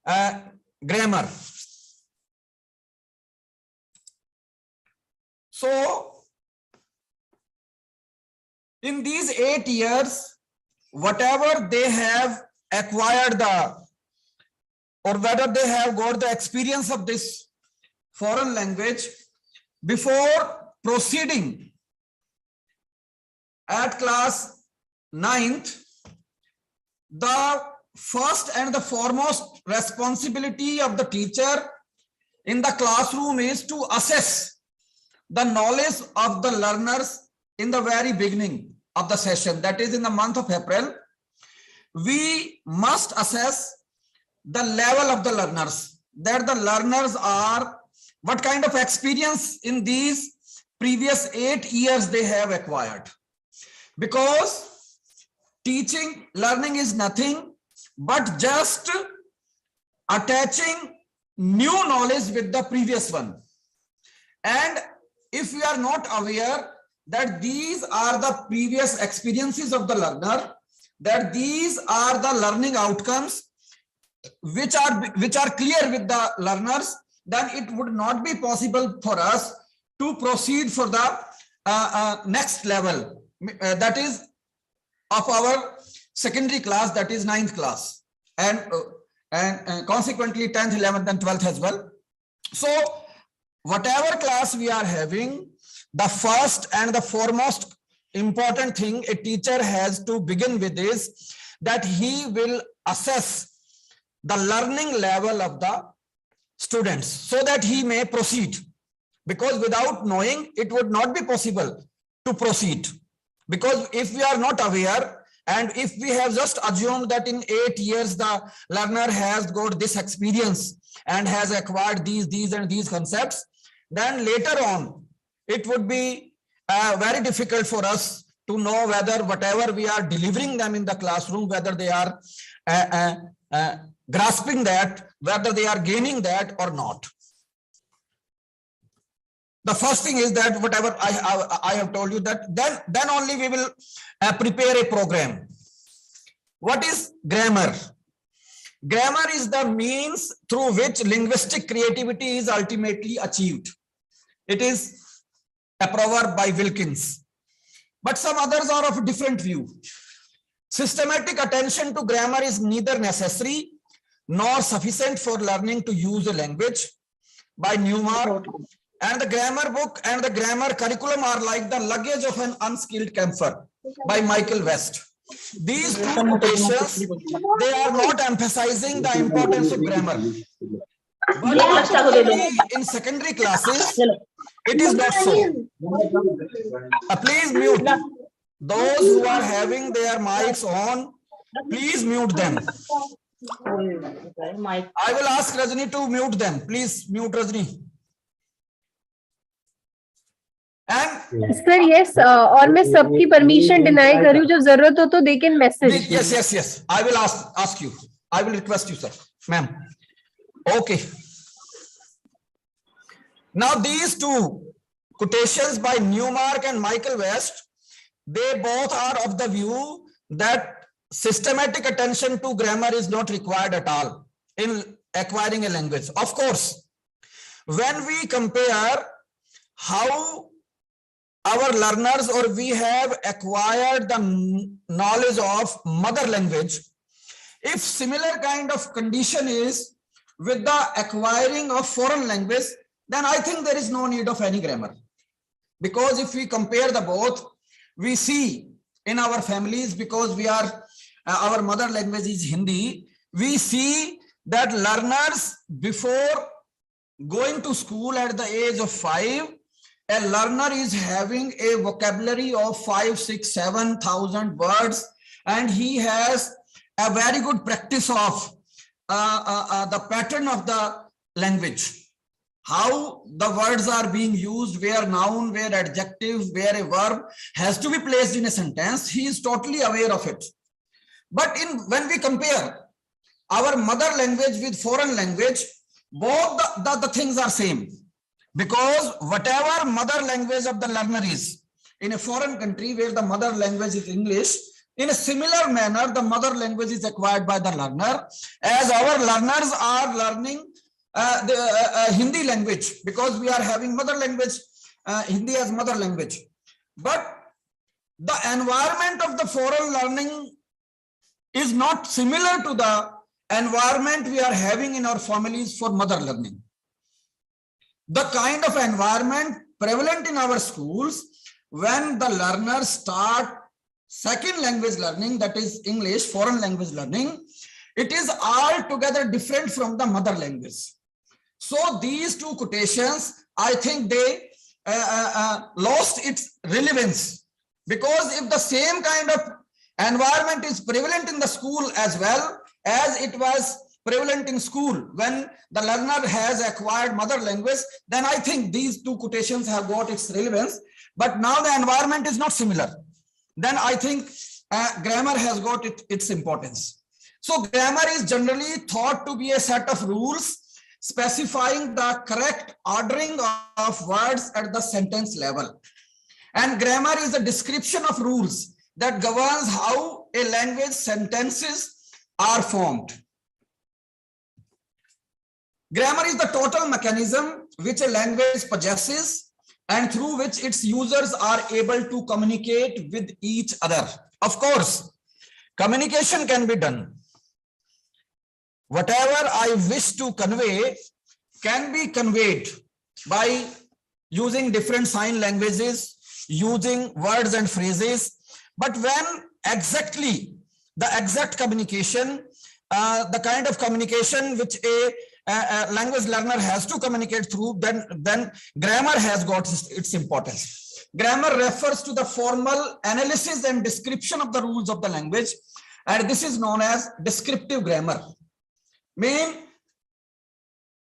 grammar. So in these 8 years, whatever they have acquired or whether they have got the experience of this foreign language, before proceeding at class 9th, the first and the foremost responsibility of the teacher in the classroom is to assess the knowledge of the learners in the very beginning of the session, that is in the month of April. We must assess the level of the learners, that the learners are, what kind of experience in these previous 8 years they have acquired. Because learning is nothing but just attaching new knowledge with the previous one. And if we are not aware that these are the previous experiences of the learner, that these are the learning outcomes which are clear with the learners, then it would not be possible for us to proceed for the next level, that is of our secondary class, that is 9th class, and consequently 10th, 11th and 12th as well. So whatever class we are having, the first and the foremost important thing a teacher has to begin with is that he will assess the learning level of the students so that he may proceed, because without knowing it would not be possible to proceed. Because if we are not aware, and if we have just assumed that in 8 years the learner has got this experience and has acquired these and these concepts, then later on it would be very difficult for us to know whether whatever we are delivering them in the classroom, whether they are grasping that, whether they are gaining that or not. The first thing is that whatever I have told you, that then only we will prepare a program. What is grammar? Grammar is the means through which linguistic creativity is ultimately achieved. It is a proverb by Wilkins, but some others are of a different view. Systematic attention to grammar is neither necessary nor sufficient for learning to use a language by Newmark, and the grammar book and the grammar curriculum are like the luggage of an unskilled camper by Michael West. These two quotations, they are not emphasizing the importance of grammar. But in secondary classes, it is not so. Please mute. Those who are having their mics on, please mute them. I will ask Rajni to mute them. Please mute Rajni. Sir, yes, और मैं सबकी permission deny कर रही हूँ, जब जरूरत हो तो they can message. Yes. I will ask you. I will request you, sir, ma'am. Okay. Now these two quotations by Newmark and Michael West, they both are of the view that systematic attention to grammar is not required at all in acquiring a language. Of course, when we compare how our learners or we have acquired the knowledge of mother language, if similar kind of condition is with the acquiring of foreign language, then I think there is no need of any grammar. Because if we compare the both, we see in our families, because we are our mother language is Hindi, we see that learners before going to school at the age of 5, a learner is having a vocabulary of 5, 6, 7,000 words, and he has a very good practice of the pattern of the language. How the words are being used, where noun, where adjective, where a verb has to be placed in a sentence, he is totally aware of it. But when we compare our mother language with foreign language, both the things are same. Because whatever mother language of the learner is in a foreign country where the mother language is English, in a similar manner, the mother language is acquired by the learner, as our learners are learning the Hindi language, because we are having mother language, Hindi as mother language. But the environment of the foreign learning is not similar to the environment we are having in our families for mother learning. The kind of environment prevalent in our schools when the learners start second language learning, that is English, foreign language learning, it is altogether different from the mother language. So these two quotations, I think they lost its relevance, because if the same kind of environment is prevalent in the school as well as it was prevalent in school when the learner has acquired mother language, then I think these two quotations have got its relevance. But now the environment is not similar. Then I think grammar has got its importance. So grammar is generally thought to be a set of rules specifying the correct ordering of words at the sentence level. And grammar is a description of rules that governs how a language sentences are formed. Grammar is the total mechanism which a language possesses and through which its users are able to communicate with each other. Of course, communication can be done. Whatever I wish to convey can be conveyed by using different sign languages, using words and phrases. But when exactly the exact communication, the kind of communication which a language learner has to communicate through, then grammar has got its importance. Grammar refers to the formal analysis and description of the rules of the language, and this is known as descriptive grammar.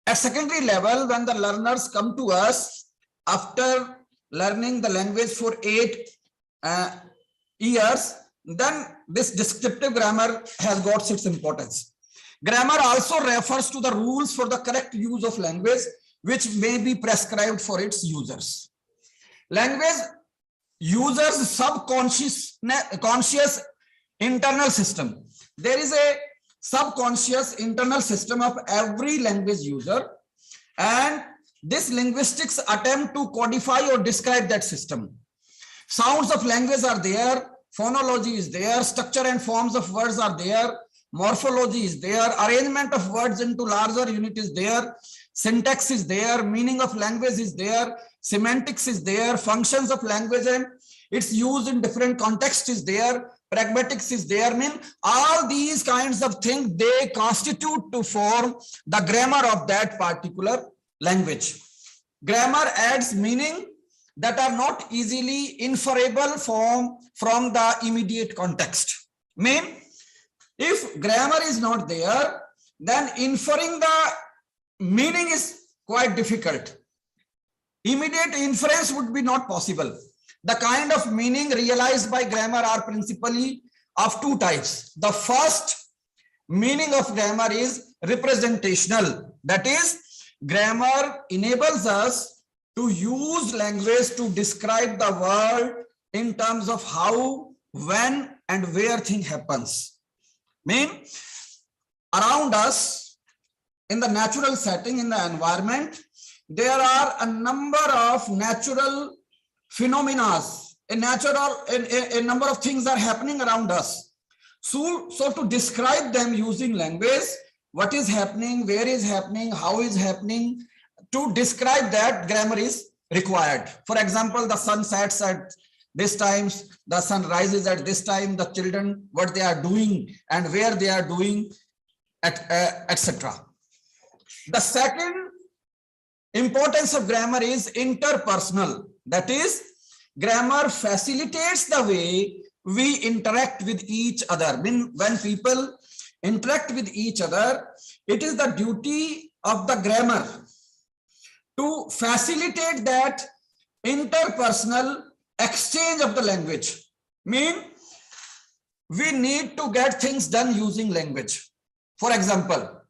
At secondary level, when the learners come to us after learning the language for 8 years, then this descriptive grammar has got its importance. Grammar also refers to the rules for the correct use of language, which may be prescribed for its users. Language users' subconscious internal system. There is a subconscious internal system of every language user, and this linguistics attempt to codify or describe that system. Sounds of language are there, phonology is there, structure and forms of words are there, morphology is there, arrangement of words into larger unit is there, syntax is there, meaning of language is there, semantics is there, functions of language and its use in different contexts is there, pragmatics is there. All these kinds of things, they constitute to form the grammar of that particular language. Grammar adds meaning that are not easily inferable from the immediate context. If grammar is not there, then inferring the meaning is quite difficult. Immediate inference would be not possible. The kind of meaning realized by grammar are principally of two types. The first meaning of grammar is representational. That is, grammar enables us to use language to describe the world in terms of how, when, and where thing happens. Around us, in the natural setting, in the environment, there are a number of natural phenomena, a number of things are happening around us. So to describe them using language, what is happening, where is happening, how is happening, to describe that, grammar is required. For example, the sun sets at this time, the sun rises at this time, the children, what they are doing and where they are doing, etc. The second importance of grammar is interpersonal. That is, grammar facilitates the way we interact with each other. When people interact with each other, it is the duty of the grammar to facilitate that interpersonal exchange of the language. We need to get things done using language. For example,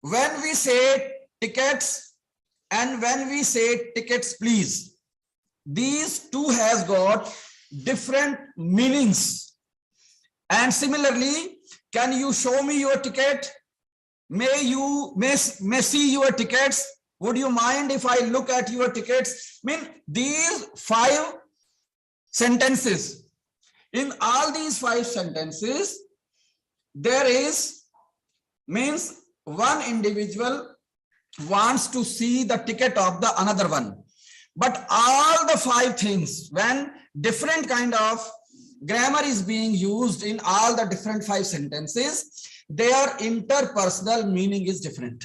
when we say tickets and when we say tickets please, these two has got different meanings. And similarly, can you show me your ticket? May see your tickets? Would you mind if I look at your tickets? I mean, these 5 sentences. In all these 5 sentences, there is, means one individual wants to see the ticket of the another one. But all the 5 things, when different kind of grammar is being used in all the different 5 sentences, their interpersonal meaning is different.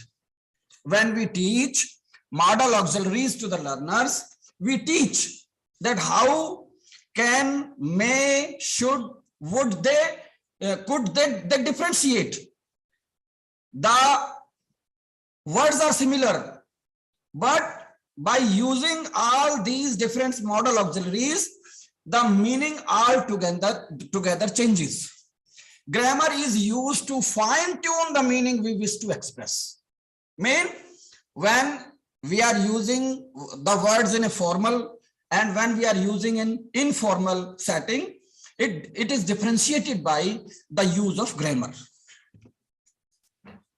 When we teach model auxiliaries to the learners, we teach that how can, may, should, would they, could they differentiate. The words are similar, but by using all these different model auxiliaries, the meaning together changes. Grammar is used to fine-tune the meaning we wish to express. Mean, when we are using the words in a formal and when we are using in informal setting, it is differentiated by the use of grammar.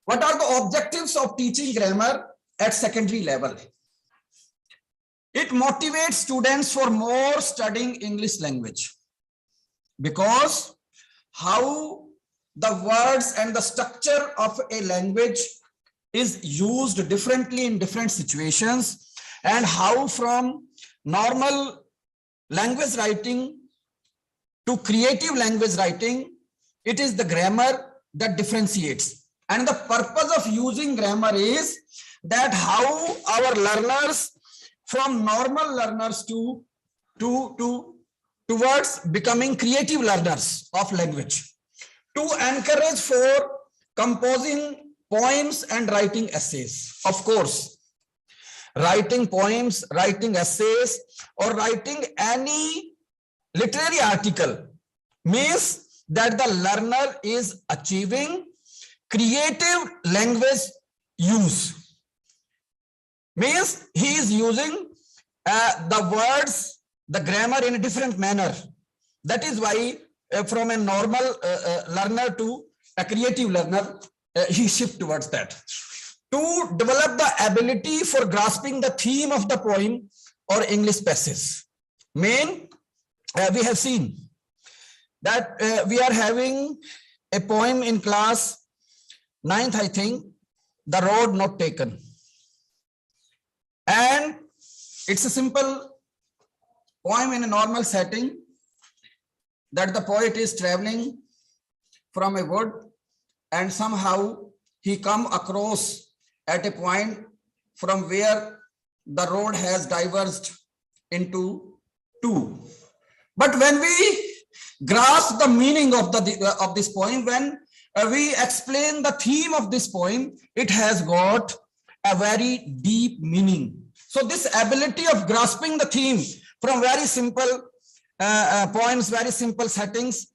What are the objectives of teaching grammar at secondary level? It motivates students for more studying English language, because how the words and the structure of a language is used differently in different situations, and how from normal language writing to creative language writing, it is the grammar that differentiates. And the purpose of using grammar is that how our learners, from normal learners towards becoming creative learners of language, to encourage for composing poems and writing essays. Of course, writing poems, writing essays, or writing any literary article means that the learner is achieving creative language use. Means he is using the words, the grammar in a different manner. That is why from a normal learner to a creative learner, he shifts towards that. To develop the ability for grasping the theme of the poem or English passage. Main, we have seen that we are having a poem in class 9th, I think, The Road Not Taken. And it's a simple poem in a normal setting, that the poet is traveling from a wood and somehow he come across at a point from where the road has diverged into 2. But when we grasp the meaning of this poem, when we explain the theme of this poem, it has got a very deep meaning. So this ability of grasping the theme from very simple poems, very simple settings,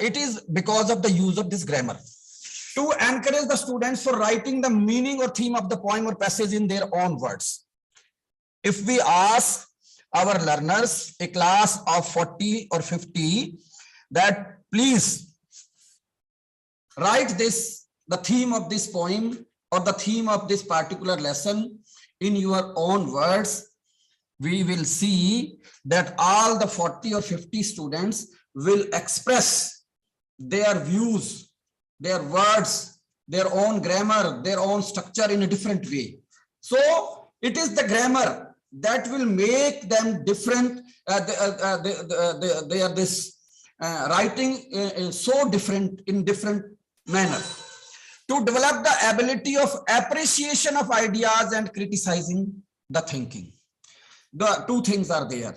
it is because of the use of this grammar. To encourage the students for writing the meaning or theme of the poem or passage in their own words. If we ask our learners, a class of 40 or 50, that please write this, the theme of this poem or the theme of this particular lesson in your own words, we will see that all the 40 or 50 students will express their views, their words, their own grammar, their own structure in a different way. So it is the grammar that will make them different. They are this writing so different in different manner. To develop the ability of appreciation of ideas and criticizing the thinking. The 2 things are there.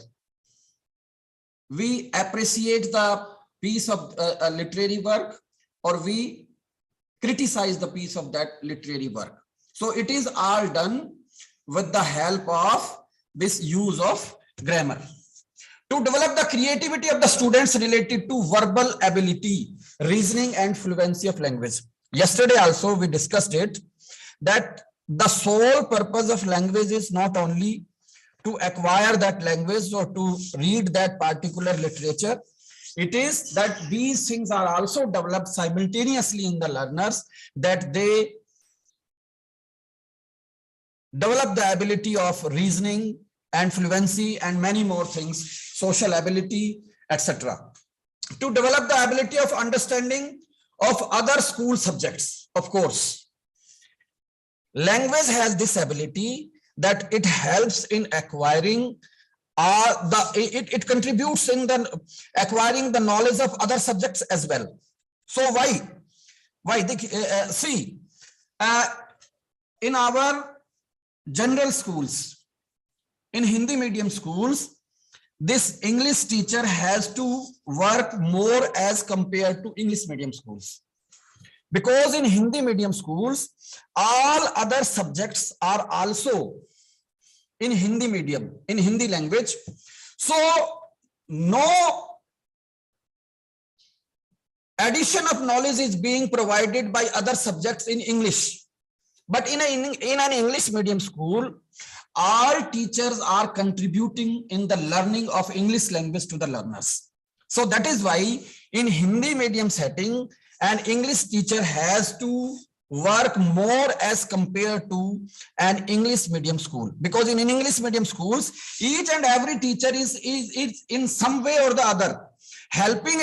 We appreciate the piece of a literary work, or we criticize the piece of that literary work. So it is all done with the help of this use of grammar. To develop the creativity of the students related to verbal ability, reasoning and fluency of language. Yesterday also we discussed it, that the sole purpose of language is not only to acquire that language or to read that particular literature, it is that these things are also developed simultaneously in the learners, that they develop the ability of reasoning and fluency and many more things, social ability, etc. To develop the ability of understanding of other school subjects, of course. Language has this ability that it helps in acquiring it contributes in the acquiring the knowledge of other subjects as well. So why see, in our general schools, in Hindi medium schools, this English teacher has to work more as compared to English medium schools, because in Hindi medium schools all other subjects are also in Hindi medium, in Hindi language. So no addition of knowledge is being provided by other subjects in English. But in an English medium school, all teachers are contributing in the learning of English language to the learners. So that is why in Hindi medium setting, an English teacher has to work more as compared to an English medium school, because in English medium schools, each and every teacher is in some way or the other helping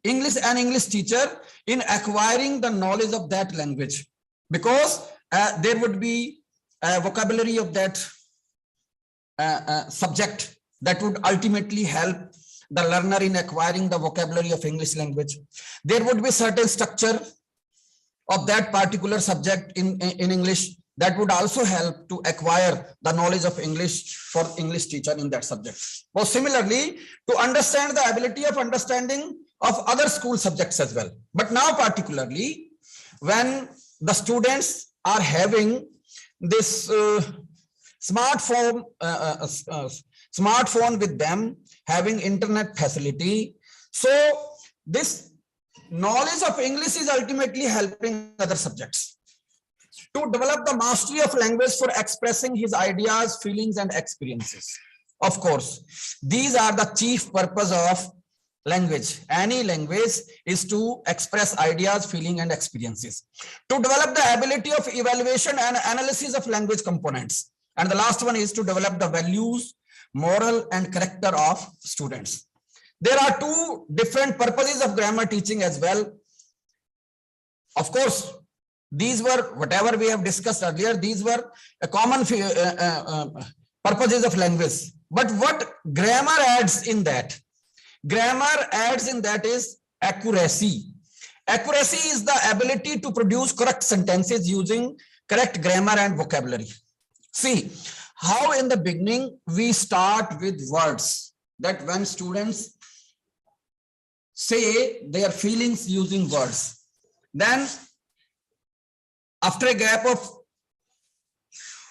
an English teacher in acquiring the knowledge of that language, because there would be a vocabulary of that subject that would ultimately help the learner in acquiring the vocabulary of English language. There would be certain structure of that particular subject in English that would also help to acquire the knowledge of English for English teacher in that subject. Well, similarly, to understand the ability of understanding of other school subjects as well. But now particularly when the students are having this smartphone with them, having internet facility, so this knowledge of English is ultimately helping other subjects to develop the mastery of language for expressing his ideas, feelings, and experiences. Of course, these are the chief purpose of language. Any language is to express ideas, feeling, and experiences. To develop the ability of evaluation and analysis of language components. And the last one is to develop the values, moral, and character of students. There are two different purposes of grammar teaching as well. Of course, these were, whatever we have discussed earlier, these were a common purposes of language. But what grammar adds in that? Grammar adds in that is accuracy. Accuracy is the ability to produce correct sentences using correct grammar and vocabulary. See, how in the beginning we start with words, that when students say their feelings using words, then after a gap of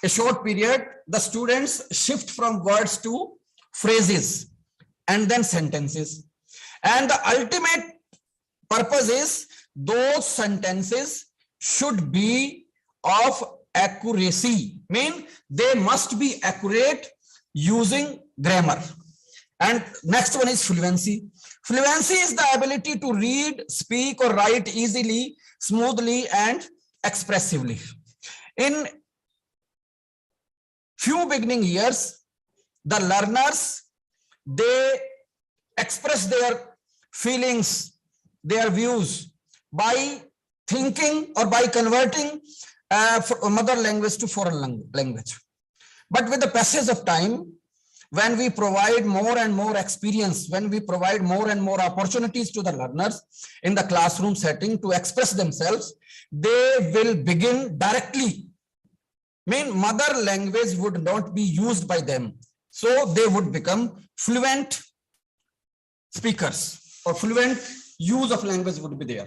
a short period, the students shift from words to phrases and then sentences. And the ultimate purpose is those sentences should be of accuracy, mean they must be accurate using grammar. And next one is fluency. Fluency is the ability to read, speak, or write easily, smoothly, and expressively. In few beginning years, the learners, they express their feelings, their views by thinking or by converting mother language to foreign language. But with the passage of time, when we provide more and more experience, when we provide more and more opportunities to the learners in the classroom setting to express themselves, they will begin directly. Mean mother language would not be used by them. So they would become fluent speakers, or fluent use of language would be there.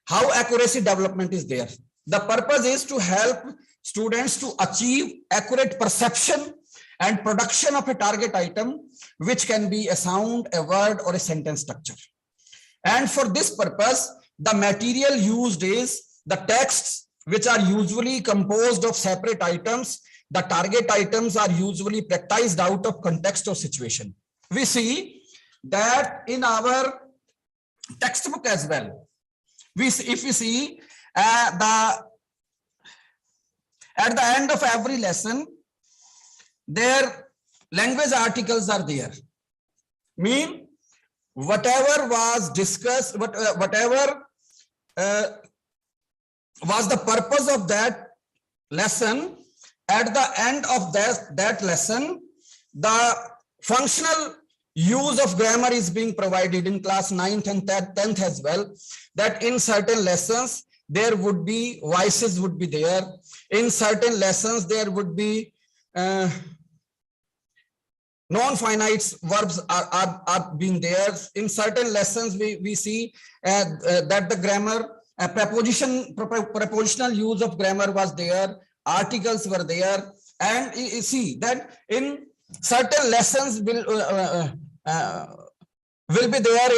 How accuracy development is there? The purpose is to help students to achieve accurate perception and production of a target item, which can be a sound, a word, or a sentence structure. And for this purpose, the material used is the texts, which are usually composed of separate items the target items are usually practiced out of context or situation. We see that in our textbook as well. If we see at the end of every lesson, their language articles are there. Mean whatever was discussed, whatever was the purpose of that lesson, at the end of that lesson, the functional use of grammar is being provided in class 9th and 10th as well, that in certain lessons there would be voices would be there, in certain lessons there would be non-finite verbs are being there, in certain lessons we see that the grammar prepositional use of grammar was there, articles were there, and you see that in certain lessons will be there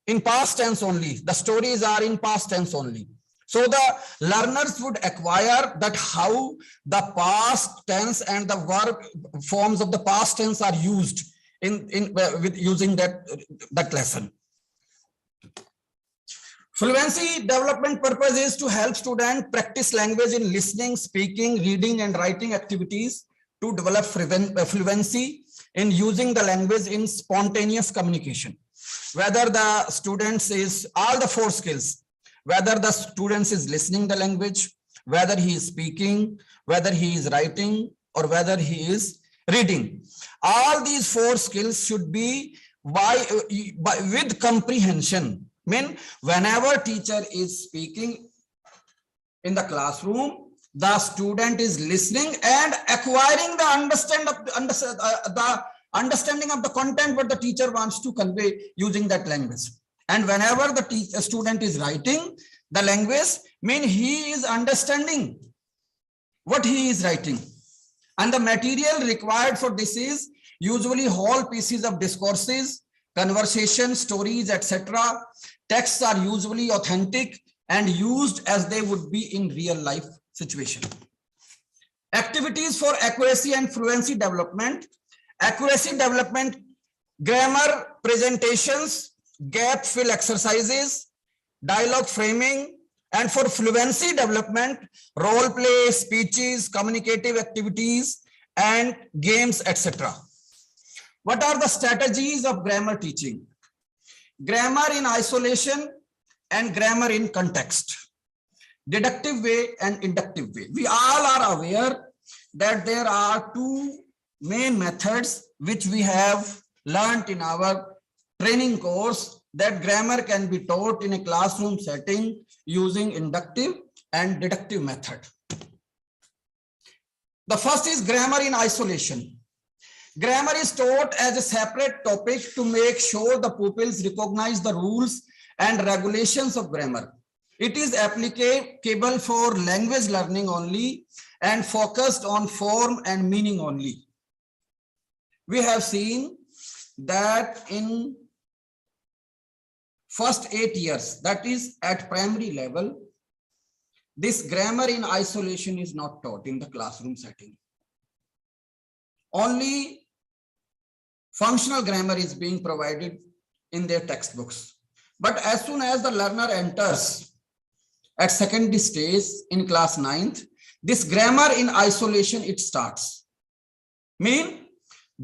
in past tense only. The stories are in past tense only. So the learners would acquire that how the past tense and the verb forms of the past tense are used with using that lesson. Fluency development purpose is to help students practice language in listening, speaking, reading, and writing activities to develop fluency in using the language in spontaneous communication. Whether the students is all the 4 skills, whether the students is listening the language, whether he is speaking, whether he is writing, or whether he is reading. All these 4 skills should be with comprehension. Mean whenever teacher is speaking in the classroom, the student is listening and acquiring the understanding of the content what the teacher wants to convey using that language. And whenever the student is writing the language, mean he is understanding what he is writing. And the material required for this is usually whole pieces of discourses, conversation, stories, etc. Texts are usually authentic and used as they would be in real life situation. Activities for accuracy and fluency development. Accuracy development, grammar presentations, gap fill exercises, dialogue framing, and for fluency development, role play, speeches, communicative activities, and games, etc. What are the strategies of grammar teaching? Grammar in isolation and grammar in context. Deductive way and inductive way. We all are aware that there are 2 main methods which we have learned in our training course, that grammar can be taught in a classroom setting using inductive and deductive method. The first is grammar in isolation. Grammar is taught as a separate topic to make sure the pupils recognize the rules and regulations of grammar. It is applicable for language learning only and focused on form and meaning only. We have seen that in first 8 years, that is at primary level, this grammar in isolation is not taught in the classroom setting. Only functional grammar is being provided in their textbooks. But as soon as the learner enters at secondary stage in class 9th, this grammar in isolation, it starts. Mean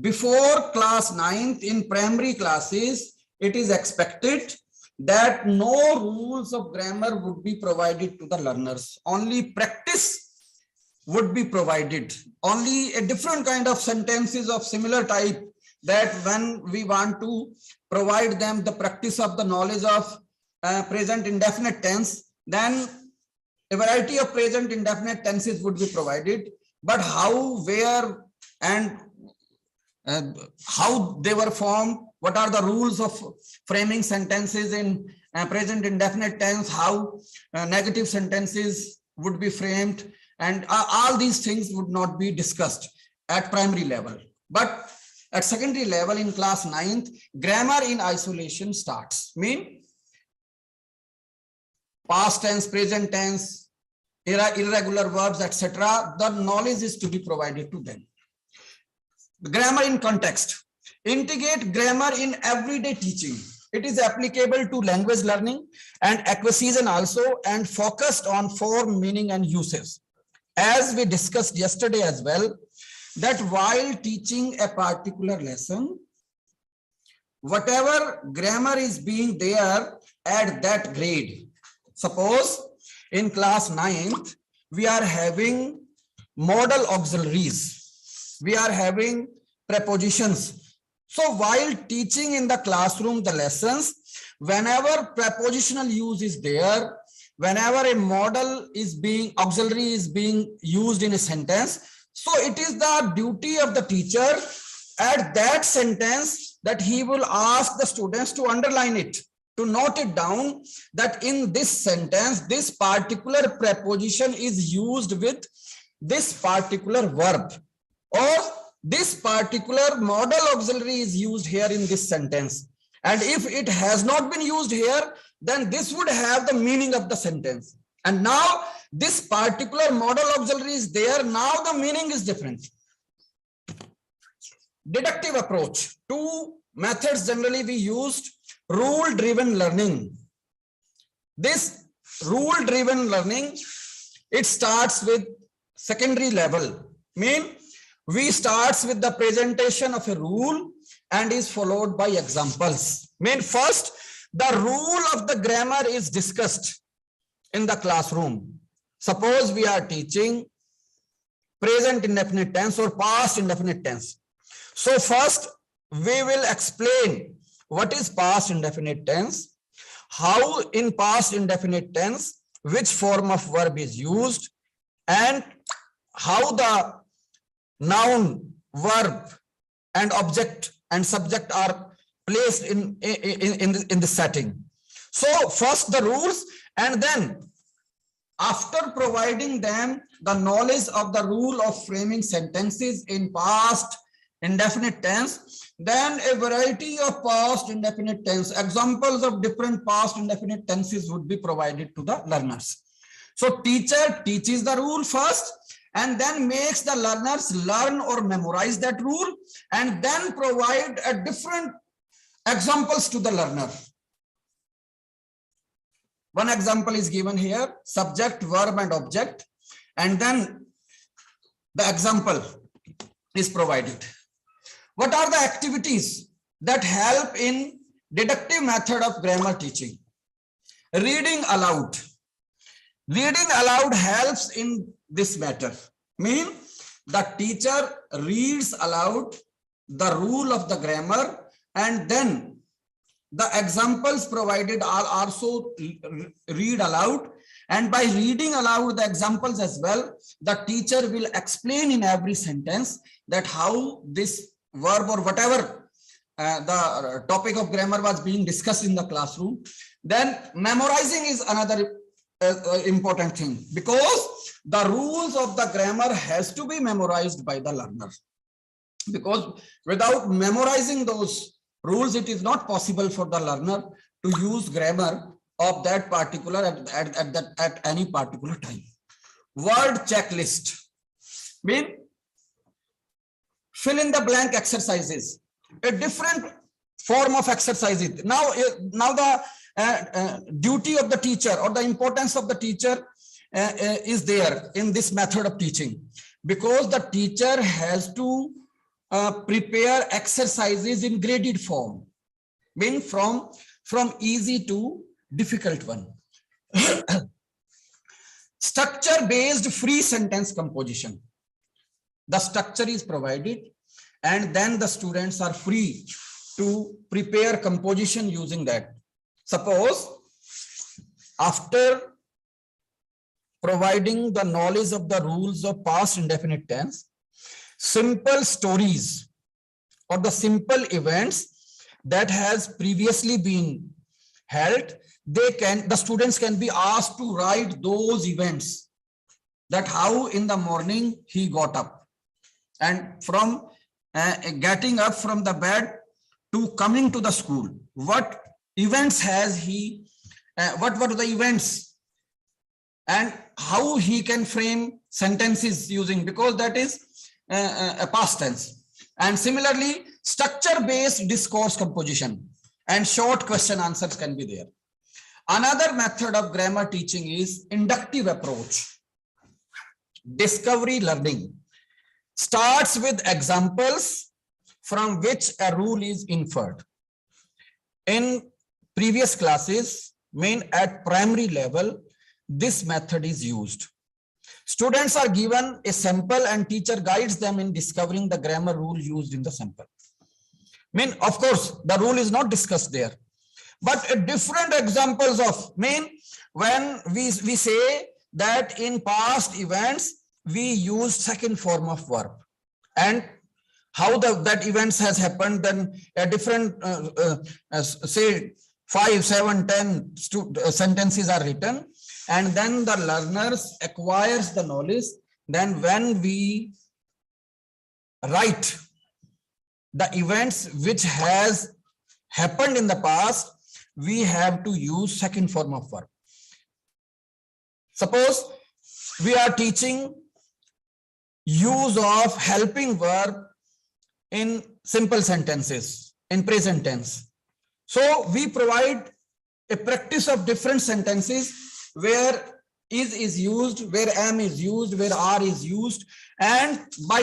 before class 9th in primary classes, it is expected that no rules of grammar would be provided to the learners. Only practice would be provided. Only a different kind of sentences of similar type, that when we want to provide them the practice of the knowledge of present indefinite tense, then a variety of present indefinite tenses would be provided. But how, where, and how they were formed, what are the rules of framing sentences in present indefinite tense, how negative sentences would be framed, and all these things would not be discussed at primary level. But at secondary level in class 9th, grammar in isolation starts. Mean past tense, present tense, irregular verbs, etc. The knowledge is to be provided to them. Grammar in context. Integrate grammar in everyday teaching. It is applicable to language learning and acquisition also, and focused on form, meaning, and uses. As we discussed yesterday as well, that while teaching a particular lesson, whatever grammar is being there at that grade. Suppose in class 9th, we are having modal auxiliaries. We are having prepositions. So while teaching in the classroom the lessons, whenever prepositional use is there, whenever a modal is being, auxiliary is being used in a sentence, so it is the duty of the teacher at that sentence that he will ask the students to underline it, to note it down, that in this sentence, this particular preposition is used with this particular verb, or this particular modal auxiliary is used here in this sentence. And if it has not been used here, then this would have the meaning of the sentence. And now this particular modal auxiliary is there. Now the meaning is different. Deductive approach. Two methods generally we used. Rule-driven learning. This rule-driven learning, it starts with secondary level. We starts with the presentation of a rule and is followed by examples. First, the rule of the grammar is discussed in the classroom. Suppose we are teaching present indefinite tense or past indefinite tense. So first, we will explain what is past indefinite tense, how in past indefinite tense, which form of verb is used, and how the noun, verb, and object and subject are placed in the setting. So first the rules, and then after providing them the knowledge of the rule of framing sentences in past indefinite tense, then a variety of past indefinite tense, examples of different past indefinite tenses would be provided to the learners. So teacher teaches the rule first, and then makes the learners learn or memorize that rule, and then provide a different examples to the learner. One example is given here, subject, verb, and object, and then the example is provided. What are the activities that help in deductive method of grammar teaching? Reading aloud. Reading aloud helps in this matter. The teacher reads aloud the rule of the grammar, and then the examples provided are also read aloud. And by reading aloud the examples as well, the teacher will explain in every sentence that how this verb or whatever the topic of grammar was being discussed in the classroom. Then memorizing is another important thing, because the rules of the grammar has to be memorized by the learner, because without memorizing those rules, it is not possible for the learner to use grammar of that particular at any particular time. Word checklist. Fill in the blank exercises, a different form of exercises. Now the duty of the teacher or the importance of the teacher is there in this method of teaching, because the teacher has to prepare exercises in graded form, from easy to difficult one. Structure based free sentence composition. The structure is provided, and then the students are free to prepare composition using that. Suppose after providing the knowledge of the rules of past indefinite tense, simple stories or the simple events that has previously been held, the students can be asked to write those events, that how in the morning he got up, and from getting up from the bed to coming to the school, what events has he, what were the events and how he can frame sentences using, because that is a past tense. And similarly, structure-based discourse composition and short question answers can be there. Another method of grammar teaching is inductive approach. Discovery learning starts with examples from which a rule is inferred. In previous classes, at primary level, this method is used. Students are given a sample and teacher guides them in discovering the grammar rule used in the sample. Of course, the rule is not discussed there, but different examples of when we say that in past events, we use second form of verb, and how that events has happened, then a different, say 5, 7, 10 sentences are written, and then the learners acquires the knowledge. Then when we write the events which has happened in the past, we have to use second form of verb. Suppose we are teaching use of helping verb in simple sentences in present tense. So we provide a practice of different sentences where is used, where am is used, where are is used, and by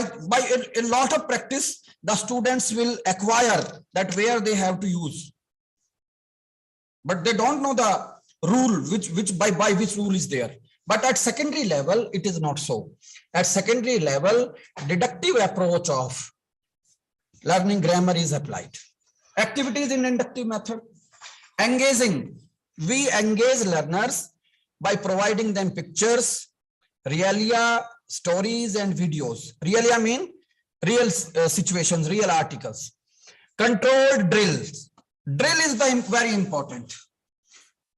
a lot of practice, the students will acquire that where they have to use. But they don't know the rule, by which rule is there. But at secondary level, it is not so. At secondary level, deductive approach of learning grammar is applied. Activities in inductive method. Engaging. We engage learners by providing them pictures, realia, stories, and videos. Realia mean real situations, real articles. Controlled drills. Drill is very important.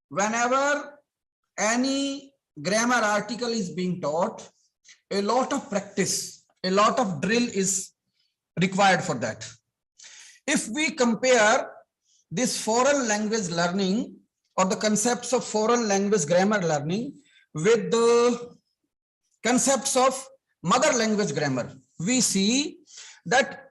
Whenever any grammar article is being taught, a lot of practice, a lot of drill is required for that. If we compare this foreign language learning or the concepts of foreign language grammar learning with the concepts of mother language grammar, we see that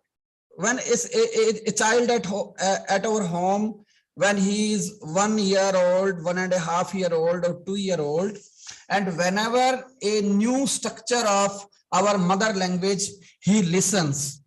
when a child at our home, when he is 1 year old, 1.5 year old, or 2 year old, and whenever a new structure of our mother language he listens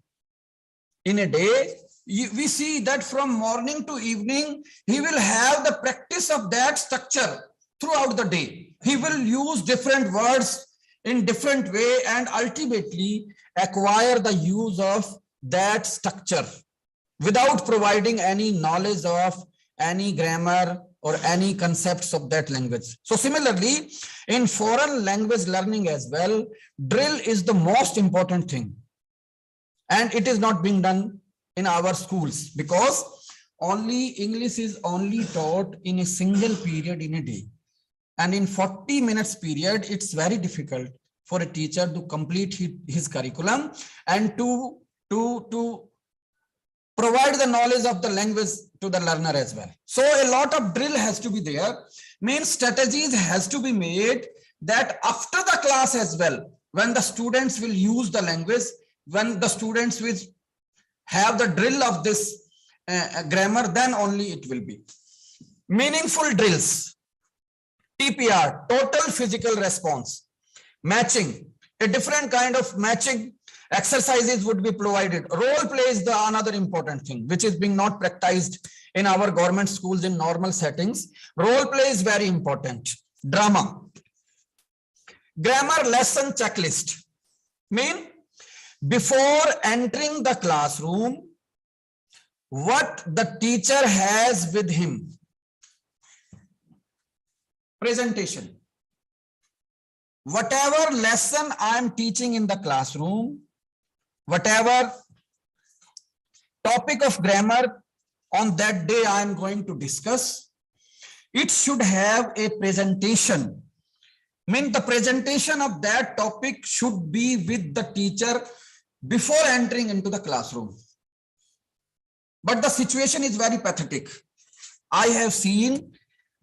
in a day, we see that from morning to evening, he will have the practice of that structure throughout the day. He will use different words in different way and ultimately acquire the use of that structure without providing any knowledge of any grammar or any concepts of that language. So similarly, in foreign language learning as well, drill is the most important thing. And it is not being done in our schools because English is only taught in a single period in a day. And in 40 minutes period, it's very difficult for a teacher to complete his curriculum and to provide the knowledge of the language to the learner as well. So a lot of drill has to be there. Main strategies has to be made that after the class as well, when the students will use the language, when the students will have the drill of this grammar, then only it will be. Meaningful drills. TPR, total physical response. Matching, a different kind of matching exercises would be provided. Role play is the another important thing, which is being not practiced in our government schools in normal settings. Role play is very important. Drama. Grammar lesson checklist. Before entering the classroom, what the teacher has with him. Presentation. Whatever lesson I am teaching in the classroom, whatever topic of grammar on that day I am going to discuss, it should have a presentation. The presentation of that topic should be with the teacher before entering into the classroom. But the situation is very pathetic. I have seen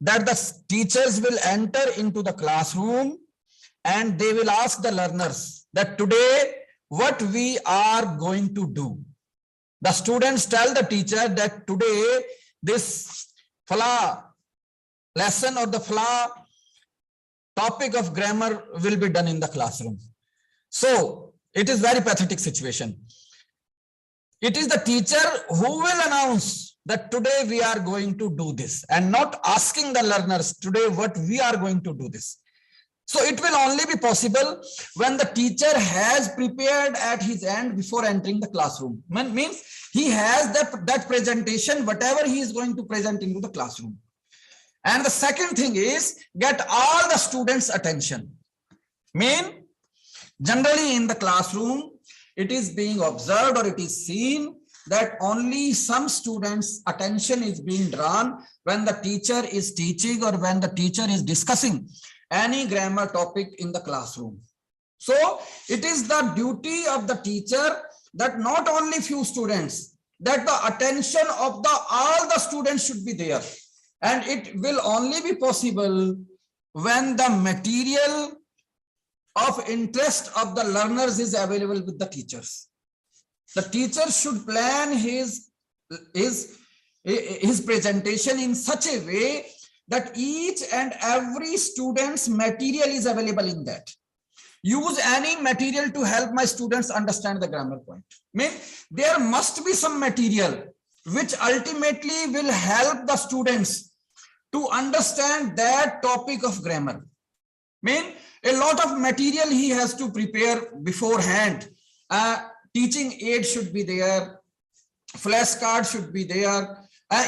that the teachers will enter into the classroom and they will ask the learners that today what we are going to do. The students tell the teacher that today this fla lesson or the fla topic of grammar will be done in the classroom. So it is very pathetic situation. It is the teacher who will announce that today we are going to do this, and not asking the learners today what we are going to do this. So it will only be possible when the teacher has prepared at his end before entering the classroom. Means he has that presentation, whatever he is going to present into the classroom. And the second thing is get all the students' attention. Generally in the classroom, it is being observed or it is seen that only some students' attention is being drawn when the teacher is teaching or when the teacher is discussing any grammar topic in the classroom. So it is the duty of the teacher that not only few students, that the attention of all the students should be there. And it will only be possible when the material of interest of the learners is available with the teachers. The teacher should plan his presentation in such a way that each and every student's material is available in that. Use any material to help my students understand the grammar point. There must be some material which ultimately will help the students to understand that topic of grammar. A lot of material he has to prepare beforehand. Teaching aid should be there, flashcard should be there.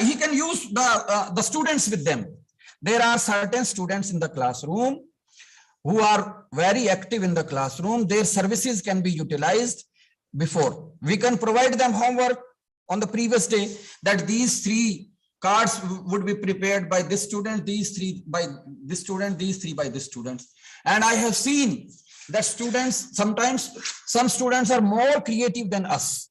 He can use the students with them. There are certain students in the classroom who are very active in the classroom. Their services can be utilized before. We can provide them homework on the previous day that these 3 cards would be prepared by this student, these 3 by this student, these 3 by this student. And I have seen that students, sometimes some students are more creative than us.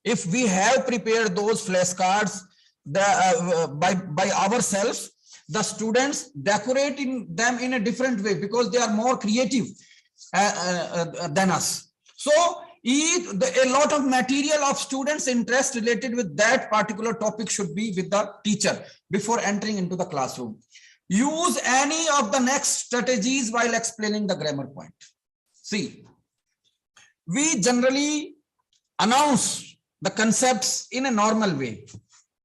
If we have prepared those flashcards by ourselves, the students decorating them in a different way because they are more creative than us. So a lot of material of students' interest related with that particular topic should be with the teacher before entering into the classroom. Use any of the next strategies while explaining the grammar point. See, we generally announce the concepts in a normal way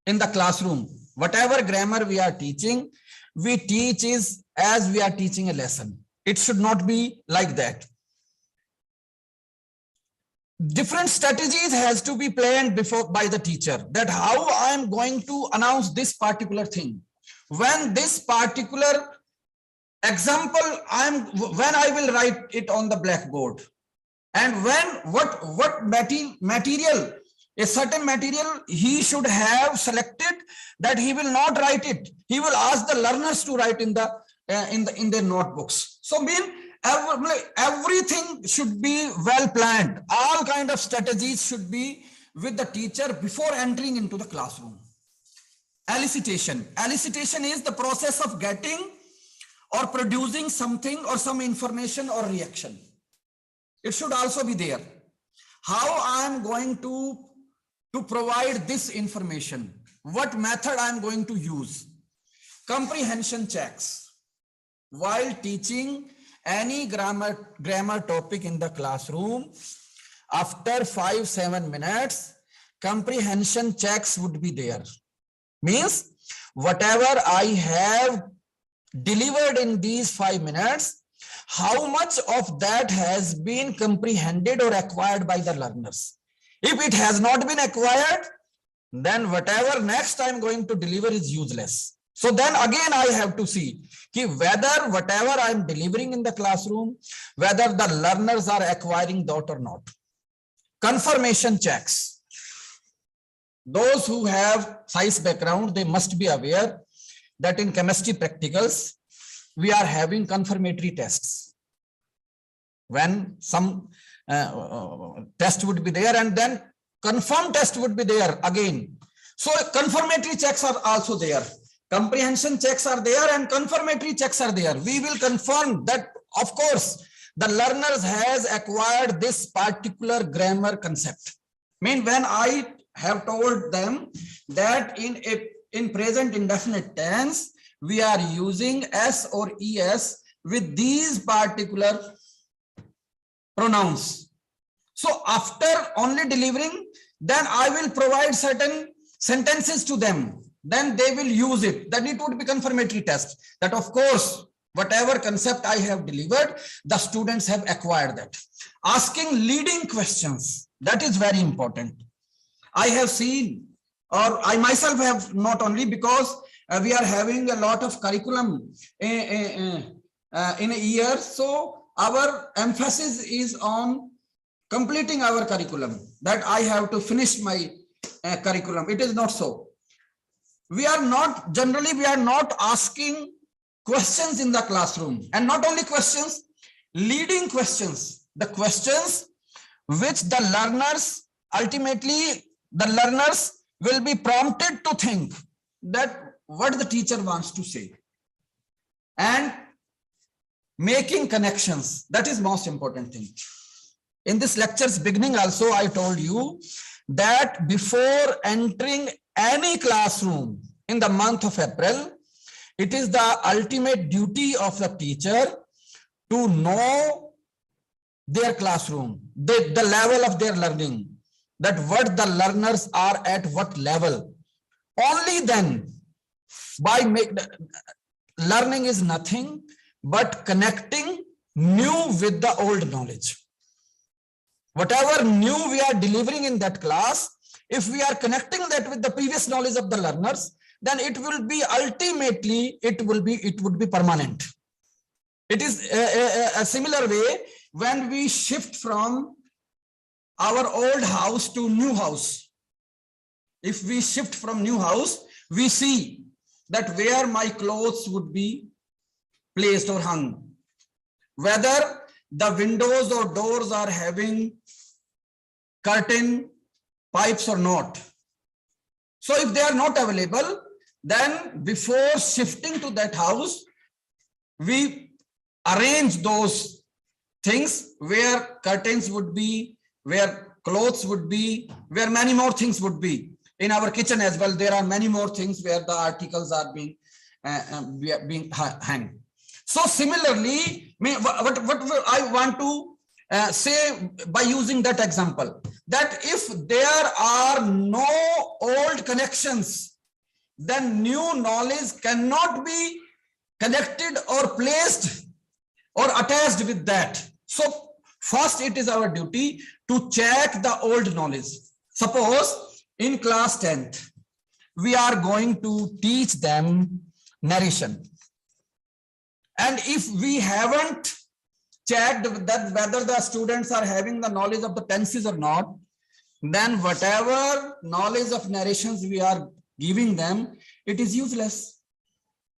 in the classroom. Whatever grammar we are teaching, we teach is as we are teaching a lesson. It should not be like that. Different strategies has to be planned before by the teacher, that how I am going to announce this particular thing. When this particular example, when I will write it on the blackboard, and when what material, a certain material he should have selected, that he will not write it. He will ask the learners to write in their notebooks. So everything should be well planned. All kind of strategies should be with the teacher before entering into the classroom. Elicitation. Elicitation is the process of getting or producing something or some information or reaction. It should also be there. How I am going to provide this information, what method I am going to use. Comprehension checks. While teaching any grammar topic in the classroom, after 5-7 minutes, comprehension checks would be there. Means whatever I have delivered in these 5 minutes, how much of that has been comprehended or acquired by the learners. If it has not been acquired, then whatever next I'm going to deliver is useless. So then again I have to see whether whatever I'm delivering in the classroom, whether the learners are acquiring that or not. Confirmation checks. Those who have science background, they must be aware that in chemistry practicals, we are having confirmatory tests. When some test would be there and then confirmed test would be there again. So confirmatory checks are also there. comprehension checks are there and confirmatory checks are there. We will confirm that, of course, the learners has acquired this particular grammar concept. Mean when I have told them that in present indefinite tense, we are using S or ES with these particular pronouns. So after only delivering, then I will provide certain sentences to them. Then they will use it. Then it would be confirmatory test. That of course, whatever concept I have delivered, the students have acquired that. Asking leading questions, that is very important. I have seen, or I myself have, not only because we are having a lot of curriculum in a year. So our emphasis is on completing our curriculum, that I have to finish my curriculum. It is not so. We are not, generally we are not asking questions in the classroom, and not only questions, leading questions, the questions which the learners, ultimately the learners will be prompted to think that what the teacher wants to say, and making connections. That is most important thing. In this lecture's beginning also, I told you that before entering any classroom in the month of April, it is the ultimate duty of the teacher to know their classroom, the level of their learning, that what the learners are at what level. Only then, learning is nothing but connecting new with the old knowledge. Whatever new we are delivering in that class, if we are connecting that with the previous knowledge of the learners, then it will be ultimately, it would be permanent. It is a similar way when we shift from our old house to new house. If we shift from new house, we see that where my clothes would be placed or hung, whether the windows or doors are having curtain pipes or not. So if they are not available, then before shifting to that house, we arrange those things where curtains would be, where clothes would be, where many more things would be. In our kitchen as well, there are many more things where the articles are being hanged. So similarly, what I want to say by using that example, that if there are no old connections, then new knowledge cannot be connected or placed or attached with that. So first, it is our duty to check the old knowledge. Suppose in class 10th, we are going to teach them narration. And if we haven't checked that whether the students are having the knowledge of the tenses or not, then whatever knowledge of narrations we are giving them, it is useless.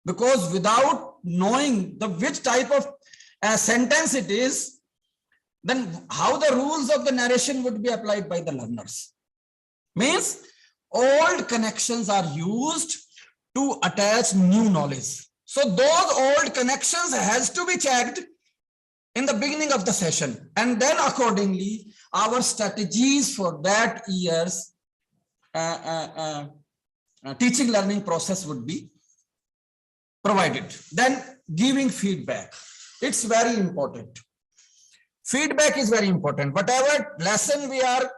Because without knowing the which type of sentence it is, then how the rules of the narration would be applied by the learners. Means old connections are used to attach new knowledge. So those old connections has to be checked in the beginning of the session, and then accordingly our strategies for that year's teaching learning process would be provided. Then giving feedback, it's very important. Feedback is very important. Whatever lesson we are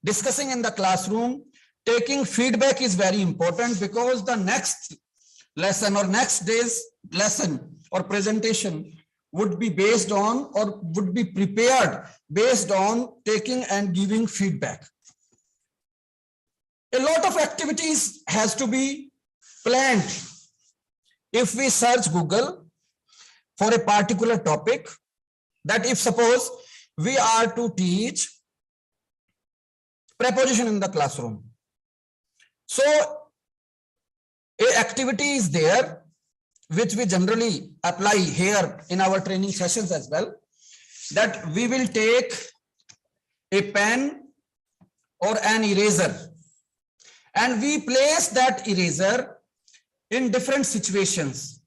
discussing in the classroom, taking feedback is very important, because the next lesson or next day's lesson or presentation would be based on, or would be prepared based on taking and giving feedback. A lot of activities has to be planned. If we search Google for a particular topic, that if suppose we are to teach preposition in the classroom, so a activity is there which we generally apply here in our training sessions as well, that we will take a pen or an eraser and we place that eraser in different situations,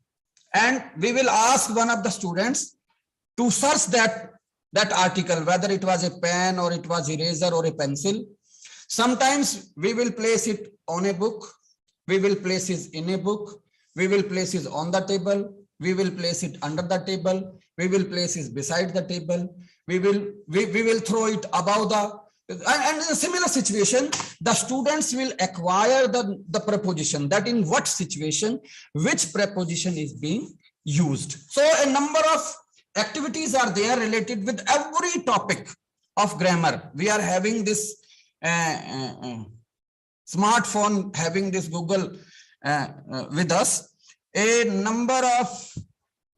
and we will ask one of the students to search that article, whether it was a pen or it was eraser or a pencil. Sometimes we will place it on a book, we will place it in a book, we will place it on the table, we will place it under the table, we will place it beside the table, we will throw it above the, and in a similar situation, the students will acquire the preposition, that in what situation, which preposition is being used. So a number of activities are there related with every topic of grammar. We are having this smartphone, having this Google with us. A number of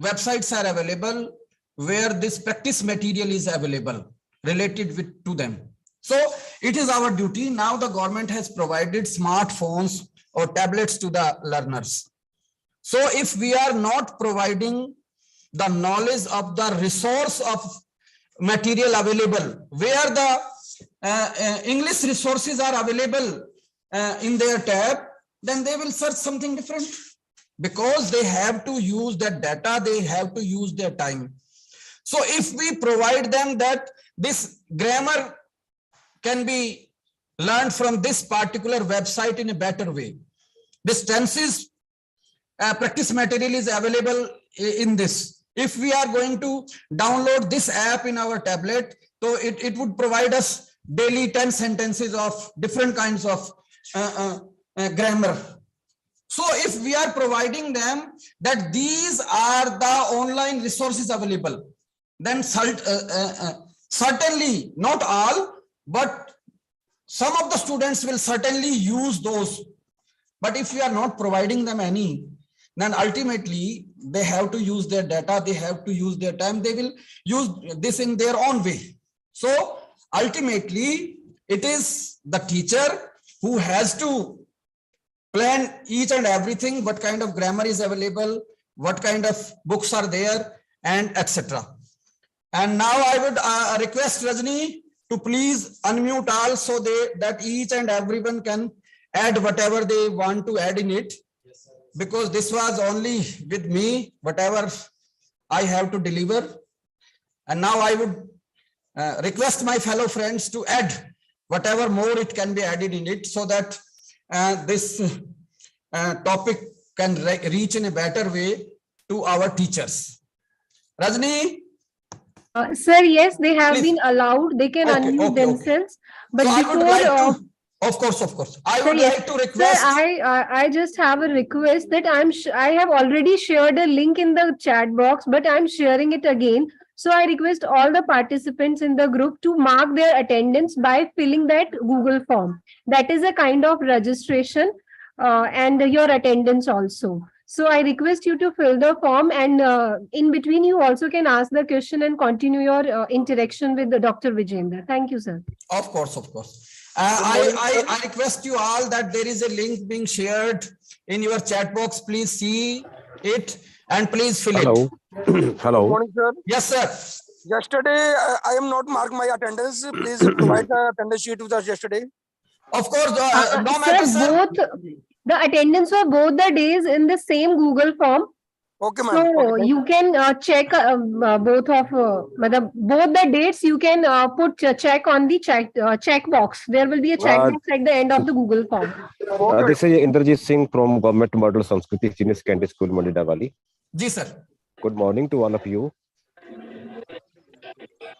websites are available where this practice material is available related to them. So it is our duty. Now the government has provided smartphones or tablets to the learners. So if we are not providing the knowledge of the resource of material available, where the English resources are available in their tab, then they will search something different, because they have to use that data, they have to use their time. So if we provide them that this grammar can be learned from this particular website in a better way, this tenses practice material is available in this. If we are going to download this app in our tablet, so it would provide us daily 10 sentences of different kinds of grammar. So if we are providing them that these are the online resources available, then certainly not all, but some of the students will certainly use those. But if we are not providing them any, then ultimately they have to use their data, they have to use their time, they will use this in their own way. So ultimately it is the teacher who has to plan each and everything, what kind of grammar is available, what kind of books are there, and etc. And now I would request Rajni to please unmute all, so that each and everyone can add whatever they want to add in it, because this was only with me, whatever I have to deliver. And now I would request my fellow friends to add whatever more it can be added in it, so that this topic can reach in a better way to our teachers. Rajni? Sir, yes, they have Please. been allowed. They can unmute themselves. But so before, I would like to, of course, I would like to request. Sir, I just have a request that I have already shared a link in the chat box, but I'm sharing it again. So I request all the participants in the group to mark their attendance by filling that Google form. That is a kind of registration and your attendance also. So I request you to fill the form, and in between you also can ask the question and continue your interaction with Dr. Vijender. Thank you, sir. Of course. I request you all that there is a link being shared in your chat box. Please see it and please fill it. Hello. Good morning, sir. Yes, sir. Yesterday, I am not marked my attendance. Please provide the attendance sheet with us yesterday. Of course, no matter, sir. sir. The attendance for both the days in the same Google form. Okay, ma'am. So okay. you can check both the dates. You can put check on the check box. There will be a check box at the end of the Google form. This is Indrajit Singh from Government Model Sanskriti Senior Secondary School, Mandidawali. Ji, sir. Good morning to all of you.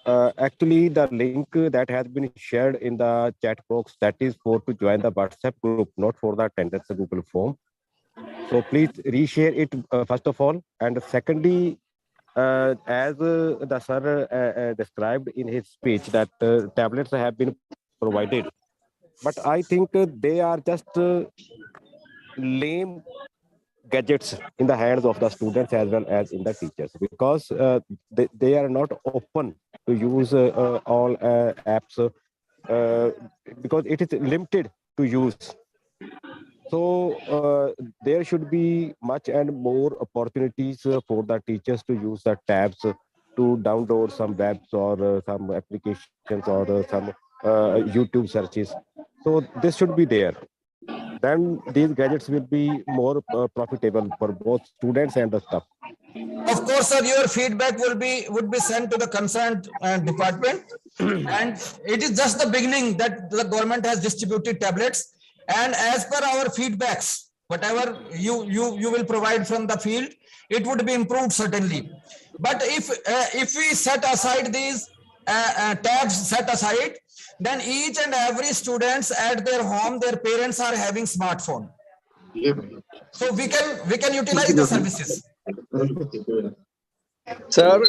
Actually, the link that has been shared in the chat box, that is for to join the WhatsApp group, not for the attendance Google form. So please reshare it first of all, and secondly, as the sir described in his speech, that tablets have been provided, but I think they are just lame gadgets in the hands of the students as well as in the teachers, because they are not open to use all apps because it is limited to use. So there should be much and more opportunities for the teachers to use the tabs to download some webs or some applications or some YouTube searches. So this should be there. then these gadgets will be more profitable for both students and the staff. Of course, sir, your feedback would be sent to the concerned department, and it is just the beginning that the government has distributed tablets, and as per our feedbacks, whatever you will provide from the field, it would be improved certainly. But if we set aside these tabs set aside, then each and every students at their home, their parents are having smartphone, so we can utilize the services. Sir,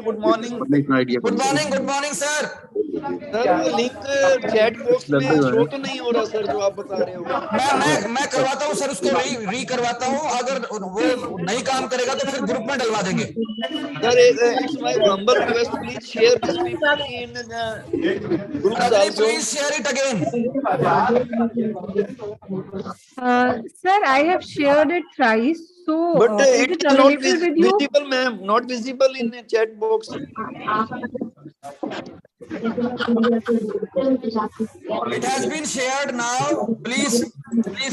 good morning. Good morning, sir. Sir वो link chat box में show तो नहीं हो रहा sir जो आप बता रहे हो मैं करवाता हूँ सर, उसको री करवाता हूँ, अगर वो नहीं काम करेगा तो फिर ग्रुप में डलवा देंगे। Sir it's my humble request, please share this PPT in group also, please share it again. Sir, I have shared it thrice. So, but is it it is not available with you? visible, ma'am, not visible in the chat box. It has been shared now. Please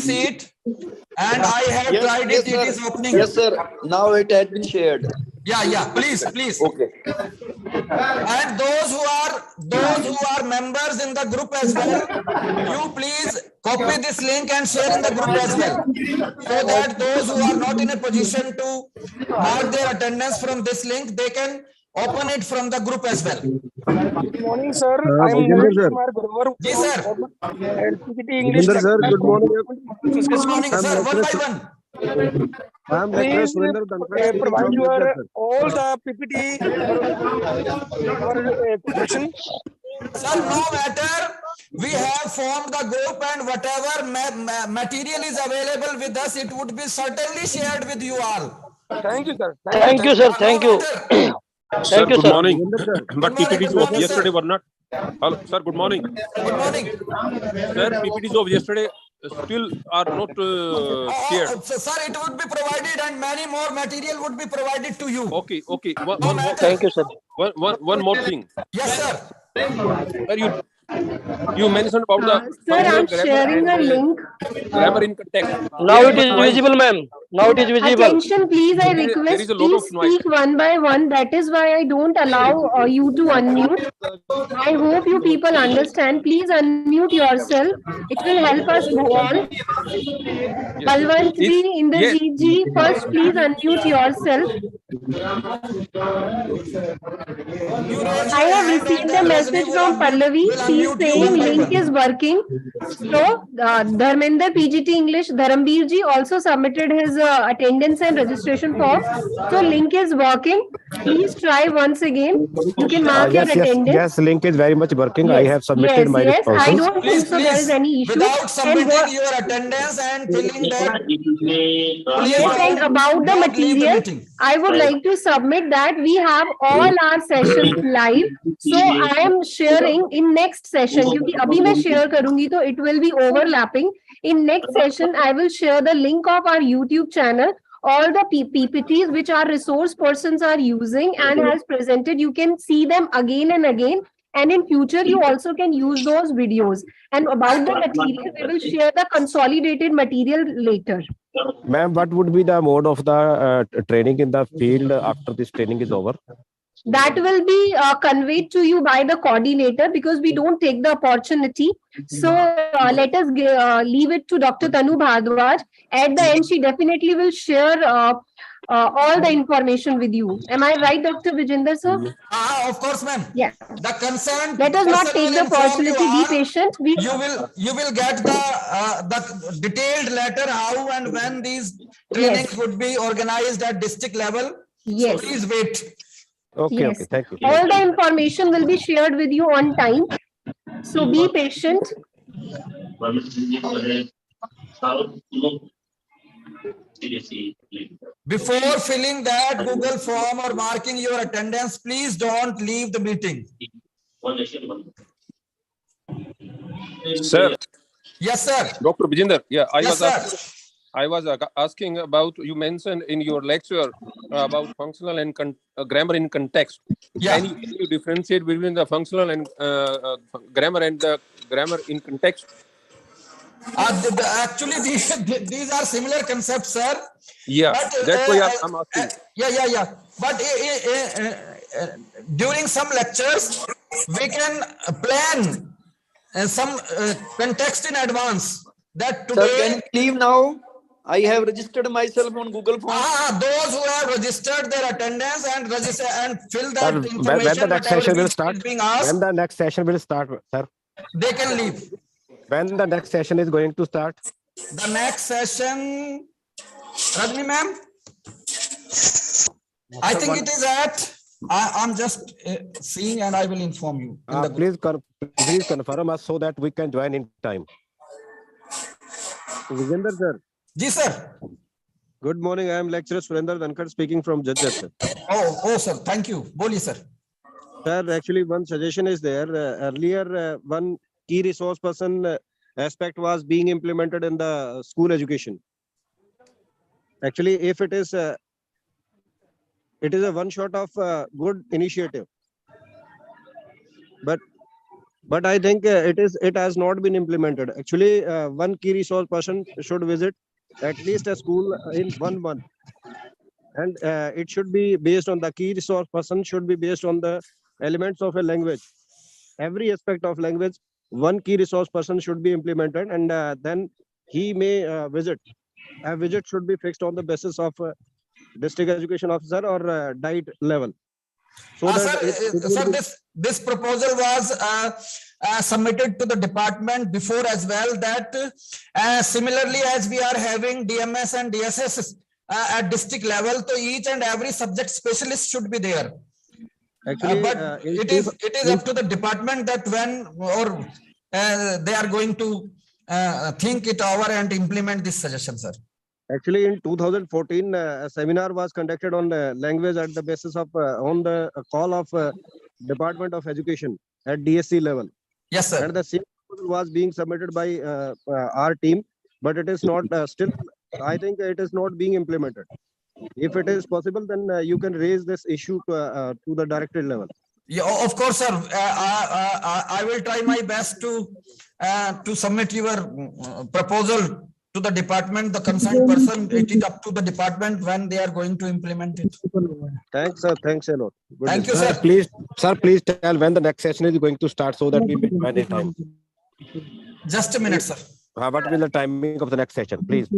see it. And I have tried it. Sir. It is opening. Yes, sir. Now it has been shared. Yeah. Please. Okay. And those who are members in the group as well, you please copy this link and share in the group as well, so that those who are not in a position to mark their attendance from this link, they can open it from the group as well. Good morning, sir. I am Vijender, sir. Gaur. Yes, sir. English. Vijender, sir, good morning. Good morning, sir. One by one. I am lecturer Please Surendra Dhankhar. provide your all the PPT for question. Sir, no matter, we have formed the group, and whatever material is available with us, it would be certainly shared with you all. Thank you, sir. Thank you, sir. Thank you. Sir, Thank you, good sir. morning. Good But morning, PPTs good of morning, yesterday sir. were not. Hello, sir, good morning. Good morning. Sir, PPTs of yesterday still are not shared. Sir, it would be provided, and many more material would be provided to you. Okay. Thank you, sir. One more thing. Yes, sir. Sir, you mentioned about the Sir, I'm functional sharing grammar a and, link. grammar in context. Now There it is is noise. visible, ma'am. Now it is visible. Attention, please. I There request, is a lot please of noise. speak one by one. That is why I don't allow you to unmute. I hope you people understand. Please unmute yourself. It will help us go on. Balwant ji, Inderjeet ji, first please unmute yourself. I have received a message from Pallavi. She is saying link is working. So, Dharmender PGT English, Dharamveer ji also submitted his attendance and registration form. So, link is working. Please try once again. You can mark your attendance. Yes, link is very much working. I have submitted my Yes. I responses. don't think so there is any issue. Without submitting your attendance and filling that, Yes, and about the don't leave the material, meeting. I would like to submit that we have all our sessions live. So I am sharing in next session. क्योंकि अभी मैं share करूंगी तो it will be overlapping. In next session, I will share the link of our YouTube channel. All the PPTs which our resource persons are using and has presented, you can see them again and again. And in future, you also can use those videos. And about the material, we will share the consolidated material later. Ma'am, what would be the mode of the training in the field after this training is over? That will be conveyed to you by the coordinator because we don't take the opportunity. So let us leave it to Dr. Tanu Bhardwaj. At the end, she definitely will share all the information with you. Am I right, Dr. Vijender, sir? Of course, ma'am. Yeah. The concerned Let us not person take will the inform you opportunity. Be all. patient. You will get the detailed letter how and when these trainings would be organized at district level. Yes. So please wait. Okay, Yes. thank you. All the information will be shared with you on time. So be patient. Before filling that Google form or marking your attendance, please don't leave the meeting. Sir, Yes, sir. Dr. Vijender, I Yes, was asking about, you mentioned in your lecture about functional and grammar in context. Yeah. Can you differentiate between the functional and grammar and the grammar in context? Actually, these are similar concepts, sir. Yeah, But, that's why I'm asking. yeah. But during some lectures, we can plan some context in advance that Sir, can today, we leave now? I have registered myself on Google Form. those who have registered their attendance and register and fill that Sir, when information, the next whatever session will is start? being When asked, the next session will start, sir? they can leave. When the next session is going to start? The next session, Rajni ma'am, I think it is at, I'm just seeing and I will inform you. In the group. Please confirm us so that we can join in time. Vijender sir. Ji, sir. Good morning. I am lecturer Surendra Dhankar speaking from Jajjar, sir. Oh, sir. Thank you. Boli, sir. Sir, actually, one suggestion is there. Earlier, one key resource person aspect was being implemented in the school education. Actually, if it is a one shot of good initiative, but I think it has not been implemented. Actually, one key resource person should visit at least a school in 1 month, and it should be based on the key resource person should be based on the elements of a language. Every aspect of language, one key resource person should be implemented, and then he may visit. A visit should be fixed on the basis of district education officer or diet level. So that This proposal was submitted to the department before as well, that similarly as we are having DMS and DSS at district level, so each and every subject specialist should be there. Actually, but it is up to the department that when or they are going to think it over and implement this suggestion, sir. Actually, in 2014, a seminar was conducted on language at the basis of on the call of Department of Education at DSC level. Yes, sir. And the same proposal was being submitted by our team, but it is not still. I think it is not being implemented. If it is possible, then you can raise this issue to the directorate level. Yeah, of course, sir. I will try my best to submit your proposal to the department, the concerned person. It is up to the department when they are going to implement it. Thanks, sir. Thanks a lot. Good Thank day. you, sir. Please tell when the next session is going to start so that we may manage time. Just a minute, sir. What will the timing of the next session? Please.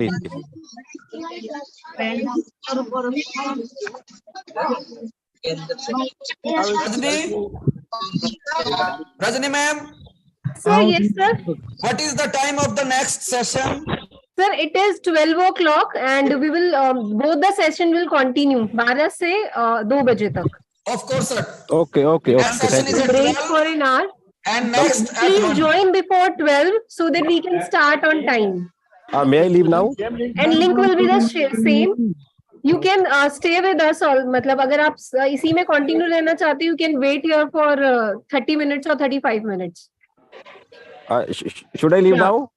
Rajni ma'am. Sir, yes, sir. What is the time of the next session? Sir, it is 12 o'clock and we will, both the session will continue. 12 से 2 बजे तक. Of course, sir. Okay. Next session is at Break 12 for an hour. and next at Please 1. join before 12 so that we can start on time. May I leave now? And link will be the same. You can stay with us all. मतलब अगर आप इसी में continue रहना चाहते, you can wait here for 30 minutes or 35 minutes. Should I leave now?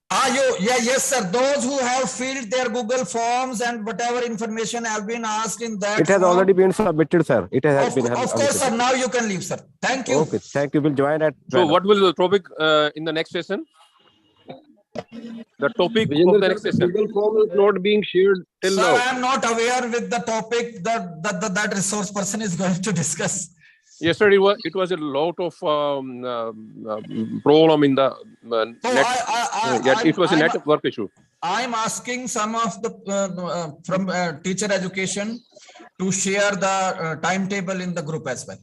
Yes, sir. Those who have filled their Google forms and whatever information have been asked in that. It has already been submitted, sir. It has been. Of course, sir. Now you can leave, sir. Thank you. Okay. Thank you. We'll join at. So, what will the topic in the next session? The topic of the next session. Google form is not being shared till Sir, now. I am not aware with the topic that resource person is going to discuss. Yesterday it was a lot of problem in the net. It was a network issue. I'm asking some of the from teacher education to share the timetable in the group as well.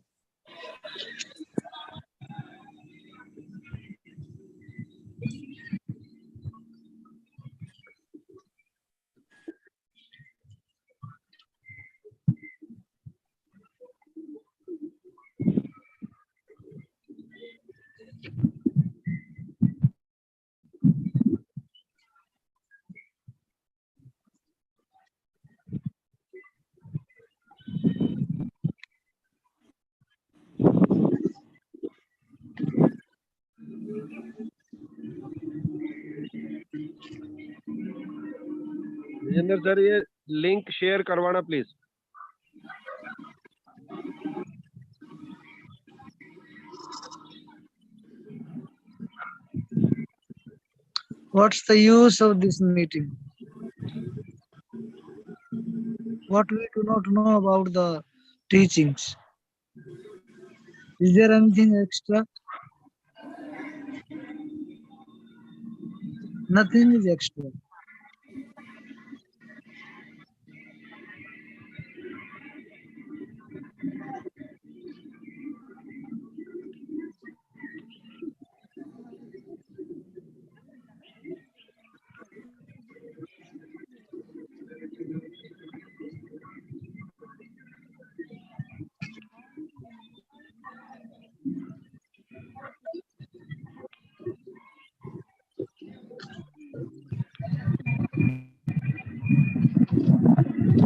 Vijender sir ये link share करवाना please. What's the use of this meeting? What we do not know about the teachings? Is there anything extra? Nothing is extra.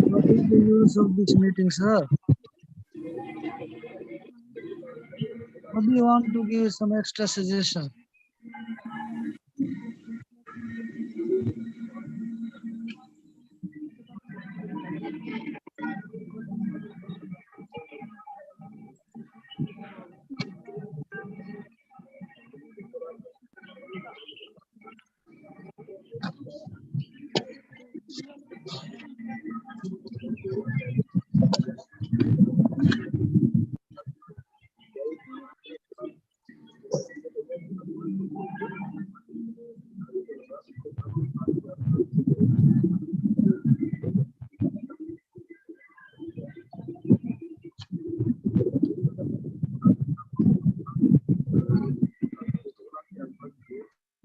What is the use of this meeting, sir? Or do you want to give some extra suggestion?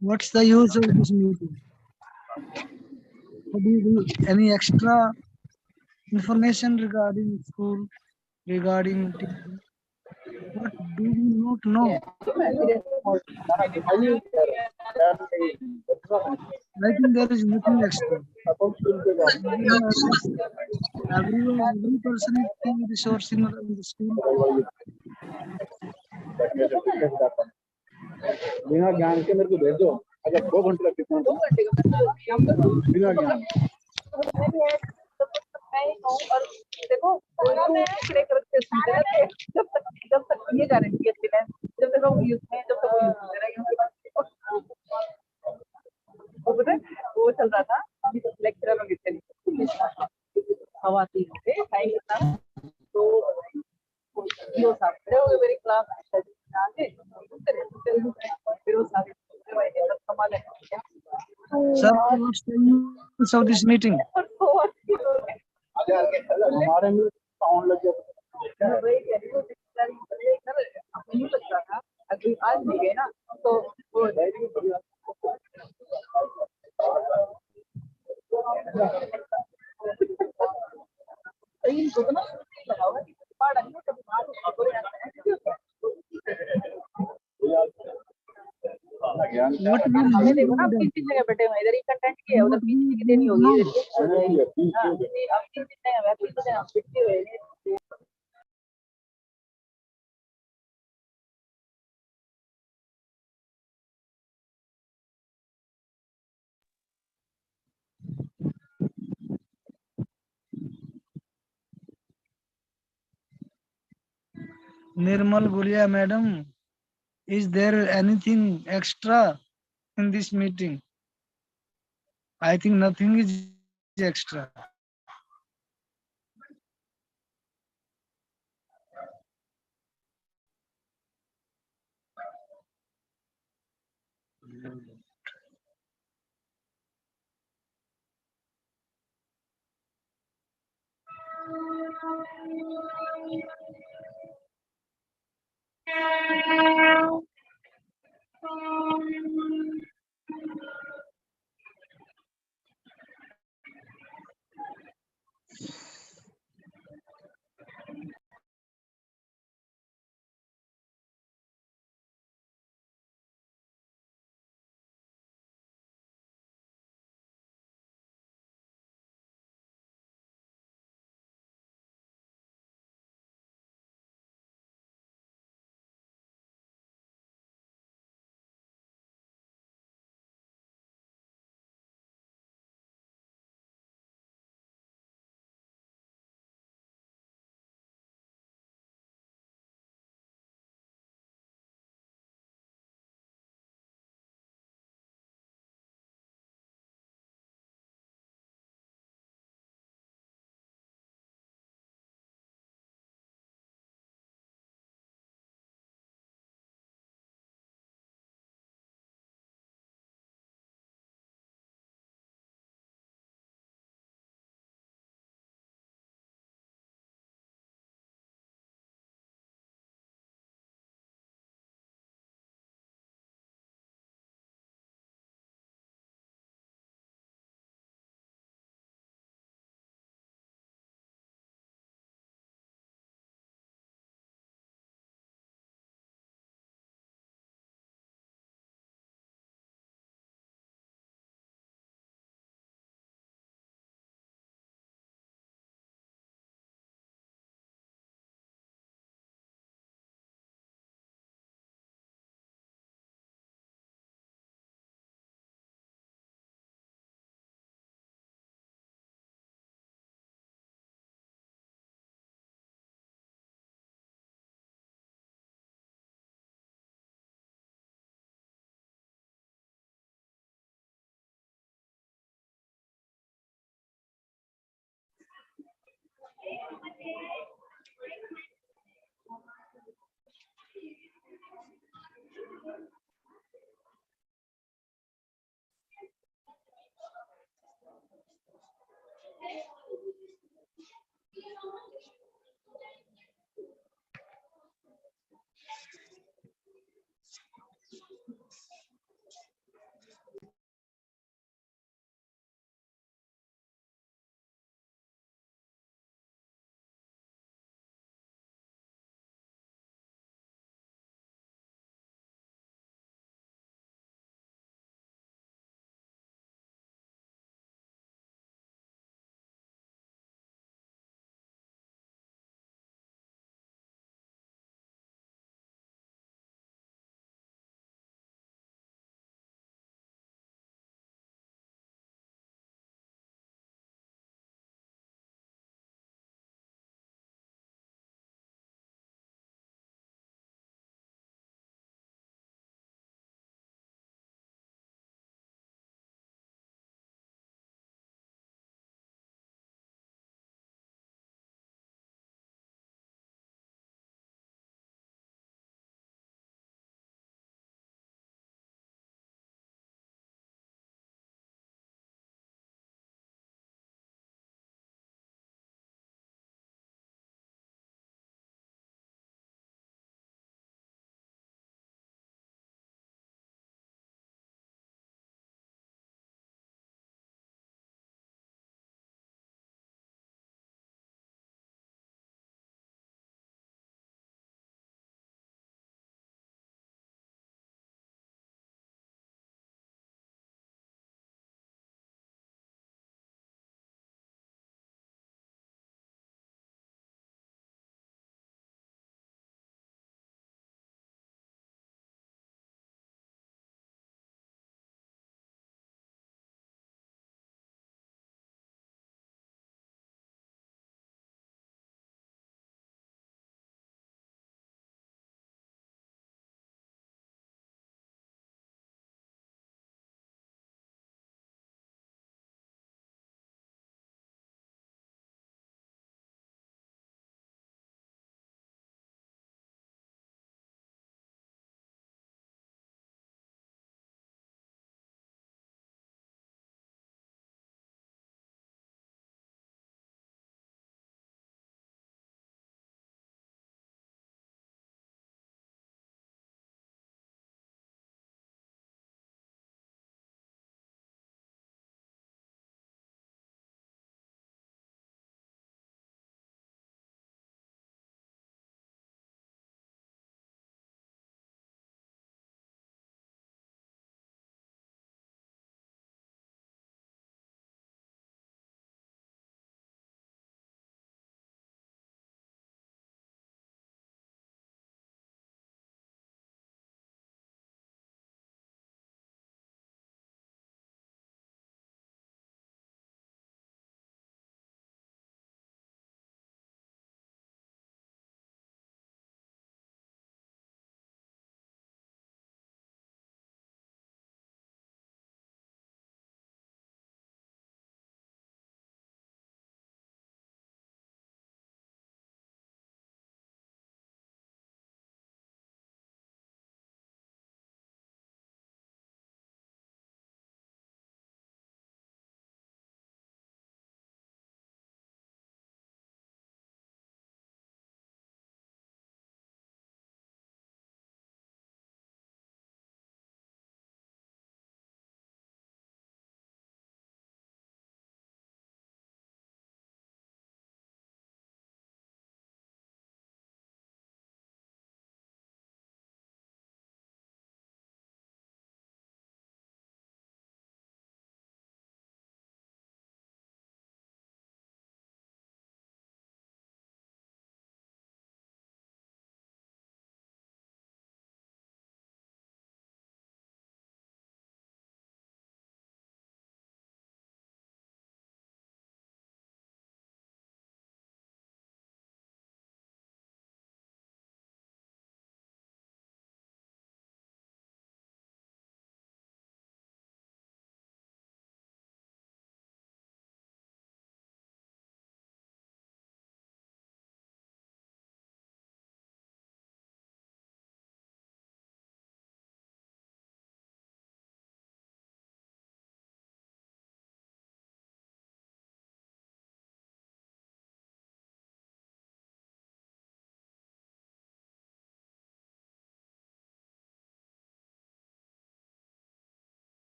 What's the use of this meeting? Or do you do any extra information regarding school, regarding teaching? What do we not know? I think there is nothing extra. Every person is being resource in the school. बिना ज्ञान के मेरे को भेजो अगर 2 घंटे का बिना ज्ञान और देखो में खड़े करके सुनते रहते हैं, जब तक ये गारंटी अच्छी है, जब तक हम यूथ में जब तक वो यूथ में रहेंगे। वो पता है वो चल रहा था लेक्चरर में कितने खवातीन थे टाइम कितना तो यो साहब खड़े हो गए मेरी क्लास आगे फिर वो साहब कमाल है Sir, what's the use of this meeting? हमारे में साउंड लग गया अभी आज नहीं गए ना तो वो What will हमें be देखो ना done? 3 जगह बैठे हुए इधर ही कंटेंट की है उधर 3 जगह देनी होगी हाँ अब 3 जगह 3 जगह बैठे हुए Nirmal Gulia, madam, is there anything extra in this meeting? I think nothing is extra.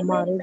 हमारे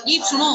ये सुनो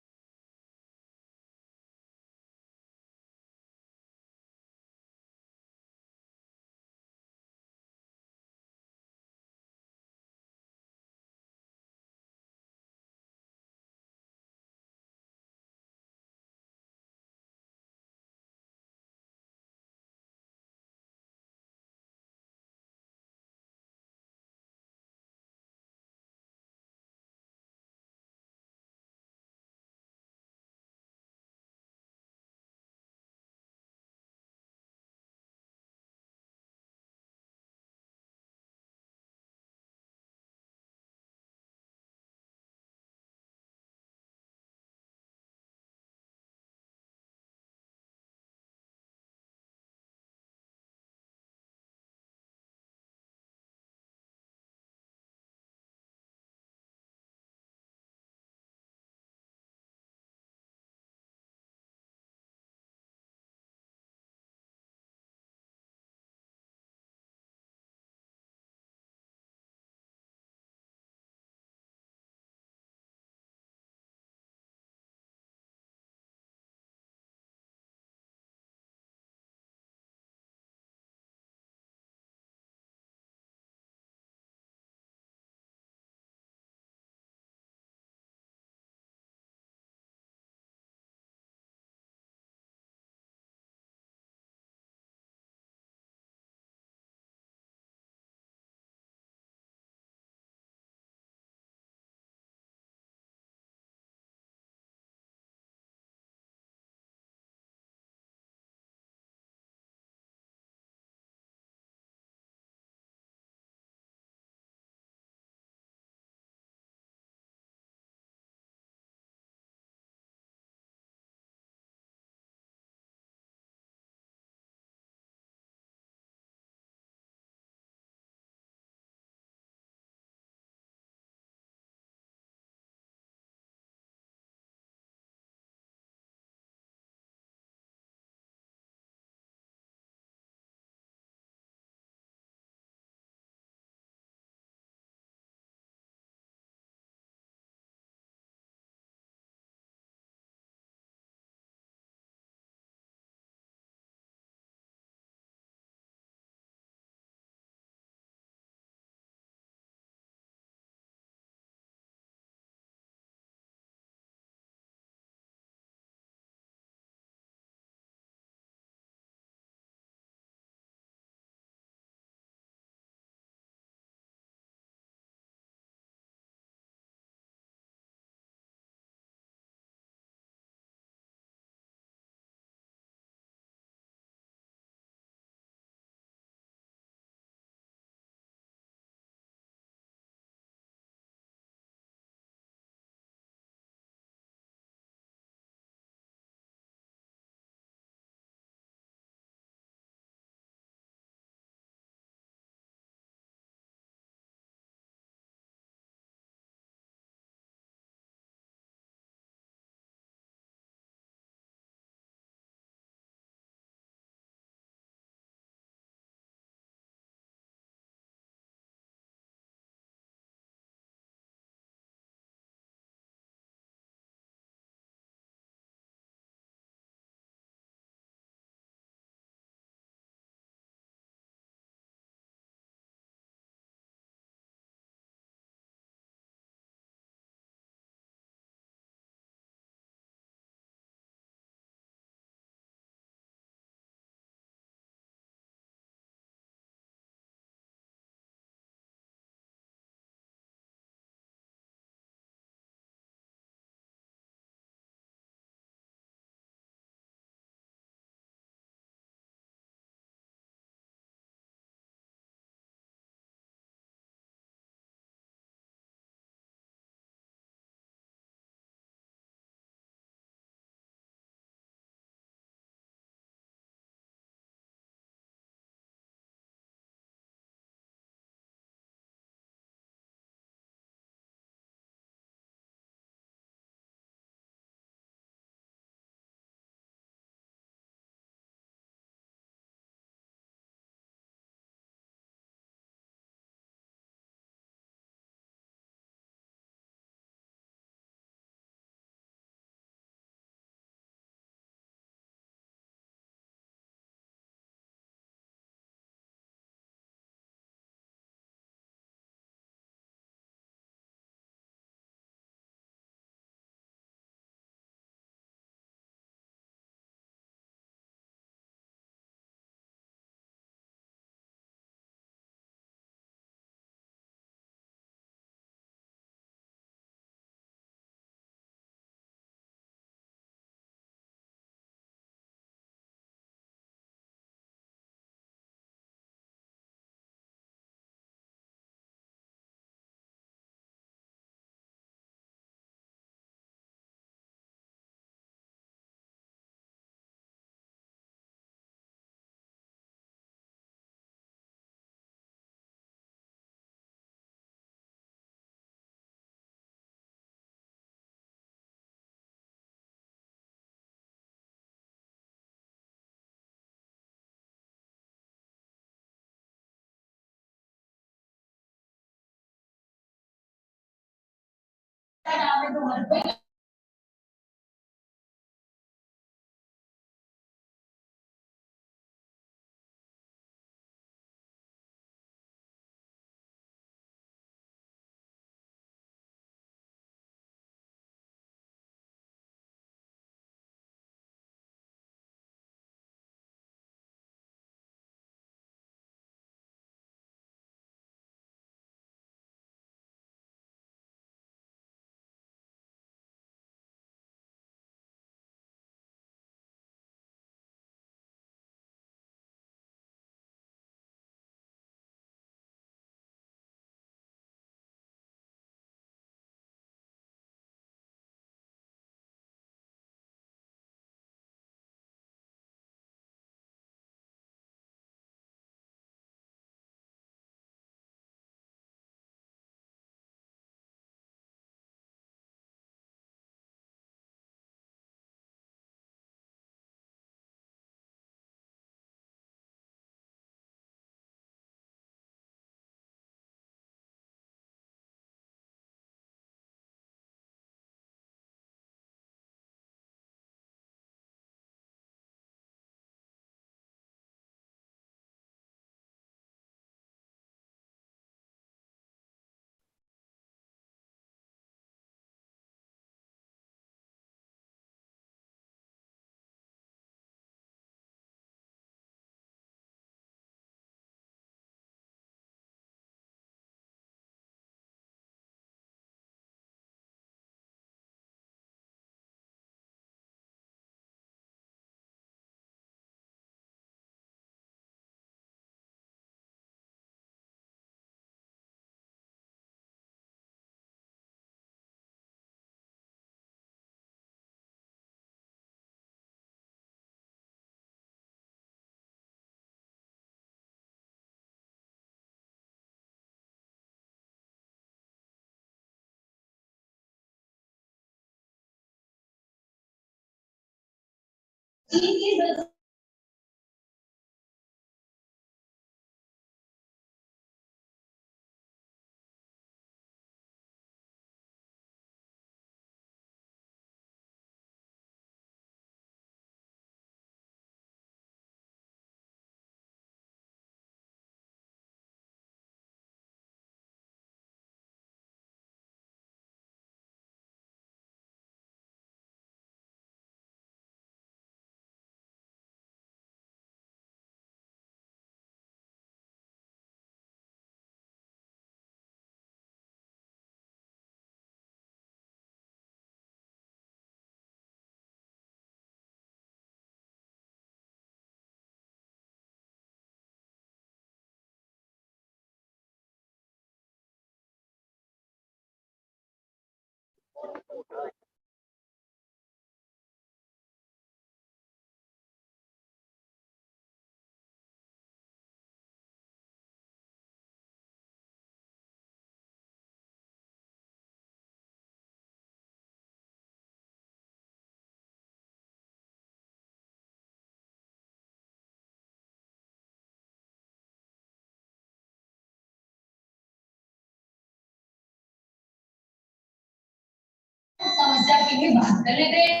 समस्या के लिए बात कर लेते हैं।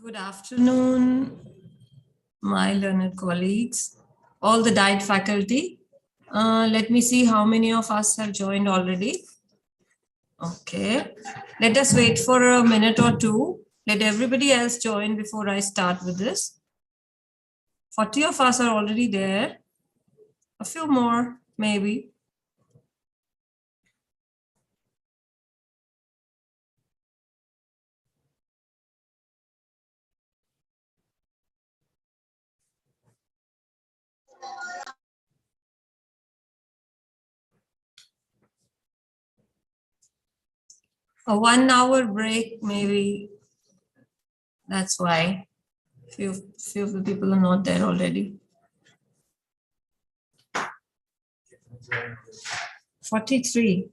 Good afternoon, my learned colleagues, all the diet faculty. Let me see how many of us have joined already. Okay, let us wait for a minute or two. Let everybody else join before I start with this. 40 of us are already there. A few more, maybe. A 1 hour break, maybe. That's why few of the people are not there already. 43.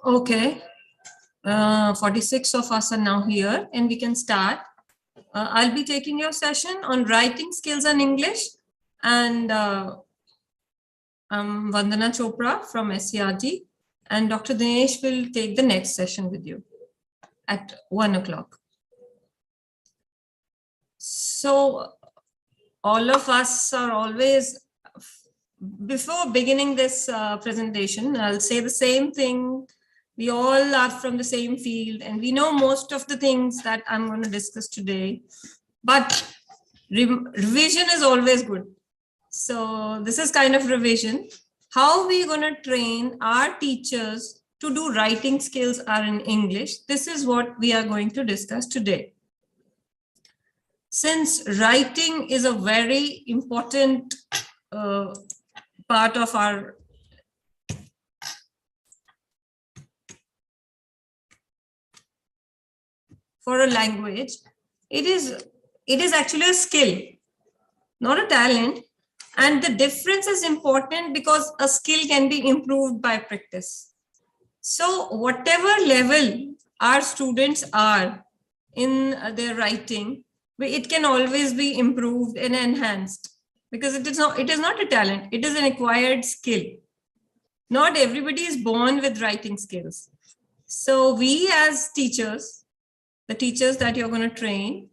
Okay. 46 of us are now here and we can start. I'll be taking your session on writing skills in English, and I'm Vandana Chopra from SCERT, and Dr. Dinesh will take the next session with you at 1 o'clock. So all of us are always, before beginning this presentation, I'll say the same thing. We all are from the same field and we know most of the things that I'm going to discuss today, but revision is always good. So this is kind of revision. How we going to train our teachers to do writing skills are in English. This is what we are going to discuss today. Since writing is a very important part of our for a language, it is actually a skill, not a talent. And the difference is important because a skill can be improved by practice. So whatever level our students are in their writing, it can always be improved and enhanced, because it is not a talent, it is an acquired skill. Not everybody is born with writing skills. So we as teachers, the teachers that you're going to train,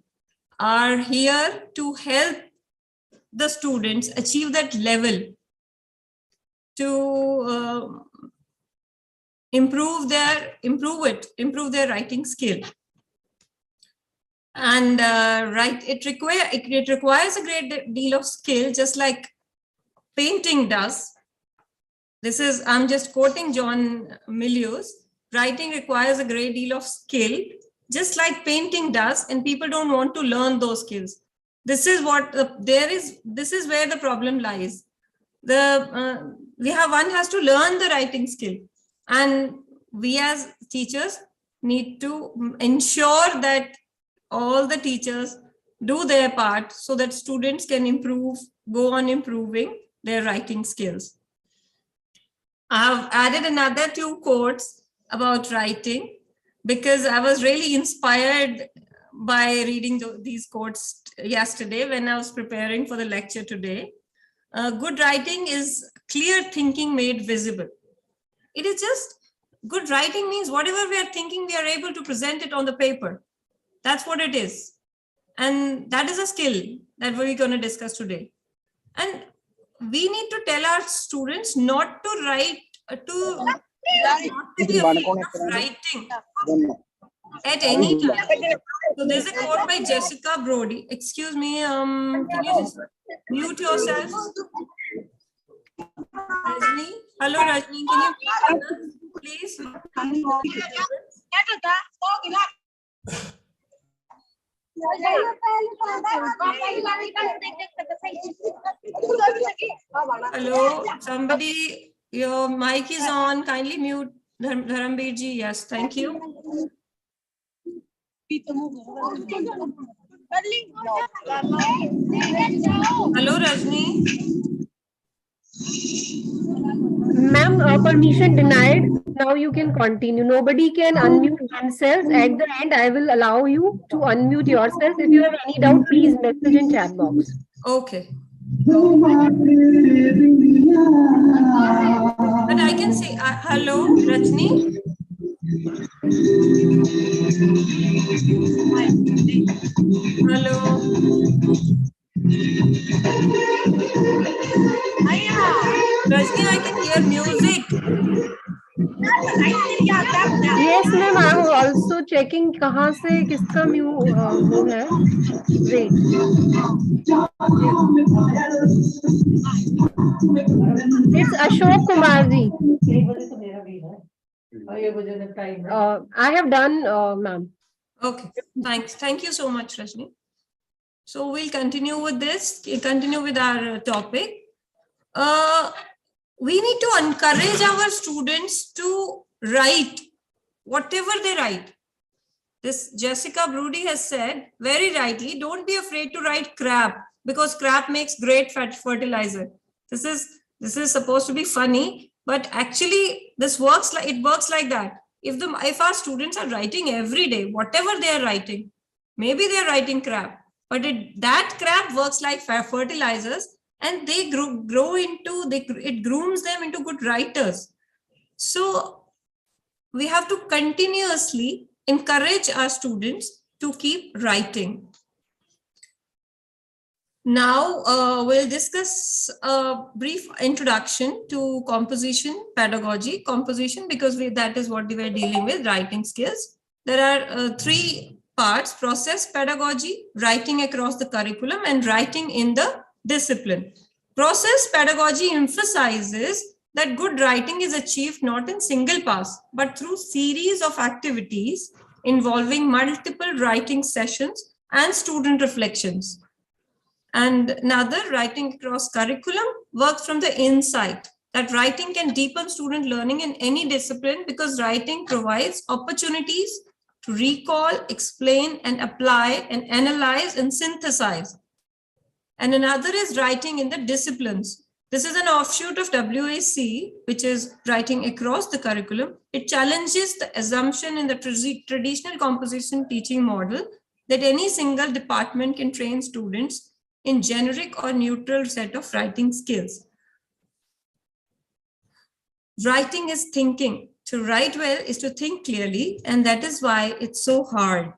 are here to help the students achieve that level, to improve their writing skill. And it requires a great deal of skill, just like painting does. I'm just quoting John Milius. Writing requires a great deal of skill, just like painting does, and people don't want to learn those skills. This is where the problem lies. One has to learn the writing skill, and we as teachers need to ensure that all the teachers do their part so that students can go on improving their writing skills. I have added another 2 quotes about writing because I was really inspired by reading these quotes yesterday when I was preparing for the lecture today. Good writing is clear thinking made visible. It is just, good writing means whatever we are thinking, we are able to present it on the paper. That's what it is. And that is a skill that we're going to discuss today. And we need to tell our students not to write, not to be afraid of writing at any time. So there's a quote by Jessica Brody. Excuse me, can you just mute yourself? Rajni? Hello, Rajni, can you please? Hello, somebody, your mic is on. Kindly mute Dharambir ji. Yes, thank you. Hello, Rajni. Ma'am, permission denied. Now you can continue. Nobody can unmute themselves. At the end, I will allow you to unmute yourself. If you have any doubt, please message in chat box. Okay. But I can say, hello, Rajni. Hello. Rajni, I can hear music. Yes, ma'am. I'm also checking कहाँ से किसका वो है. Wait. It's Ashok Kumar ji. I have done, ma'am. Okay, thanks. Thank you so much, Rajni. So we'll continue with this, continue with our topic. We need to encourage our students to write whatever they write. This Jessica Broody has said very rightly, don't be afraid to write crap, because crap makes great fertilizer. This is supposed to be funny, but actually this works like that. If our students are writing every day, whatever they are writing, maybe they are writing crap, but that crap works like fertilizers, and they it grooms them into good writers. So we have to continuously encourage our students to keep writing. Now we'll discuss a brief introduction to composition pedagogy. Composition, because that is what we were dealing with, writing skills. There are three parts: process pedagogy, writing across the curriculum, and writing in the discipline. Process pedagogy emphasizes that good writing is achieved not in single pass, but through series of activities involving multiple writing sessions and student reflections. And another, writing across curriculum, works from the insight that writing can deepen student learning in any discipline, because writing provides opportunities to recall, explain, and apply, and analyze and synthesize. And another is writing in the disciplines. This is an offshoot of WAC, which is writing across the curriculum. It challenges the assumption in the traditional composition teaching model that any single department can train students in generic or neutral set of writing skills. Writing is thinking. To write well is to think clearly, and that is why it's so hard.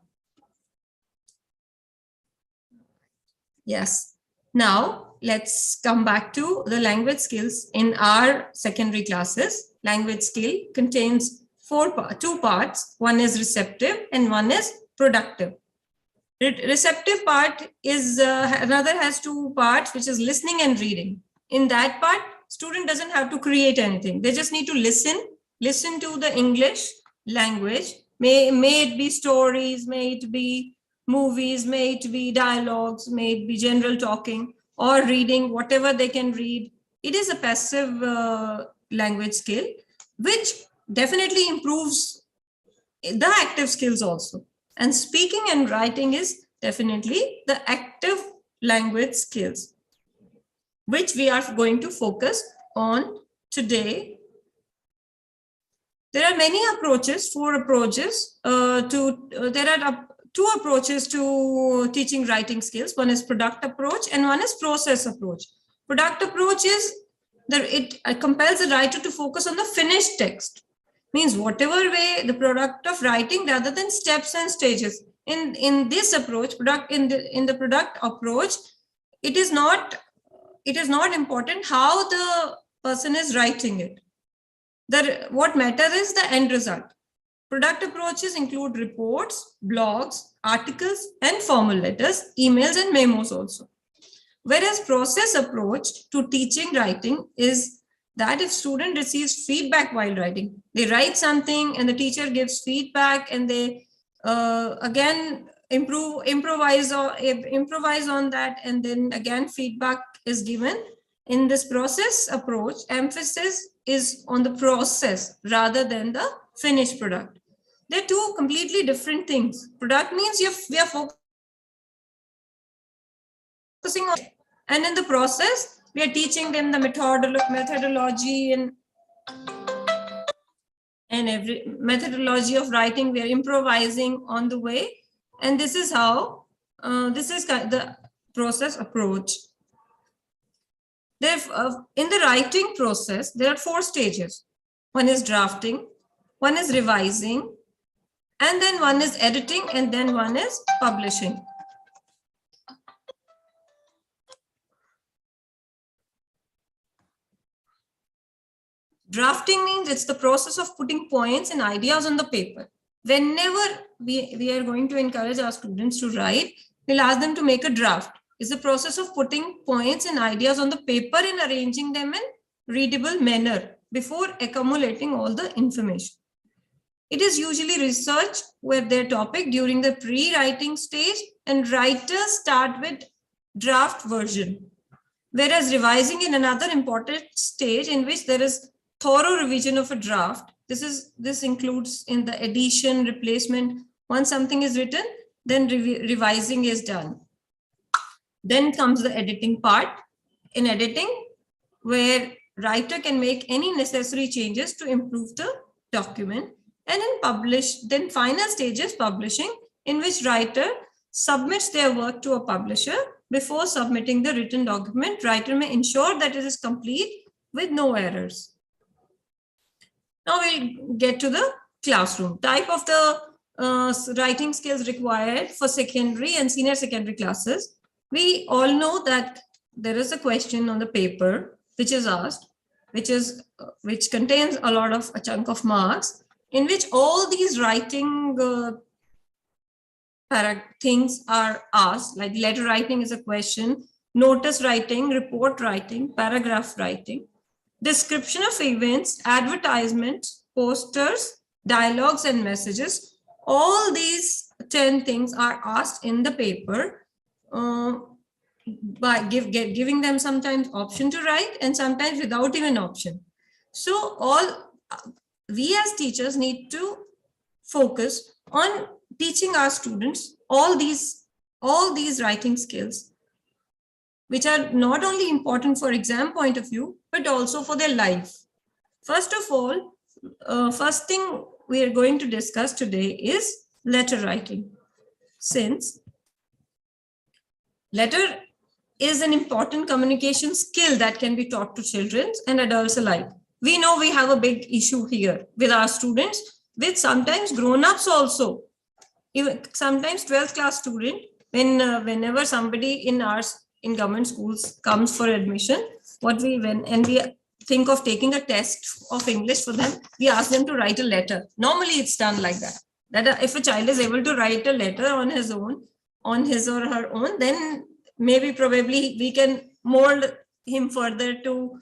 Yes. Now, let's come back to the language skills in our secondary classes. Language skill contains two parts. One is receptive and one is productive. Receptive part is another has two parts, which is listening and reading. In that part, student doesn't have to create anything. They just need to listen to the English language. May it be stories, may it be movies, may it be dialogues, may it be general talking or reading, whatever they can read. It is a passive language skill, which definitely improves the active skills also. And speaking and writing is definitely the active language skills, which we are going to focus on today. There are many approaches, there are two approaches to teaching writing skills. One is product approach and one is process approach. Product approach is that it compels the writer to focus on the finished text. Means whatever way the product of writing rather than steps and stages. In this approach, in the product approach, it is not important how the person is writing it. What matters is the end result. Product approaches include reports, blogs, articles, and formal letters, emails, and memos also. Whereas process approach to teaching writing is that if student receives feedback while writing, they write something and the teacher gives feedback and they again improvise on that, and then again feedback is given. In this process approach, emphasis is on the process rather than the finished product. They're two completely different things. Product means we are focusing on, and in the process, We are teaching them the methodology and every methodology of writing. We are improvising on the way, and this is how this is the process approach. In the writing process, there are 4 stages. One is drafting, one is revising, and then one is editing, and then one is publishing. Drafting means it's the process of putting points and ideas on the paper. Whenever we are going to encourage our students to write, we'll ask them to make a draft. It's the process of putting points and ideas on the paper and arranging them in readable manner before accumulating all the information. It is usually research with their topic during the pre-writing stage, and writers start with draft version. Whereas revising in another important stage in which there is thorough revision of a draft. This includes in the addition, replacement. Once something is written, then revising is done. Then comes the editing part. In editing, where writer can make any necessary changes to improve the document. And then final stage is publishing, in which writer submits their work to a publisher. Before submitting the written document, writer may ensure that it is complete with no errors. Now we'll get to the classroom. Type of the writing skills required for secondary and senior secondary classes. We all know that there is a question on the paper which is asked, which contains a chunk of marks, in which all these writing things are asked, like letter writing is a question, notice writing, report writing, paragraph writing, description of events, advertisements, posters, dialogues and messages. All these 10 things are asked in the paper by giving them sometimes option to write and sometimes without even option. So we as teachers need to focus on teaching our students all these writing skills, which are not only important for exam point of view, but also for their life. First of all, first thing we are going to discuss today is letter writing. Since letter is an important communication skill that can be taught to children and adults alike. We know we have a big issue here with our students, with sometimes grown-ups also. Even sometimes 12th class student, whenever somebody in government schools comes for admission, we think of taking a test of English for them, we ask them to write a letter. Normally it's done like that. That if a child is able to write a letter on his own, on his or her own, then probably we can mold him further to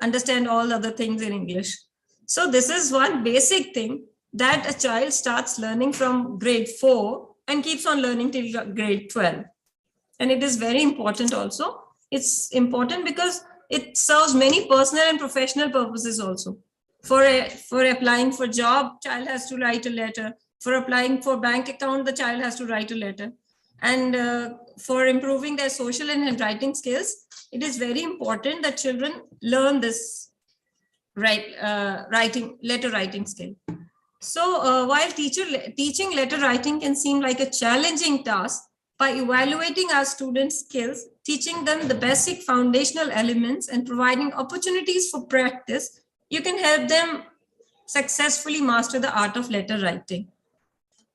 understand all other things in English. So this is one basic thing that a child starts learning from grade 4 and keeps on learning till grade 12. And it is very important also. It's important because it serves many personal and professional purposes also. For applying for job, child has to write a letter. For applying for bank account, the child has to write a letter. And for improving their social and handwriting skills, it is very important that children learn this letter writing skill. So while teaching letter writing can seem like a challenging task, by evaluating our students' skills, teaching them the basic foundational elements and providing opportunities for practice, you can help them successfully master the art of letter writing.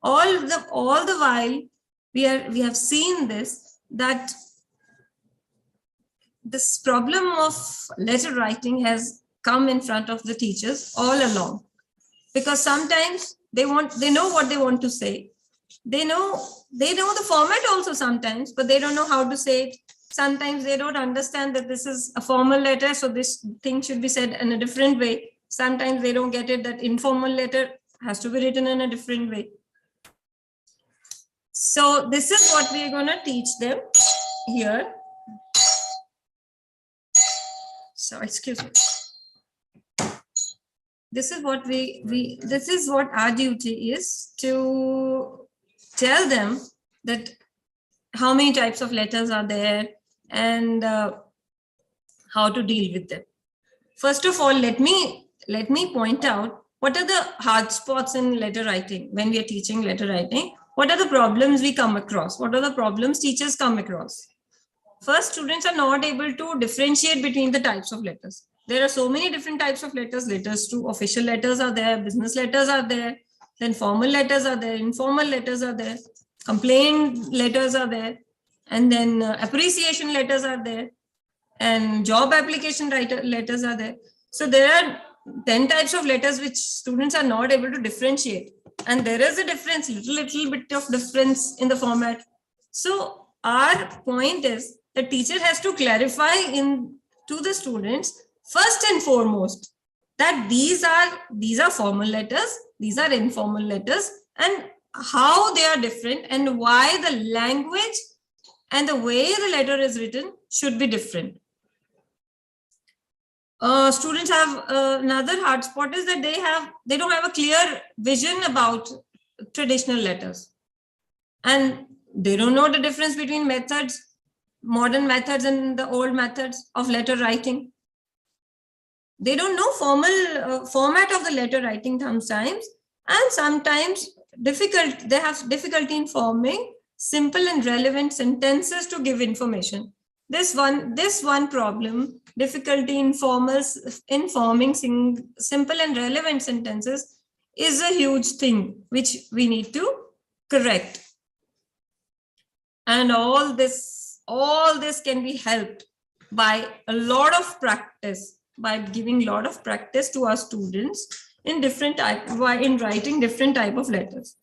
All the while, we have seen that this problem of letter writing has come in front of the teachers all along, because sometimes they know what they want to say. They know the format also sometimes, but they don't know how to say it. Sometimes they don't understand that this is a formal letter, so this thing should be said in a different way. Sometimes they don't get it that informal letter has to be written in a different way. So this is what we are going to teach them here. So excuse me. This is what this is what our duty is, to tell them that how many types of letters are there, and how to deal with them. First of all, let me point out what are the hard spots in letter writing. When we are teaching letter writing, what are the problems we come across? What are the problems teachers come across? First, students are not able to differentiate between the types of letters. There are so many different types of letters. Letters to official letters are there, business letters are there, then formal letters are there, informal letters are there, complaint letters are there, and then appreciation letters are there, and job application letters are there. So there are 10 types of letters which students are not able to differentiate. And there is a difference, little bit of difference in the format. So our point is the teacher has to clarify to the students, first and foremost, that these are formal letters, these are informal letters, and how they are different, and why the language and the way the letter is written should be different. Students have another hard spot is that they don't have a clear vision about traditional letters, and they don't know the difference between methods, modern methods and the old methods of letter writing. They don't know formal format of the letter writing sometimes, and sometimes they have difficulty in forming simple and relevant sentences to give information. This one problem, difficulty in forming simple and relevant sentences, is a huge thing which we need to correct. And all this can be helped by a lot of practice, by giving a lot of practice to our students in writing different type of letters.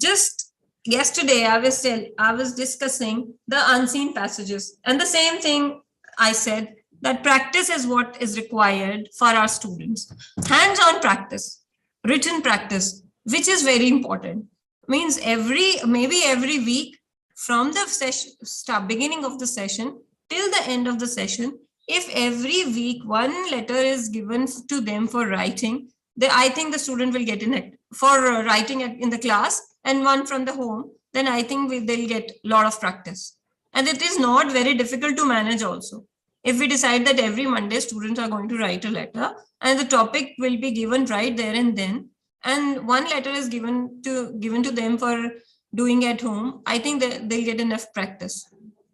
Just yesterday, I was discussing the unseen passages, and the same thing I said, that practice is what is required for our students. Hands-on practice, written practice, which is very important. Means maybe every week from the beginning of the session till the end of the session, if every week one letter is given to them for writing, I think the student will get in it for writing in the class, and one from the home, then I think they'll get a lot of practice. And it is not very difficult to manage also. If we decide that every Monday students are going to write a letter and the topic will be given right there and then, and one letter is given to them for doing at home, I think they'll get enough practice.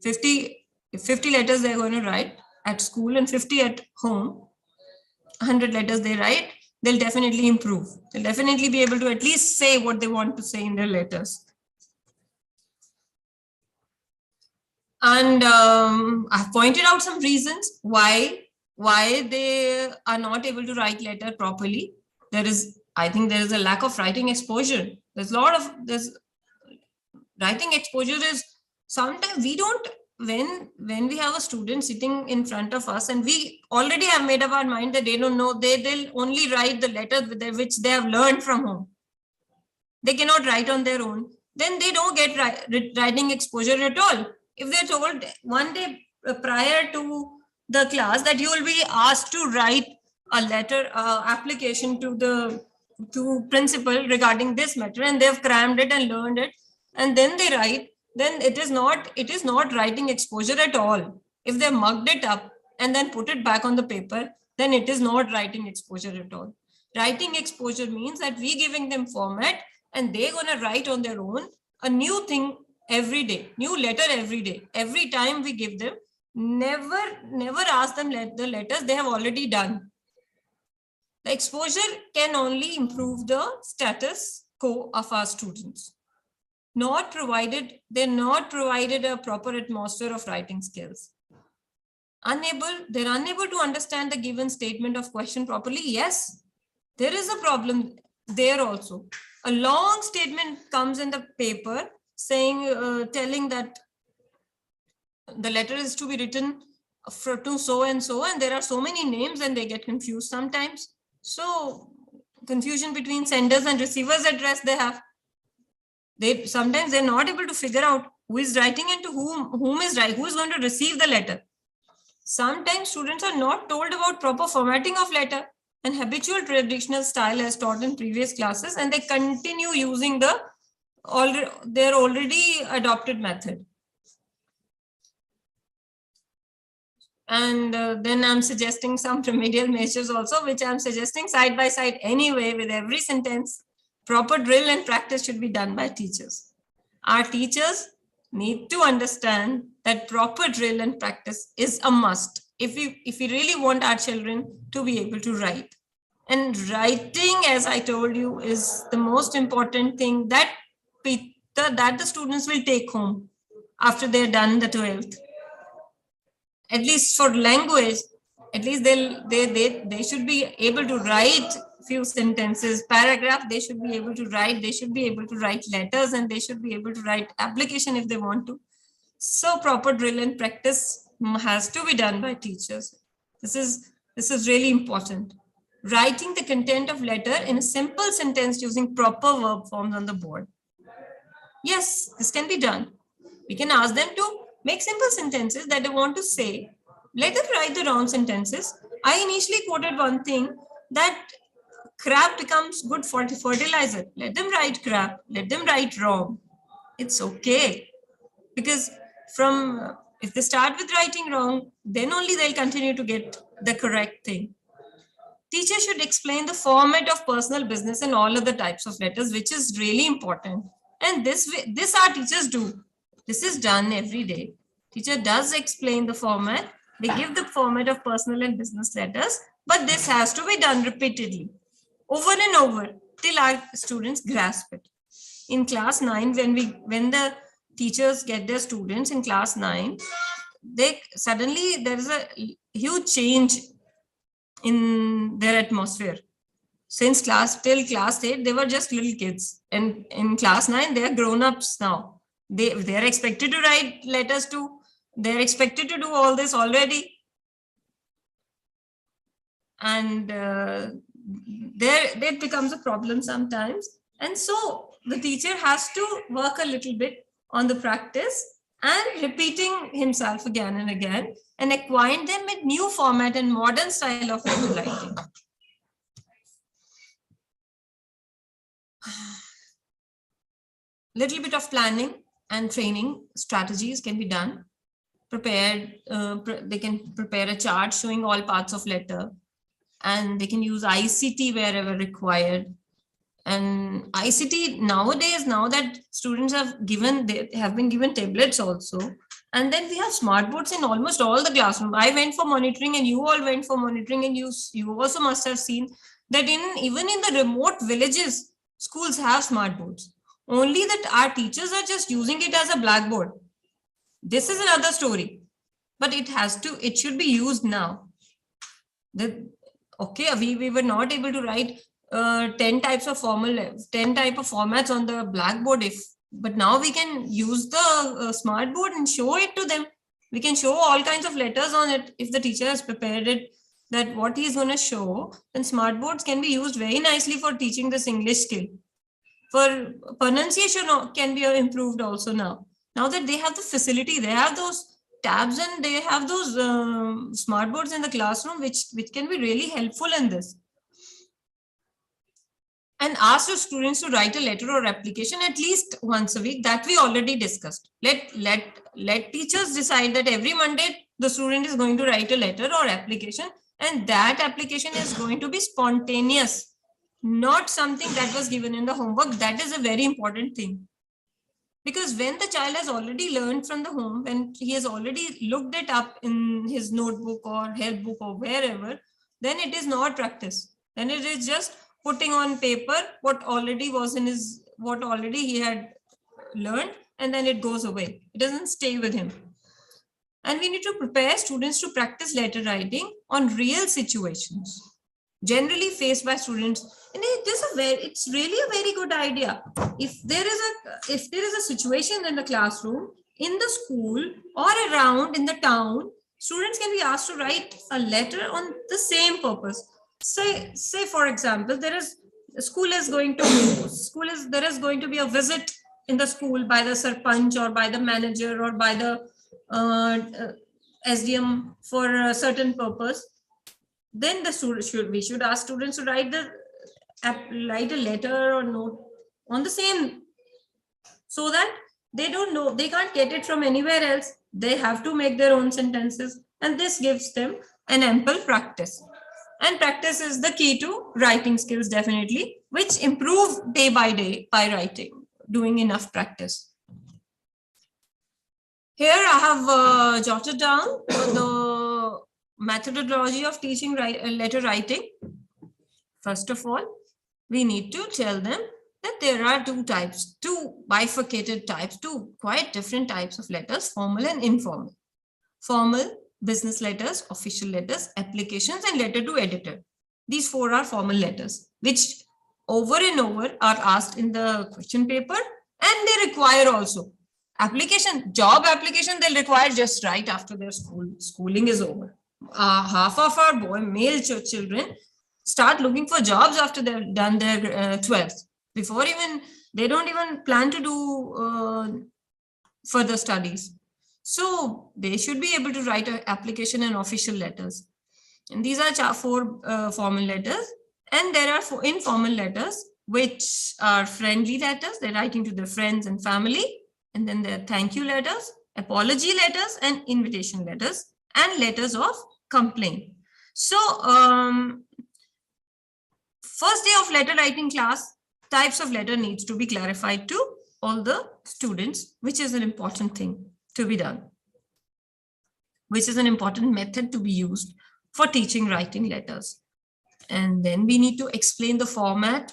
50 letters they're going to write at school and 50 at home, 100 letters they write, they'll definitely improve. They'll definitely be able to at least say what they want to say in their letters. And I've pointed out some reasons why they are not able to write letter properly. I think there is a lack of writing exposure. Writing exposure is sometimes we don't, when we have a student sitting in front of us and we already have made up our mind that they don't know, they'll only write the letter which they have learned from home. They cannot write on their own. Then they don't get writing exposure at all. If they're told one day prior to the class that you will be asked to write a letter application to principal regarding this matter, and they've crammed it and learned it, and then they write, then it is not writing exposure at all. If they mugged it up and then put it back on the paper, then it is not writing exposure at all. Writing exposure means that we giving them format and they're going to write on their own a new thing every day, new letter every day. Every time we give them, never ask them the letters they have already done. The exposure can only improve the status quo of our students. They're not provided a proper atmosphere of writing skills. They're unable to understand the given statement of question properly. Yes, there is a problem there also. A long statement comes in the paper saying, telling that the letter is to be written to so and so, and there are so many names and they get confused sometimes. So confusion between senders and receivers address they have. Sometimes they're not able to figure out who is writing and to whom is who is going to receive the letter. Sometimes students are not told about proper formatting of letter and habitual traditional style as taught in previous classes, and they continue using their already adopted method. And then I'm suggesting some remedial measures also, which I'm suggesting side by side anyway with every sentence. Proper drill and practice should be done by teachers. Our teachers need to understand that proper drill and practice is a must if we really want our children to be able to write. And writing, as I told you, is the most important thing that the students will take home after they're done the 12th. At least for language, at least they should be able to write few sentences, paragraph. They should be able to write. They should be able to write letters, and they should be able to write application if they want to. So proper drill and practice has to be done by teachers. This is really important. Writing the content of letter in a simple sentence using proper verb forms on the board. Yes, this can be done. We can ask them to make simple sentences that they want to say. Let them write the wrong sentences. I initially quoted one thing, that crab becomes good fertilizer. Let them write crab. Let them write wrong. It's okay. Because if they start with writing wrong, then only they'll continue to get the correct thing. Teachers should explain the format of personal, business, and all other types of letters, which is really important. And this our teachers do. This is done every day. Teacher does explain the format. They give the format of personal and business letters, but this has to be done repeatedly, over and over, till our students grasp it. In class 9, when the teachers get their students in class 9, there is a huge change in their atmosphere. Since till class 8, they were just little kids, and in class 9, they are grown-ups now. They are expected to write letters too. They're expected to do all this already. And there becomes a problem sometimes. And so the teacher has to work a little bit on the practice and repeating himself again and again, and acquaint them with new format and modern style of letter writing. Little bit of planning and training strategies can be done. They can prepare a chart showing all parts of letter, and they can use ICT wherever required. And ICT nowadays, now that students they have been given tablets also, and then we have smart boards in almost all the classrooms. I went for monitoring, and you all went for monitoring, and you also must have seen that even in the remote villages, schools have smart boards. Only that our teachers are just using it as a blackboard. This is another story, but it should be used now. We were not able to write 10 types of 10 type of formats on the blackboard, but now we can use the smart board and show it to them. We can show all kinds of letters on it. If the teacher has prepared it, that what he is going to show, then smart boards can be used very nicely for teaching this English skill. For pronunciation can be improved also now. Now that they have the facility, they have those tabs, and they have those smart boards in the classroom, which can be really helpful in this. And ask the students to write a letter or application at least once a week. That we already discussed. Let teachers decide that every Monday the student is going to write a letter or application, and that application is going to be spontaneous, not something that was given in the homework. That is a very important thing. Because when the child has already learned from the home, when he has already looked it up in his notebook or help book or wherever, then it is not practice. Then it is just putting on paper what already he had learned, and then it goes away. It doesn't stay with him. And we need to prepare students to practice letter writing on real situations, generally faced by students. And it's really a very good idea. If there is a situation in the classroom, in the school, or around in the town, students can be asked to write a letter on the same purpose. Say for example, there is going to be a visit in the school by the sarpanch or by the manager or by the SDM for a certain purpose. Then we should ask students to write a letter or note on the same, so that they don't know, they can't get it from anywhere else. They have to make their own sentences. and this gives them an ample practice. And practice is the key to writing skills, definitely, which improve day by day by writing, doing enough practice. Here I have jotted down the methodology of teaching letter writing. First of all, we need to tell them that there are two types, two bifurcated types, two quite different types of letters, formal and informal. Formal, business letters, official letters, applications, and letter to editor. These four are formal letters, which over and over are asked in the question paper, and they require also application, job application, they'll require just right after their schooling is over. Half of our male children start looking for jobs after they've done their 12th. Before even, they don't even plan to do further studies. So they should be able to write an application and official letters. And these are four formal letters. And there are four informal letters, which are friendly letters. They're writing to their friends and family. And then there are thank you letters, apology letters, and invitation letters, and letters of complaint. So first day of letter writing class, types of letter needs to be clarified to all the students, which is an important thing to be done, which is an important method to be used for teaching writing letters. And then we need to explain the format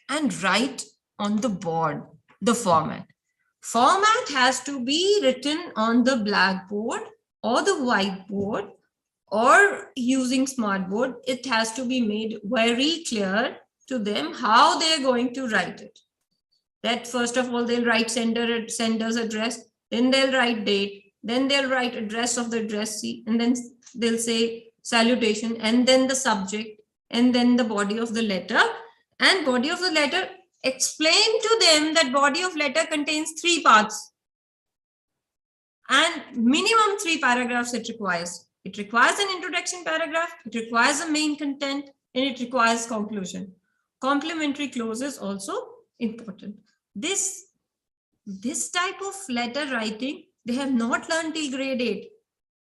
and write on the board the format. Format has to be written on the blackboard or the whiteboard or using smartboard. It has to be made very clear to them how they're going to write it. That first of all, they'll write sender's address, then they'll write date, then they'll write address of the addressee, and then they'll say salutation, and then the subject, and then the body of the letter. And body of the letter, explain to them that body of letter contains 3 parts and minimum 3 paragraphs it requires. It requires an introduction paragraph, it requires a main content, and it requires conclusion. Complementary clause is also important. This type of letter writing, they have not learned till grade 8.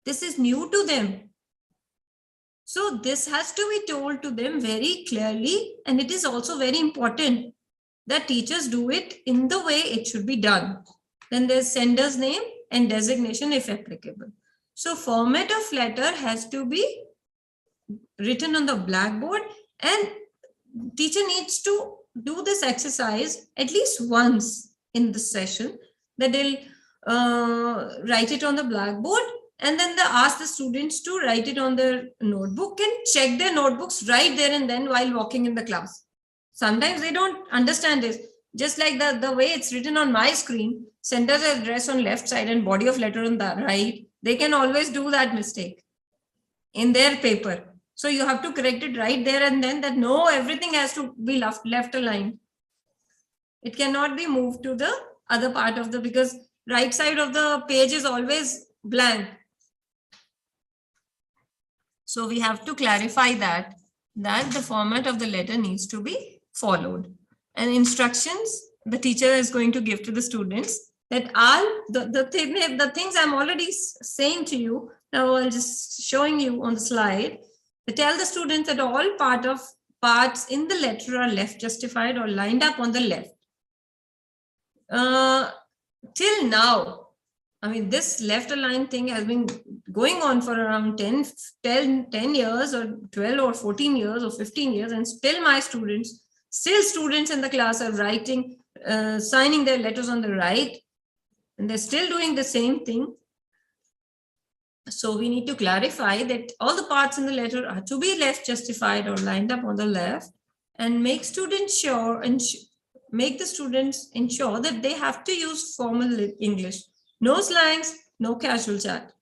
This is new to them. So this has to be told to them very clearly, and it is also very important that teachers do it in the way it should be done. Then there's sender's name and designation if applicable. So format of letter has to be written on the blackboard, and teacher needs to do this exercise at least once in the session, that they'll write it on the blackboard, and then they ask the students to write it on their notebook and check their notebooks right there and then while walking in the class. Sometimes they don't understand this. Just like the way it's written on my screen, sender's address on left side and body of letter on the right, they can always do that mistake in their paper. So you have to correct it right there and then, that no, everything has to be left aligned. It cannot be moved to the other part of the, because right side of the page is always blank. So we have to clarify that the format of the letter needs to be followed. And instructions the teacher is going to give to the students, that all the things I'm already saying to you, now I'm just showing you on the slide, to tell the students that all parts in the letter are left justified or lined up on the left. Till now, I mean, this left aligned thing has been going on for around 10 years or 12 or 14 years or 15 years, and still my students in the class are writing, signing their letters on the right, and they're still doing the same thing. So we need to clarify that all the parts in the letter are to be left justified or lined up on the left, and make students sure and make the students ensure that they have to use formal English. No slangs, no casual chat.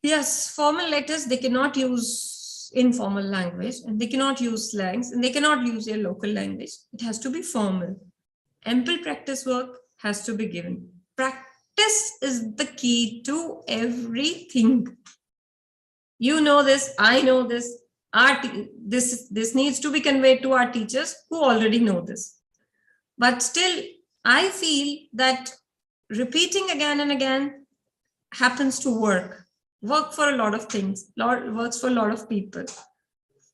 Yes, formal letters, they cannot use informal language, and they cannot use slangs, and they cannot use their local language. It has to be formal. Ample practice work has to be given. Practice is the key to everything. You know this, I know this. This needs to be conveyed to our teachers who already know this. But still, I feel that repeating again and again happens to work. work for a lot of things, works for a lot of people.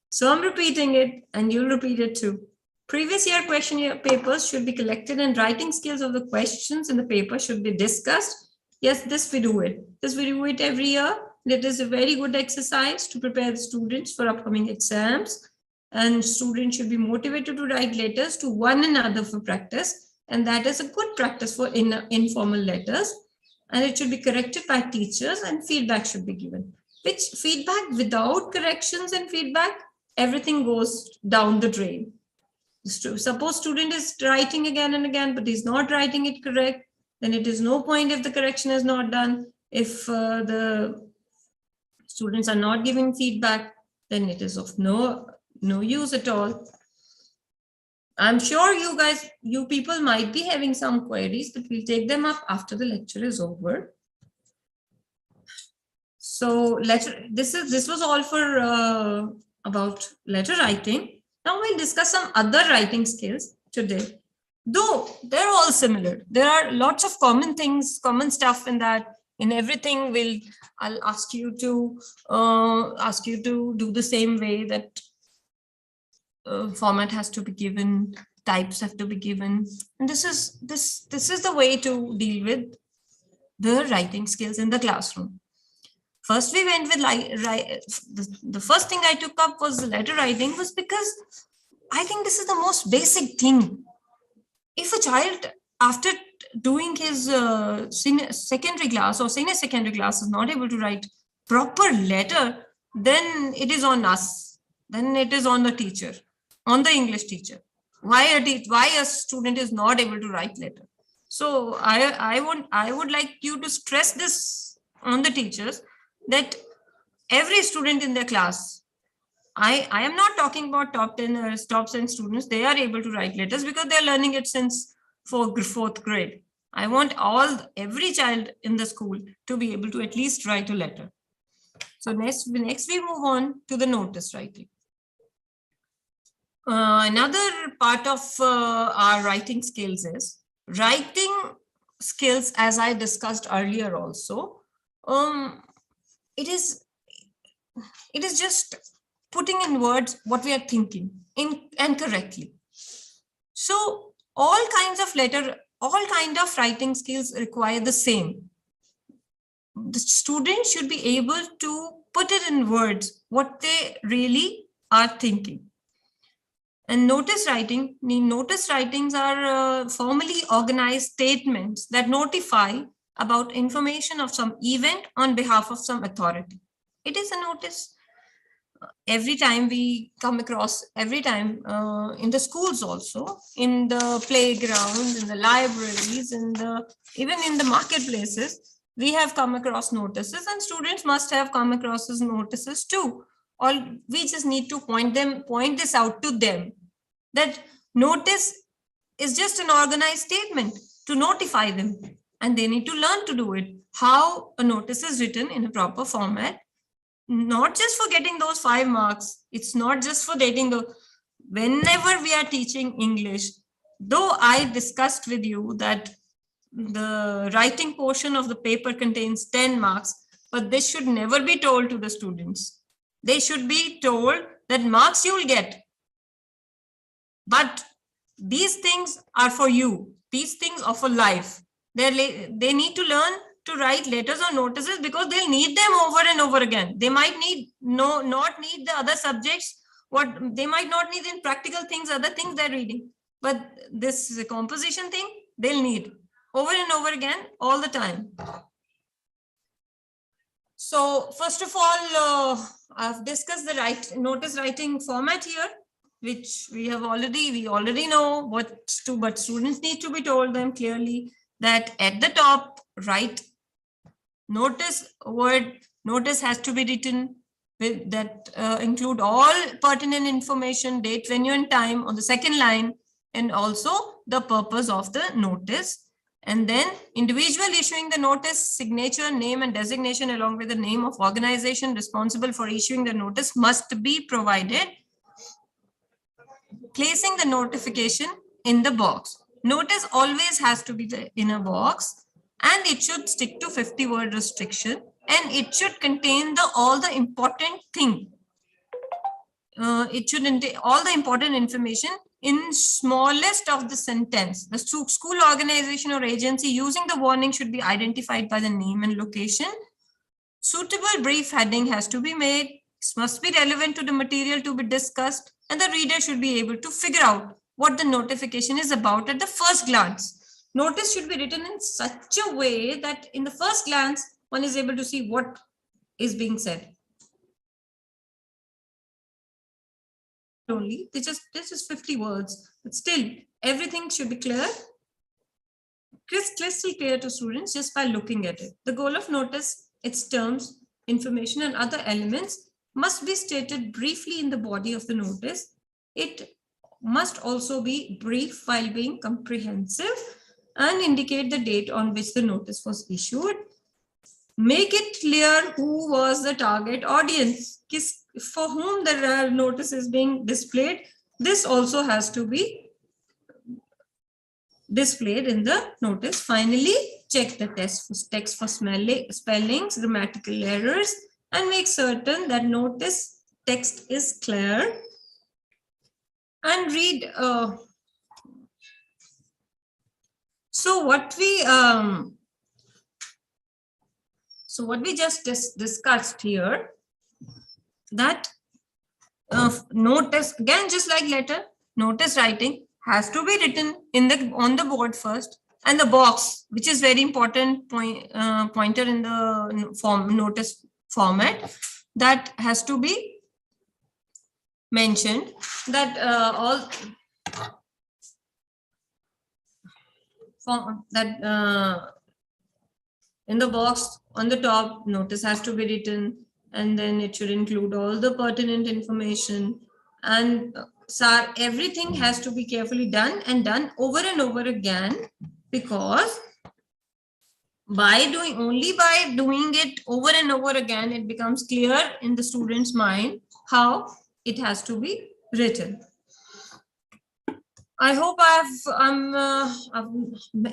So I'm repeating it and you'll repeat it too. Previous year question papers should be collected and writing skills of the questions in the paper should be discussed. Yes, this we do it. This we do it every year. It is a very good exercise to prepare the students for upcoming exams. And students should be motivated to write letters to one another for practice. And that is a good practice for informal letters. And it should be corrected by teachers and feedback should be given. Which feedback without corrections and feedback, everything goes down the drain. Suppose student is writing again and again, but he's not writing it correct, then it is no point if the correction is not done. If the students are not giving feedback, then it is of no use at all. I'm sure you people might be having some queries, but we'll take them up after the lecture is over. So this was all for about letter writing. Now we'll discuss some other writing skills today. Though they're all similar. There are lots of common things, common stuff in that. In everything, I'll ask you to do the same way, that format has to be given, types have to be given, and this is the way to deal with the writing skills in the classroom. First, we went with the first thing I took up was letter writing, was because I think this is the most basic thing. If a child, after doing his secondary class or senior secondary class, is not able to write proper letter, then it is on us. Then it is on the teacher, on the English teacher. Why a student is not able to write letter? So I would like you to stress this on the teachers, that every student in their class, I am not talking about top 10 or top 10 students, they are able to write letters because they're learning it since fourth grade. I want every child in the school to be able to at least write a letter. So next we move on to the notice writing. Another part of our writing skills is writing skills, as I discussed earlier also. It is just putting in words what we are thinking and correctly. So all kinds of writing skills require the same. The student should be able to put it in words what they really are thinking. And notice writings are formally organized statements that notify about information of some event on behalf of some authority. It is a notice. Every time we come across, in the schools also, in the playgrounds, in the libraries, even in the marketplaces, we have come across notices, and students must have come across these notices too. Or we just need to point this out to them, that notice is just an organized statement to notify them, and they need to learn to do it. How a notice is written in a proper format, not just for getting those 5 marks. It's not just for getting whenever we are teaching English, though I discussed with you that the writing portion of the paper contains 10 marks, but this should never be told to the students. They should be told that marks you will get. But these things are for you. These things are for life. They need to learn to write letters or notices because they'll need them over and over again. They might not need the other subjects, what they might not need in practical things, other things they're reading. But this is a composition thing, they'll need over and over again all the time. So first of all, I've discussed the notice writing format here, which we already know what to, but students need to be told them clearly that at the top, write notice word. Notice has to be written with that include all pertinent information, date, venue, and time on the second line, and also the purpose of the notice. And then individual issuing the notice, signature, name, and designation along with the name of organization responsible for issuing the notice must be provided. Placing the notification in the box. Notice always has to be in a box, and it should stick to 50-word restriction. and it should contain all the important thing. It should contain all the important information in smallest of the sentence. The school organization or agency using the warning should be identified by the name and location. Suitable brief heading has to be made. It must be relevant to the material to be discussed, and the reader should be able to figure out what the notification is about at the first glance. Notice should be written in such a way that in the first glance, one is able to see what is being said. Only this is 50 words, but still everything should be clear, crystal clear to students just by looking at it. The goal of notice, its terms, information, and other elements must be stated briefly in the body of the notice. It must also be brief while being comprehensive and indicate the date on which the notice was issued. Make it clear who was the target audience, for whom the notice is being displayed. This also has to be displayed in the notice. Finally, check the text for spellings, grammatical errors, and make certain that notice text is clear. And read. So what we just discussed here, that notice, again, just like letter, notice writing has to be written on the board first, and the box, which is very important pointer in the notice format, that has to be mentioned, that in the box on the top, notice has to be written, and then it should include all the pertinent information, and everything has to be carefully done and done over and over again, because only by doing it over and over again, it becomes clear in the student's mind how it has to be written. I hope I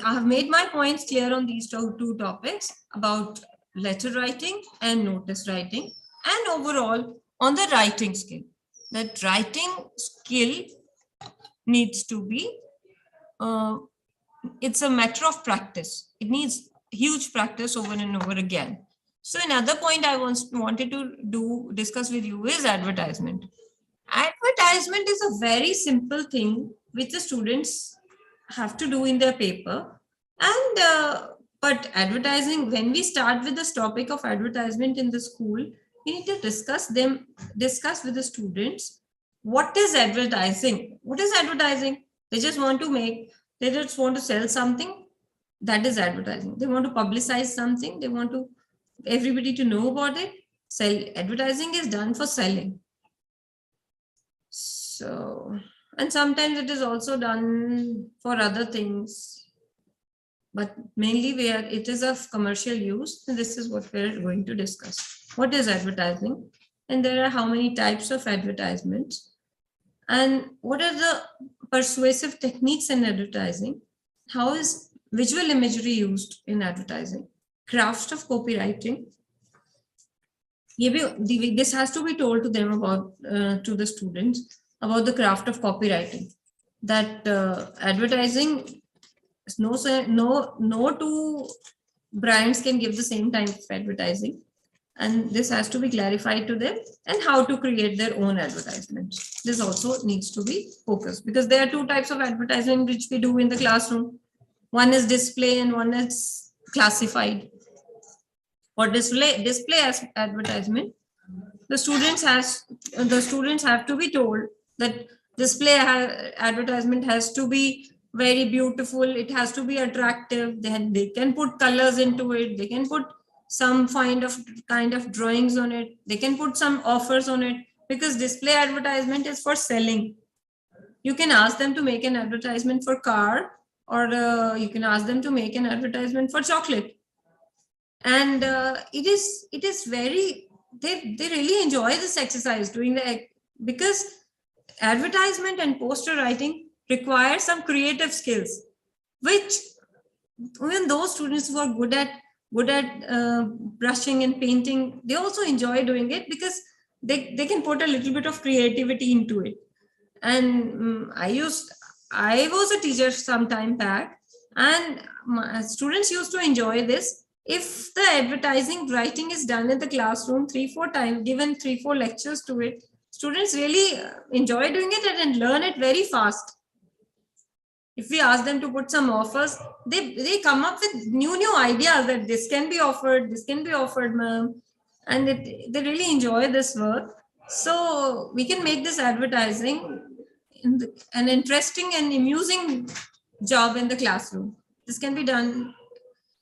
have made my points clear on these two topics about letter writing and notice writing, and overall on the writing skill. That writing skill needs to be, it's a matter of practice. It needs huge practice over and over again. So another point I wanted to discuss with you is advertisement. Advertisement is a very simple thing which the students have to do in their paper. And but advertising, when we start with this topic of advertisement in the school, we need to discuss with the students, what is advertising? What is advertising? They just want to sell something. That is advertising. They want to publicize something. They want everybody to know about it. Advertising is done for selling. So, and sometimes it is also done for other things, but mainly where it is of commercial use. And this is what we're going to discuss. What is advertising? And there are how many types of advertisements? And what are the persuasive techniques in advertising? How is visual imagery used in advertising? Craft of copywriting. This has to be told to them about, to the students, about the craft of copywriting. That advertising, no two brands can give the same type of advertising. And this has to be clarified to them, and how to create their own advertisements. This also needs to be focused, because there are two types of advertising which we do in the classroom. One is display and one is classified. For display as advertisement, the students have to be told that display advertisement has to be very beautiful. It has to be attractive. Then they can put colors into it. They can put some kind of drawings on it. They can put some offers on it, because display advertisement is for selling. You can ask them to make an advertisement for car, or you can ask them to make an advertisement for chocolate. And it is very, they really enjoy this exercise doing because advertisement and poster writing require some creative skills, which even those students who are good at good at brushing and painting, they also enjoy doing it because they can put a little bit of creativity into it. And I was a teacher some time back, and my students used to enjoy this. If the advertising writing is done in the classroom 3-4 times, given 3-4 lectures to it, students really enjoy doing it and learn it very fast. If we ask them to put some offers, they come up with new ideas that this can be offered, ma'am. And they really enjoy this work. So we can make this advertising an interesting and amusing job in the classroom. This can be done.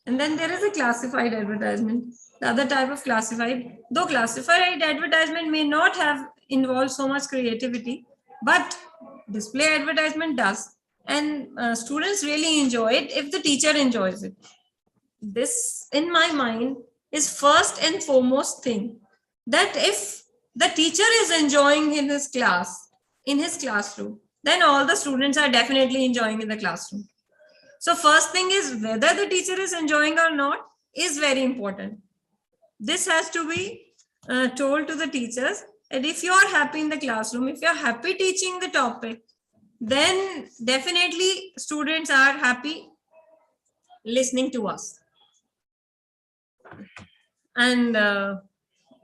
And then there is a classified advertisement. The other type of classified, though classified advertisement may not have involved so much creativity, but display advertisement does. And students really enjoy it if the teacher enjoys it. This, in my mind, is first and foremost thing, that if the teacher is enjoying in his class, in his classroom, then all the students are definitely enjoying in the classroom. So first thing is whether the teacher is enjoying or not is very important. This has to be told to the teachers, and if you are happy in the classroom, if you are happy teaching the topic, then definitely students are happy listening to us. And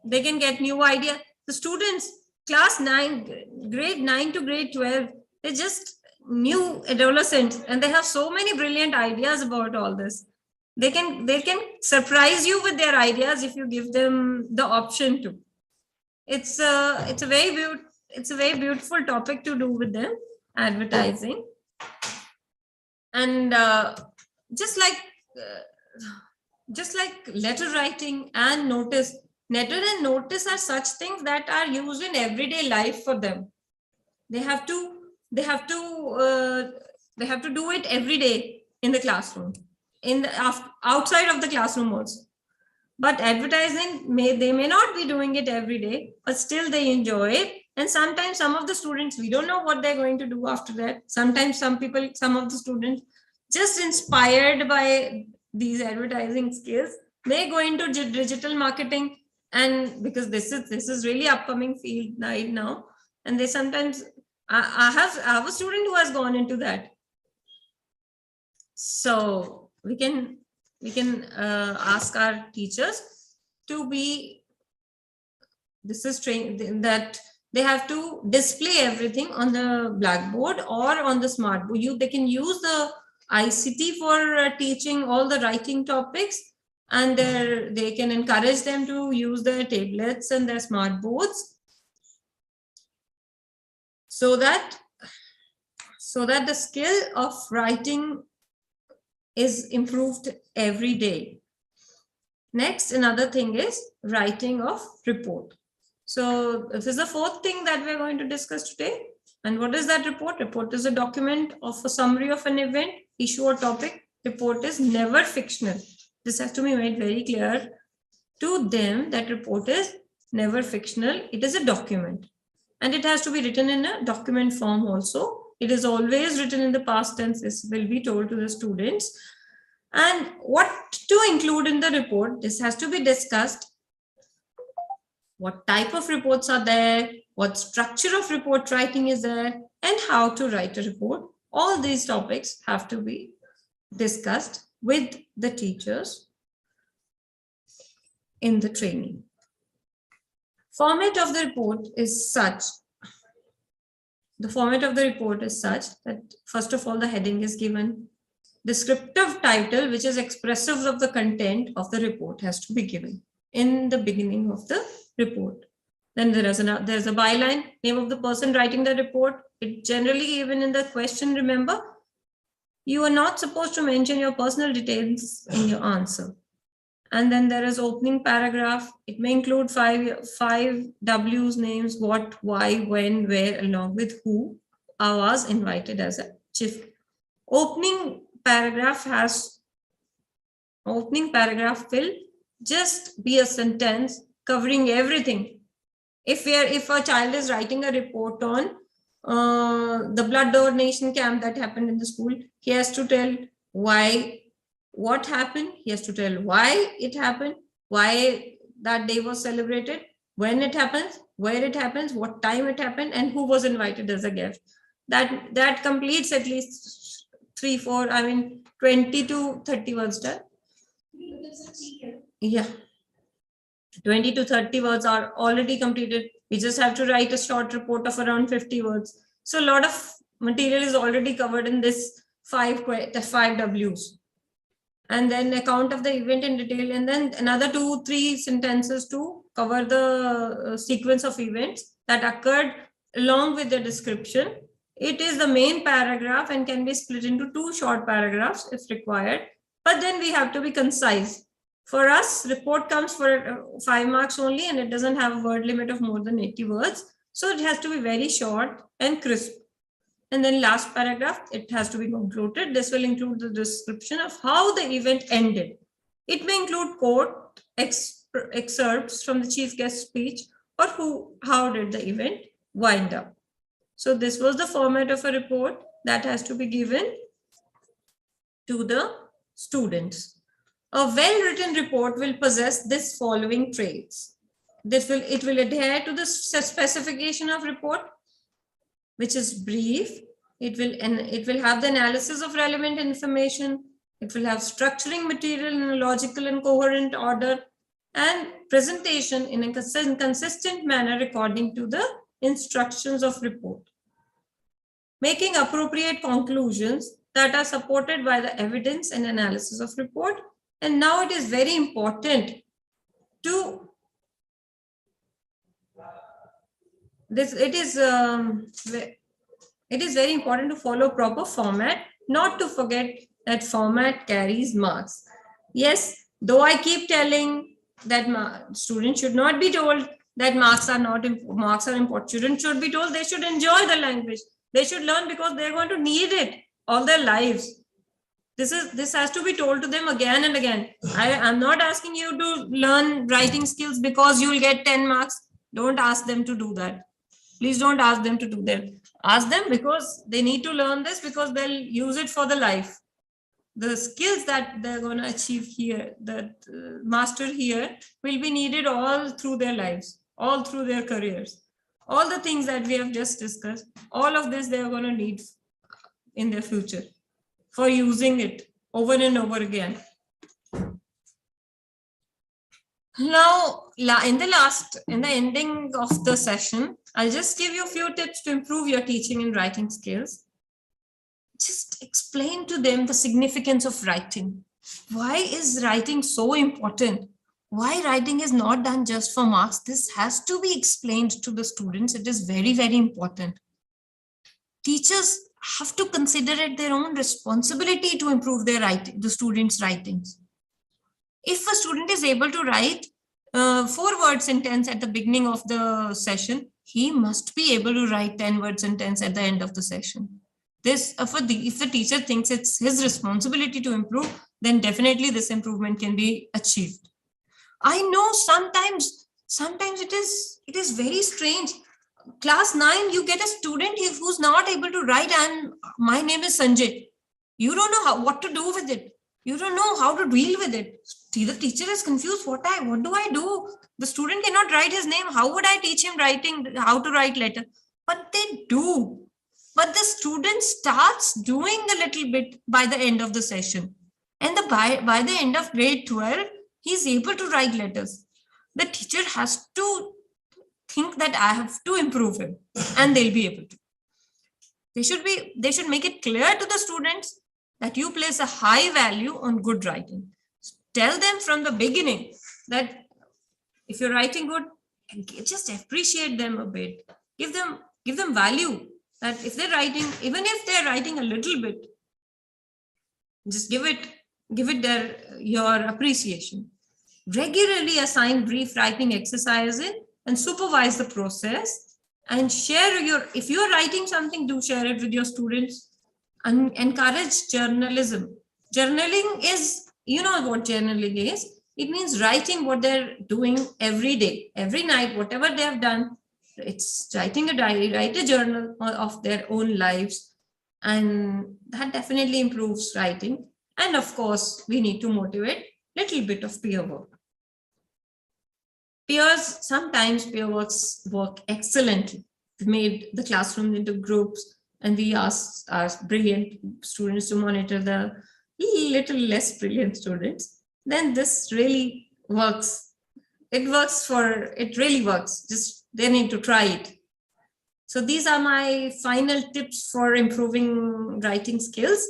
they can get new idea. The students, class 9, grade 9 to grade 12, they're just new adolescents, and they have so many brilliant ideas about all this. They can surprise you with their ideas if you give them the option to. It's a very beautiful topic to do with them, advertising. And just like letter writing and notice, letter and notice are such things that are used in everyday life for them. They have to do it every day in the classroom, outside of the classroom also. But advertising, they may not be doing it every day, but still they enjoy it. And sometimes some of the students, we don't know what they're going to do after that. Sometimes some of the students, just inspired by these advertising skills, they go into digital marketing, and because this is really upcoming field right now. And they sometimes, I have a student who has gone into that. So we can ask our teachers to be, this is training, that they have to display everything on the blackboard or on the smart board. They can use the ICT for teaching all the writing topics, and they can encourage them to use their tablets and their smart boards, so that the skill of writing is improved every day. Next, another thing is writing of report. So this is the fourth thing that we're going to discuss today. And what is that report? Report is a document of a summary of an event, issue, or topic. Report is never fictional. This has to be made very clear to them, that report is never fictional. It is a document, and it has to be written in a document form also. It is always written in the past tense. This will be told to the students. And what to include in the report, this has to be discussed. What type of reports are there? What structure of report writing is there? And how to write a report. All these topics have to be discussed with the teachers in the training. Format of the report is such. The format of the report is such that, first of all, the heading is given. Descriptive title, which is expressive of the content of the report, has to be given in the beginning of the report. Then there's a byline, name of the person writing the report. It generally given in the question, remember. You are not supposed to mention your personal details in your answer. And then there is opening paragraph. It may include five W's names: what, why, when, where, along with who was invited as a chief. Opening paragraph will just be a sentence covering everything. If a child is writing a report on the blood donation camp that happened in the school, he has to tell why what happened. He has to tell why it happened, why that day was celebrated, when it happens, where it happens, what time it happened, and who was invited as a guest. That completes at least 20 to 30 words done. Yeah. 20 to 30 words are already completed. We just have to write a short report of around 50 words. So a lot of material is already covered in this the 5 W's. And then account of the event in detail, and then another 2-3 sentences to cover the sequence of events that occurred along with the description. It is the main paragraph and can be split into 2 short paragraphs if required, but then we have to be concise. For us, report comes for 5 marks only, and it doesn't have a word limit of more than 80 words. So it has to be very short and crisp. And then last paragraph, it has to be concluded. This will include the description of how the event ended. It may include quote, excerpts from the chief guest speech, or how did the event wind up. So this was the format of a report that has to be given to the students. A well-written report will possess this following traits. It will adhere to the specification of report, which is brief. It will have the analysis of relevant information. It will have structuring material in a logical and coherent order, and presentation in a consistent manner according to the instructions of report. Making appropriate conclusions that are supported by the evidence and analysis of report. And now it is very important to it is very important to follow proper format, not to forget that format carries marks. Yes, though I keep telling that students should not be told that marks are important. Students should be told they should enjoy the language. They should learn because they're going to need it all their lives. This has to be told to them again and again. I'm not asking you to learn writing skills because you'll get 10 marks. Don't ask them to do that. Please don't ask them to do that. Ask them because they need to learn this, because they'll use it for the life. The skills that they're going to achieve here, that master here, will be needed all through their lives, all through their careers. All the things that we have just discussed, all of this they're going to need in their future for using it over and over again. Now, in the ending of the session, I'll just give you a few tips to improve your teaching and writing skills. Just explain to them the significance of writing. Why is writing so important? Why writing is not done just for marks? This has to be explained to the students. It is very, very important. Teachers have to consider it their own responsibility to improve their writing, the students' writings. If a student is able to write 4-word sentence at the beginning of the session, he must be able to write 10-word sentence at the end of the session. If the teacher thinks it's his responsibility to improve, then definitely this improvement can be achieved. I know sometimes it is very strange. Class 9, you get a student who's not able to write, and my name is Sanjay. You don't know what to do with it. You don't know how to deal with it. The teacher is confused. What do I do? The student cannot write his name. How would I teach him how to write letter? But they do. But the student starts doing a little bit by the end of the session. And by the end of grade 12, he's able to write letters. The teacher has to think that I have to improve him, and they'll be able to. They should make it clear to the students that you place a high value on good writing. Tell them from the beginning that if you're writing good, just appreciate them a bit. Give them value. That if they're writing, even if they're writing a little bit, just give it your appreciation. Regularly assign brief writing exercises and supervise the process, and if you're writing something, do share it with your students, and encourage journalism. Journaling is, you know what journaling is. It means writing what they're doing every day, every night, whatever they have done. It's writing a diary, write a journal of their own lives, and that definitely improves writing. And of course, we need to motivate little bit of peer work. Sometimes peer work excellently. We made the classrooms into groups and we asked our brilliant students to monitor the little less brilliant students. Then this really works. It really works. Just they need to try it. So these are my final tips for improving writing skills.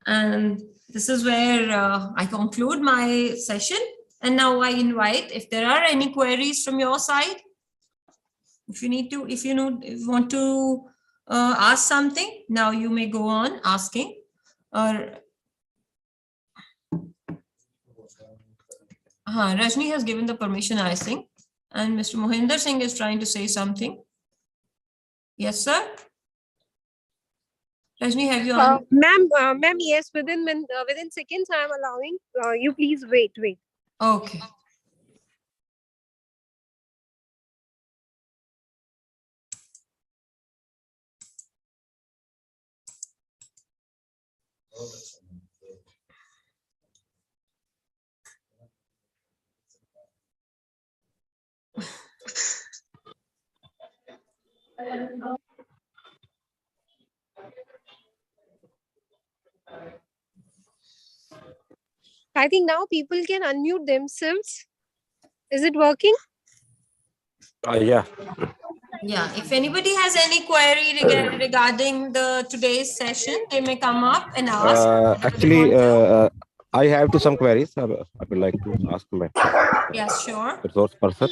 And this is where I conclude my session. And now I invite, if there are any queries from your side, if you want to ask something, now you may go on asking. Or Rajni has given the permission, I think. And Mr. Mohinder Singh is trying to say something. Yes, sir. Rajni, have you Ma'am, yes, within seconds I am allowing. You please wait. Okay. I think now people can unmute themselves. Is it working? Yeah. Yeah, if anybody has any query regarding today's session, they may come up and ask. Actually, I have some queries. I would like to ask my Yes, sure. resource person.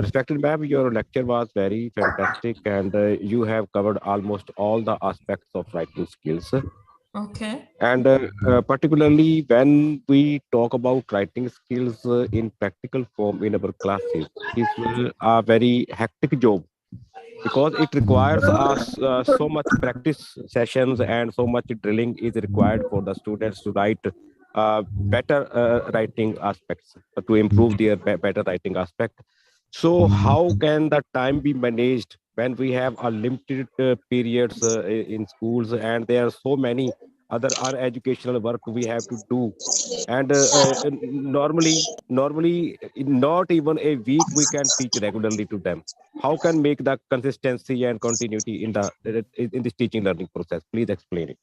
Respected ma'am, your lecture was very fantastic and you have covered almost all the aspects of writing skills. Okay. And particularly when we talk about writing skills in practical form in our classes, is a very hectic job because it requires us so much practice sessions and so much drilling is required for the students to write better writing aspects to improve their better writing aspect. So how can the time be managed when we have a limited periods in schools and there are so many other educational work we have to do, and normally not even a week we can teach regularly to them. How can make the consistency and continuity in this teaching learning process? Please explain it.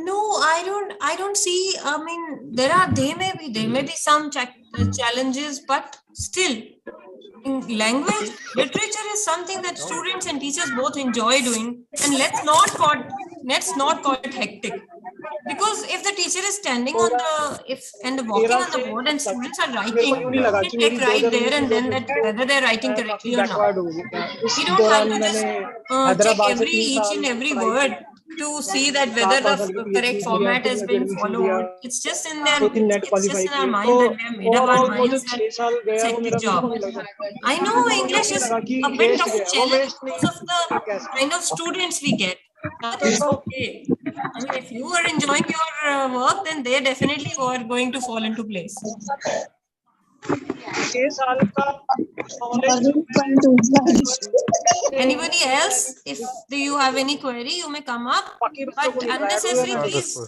No, I don't see. I mean, there may be some challenges, but still, in language, literature is something that students and teachers both enjoy doing. And let's not call it hectic. Because if the teacher is standing on walking on the board and students are writing, we check right there and then that whether they're writing correctly or not. We don't have to just check each and every word to see that whether the correct format has been followed. It's just in our mind that we have made up our minds that it's a hectic job. I know English is a bit of a challenge because of the kind of students we get. But it's okay. I mean, if you are enjoying your work, then they definitely are going to fall into place. Anybody else? If you have any query, you may come up. But unnecessary, please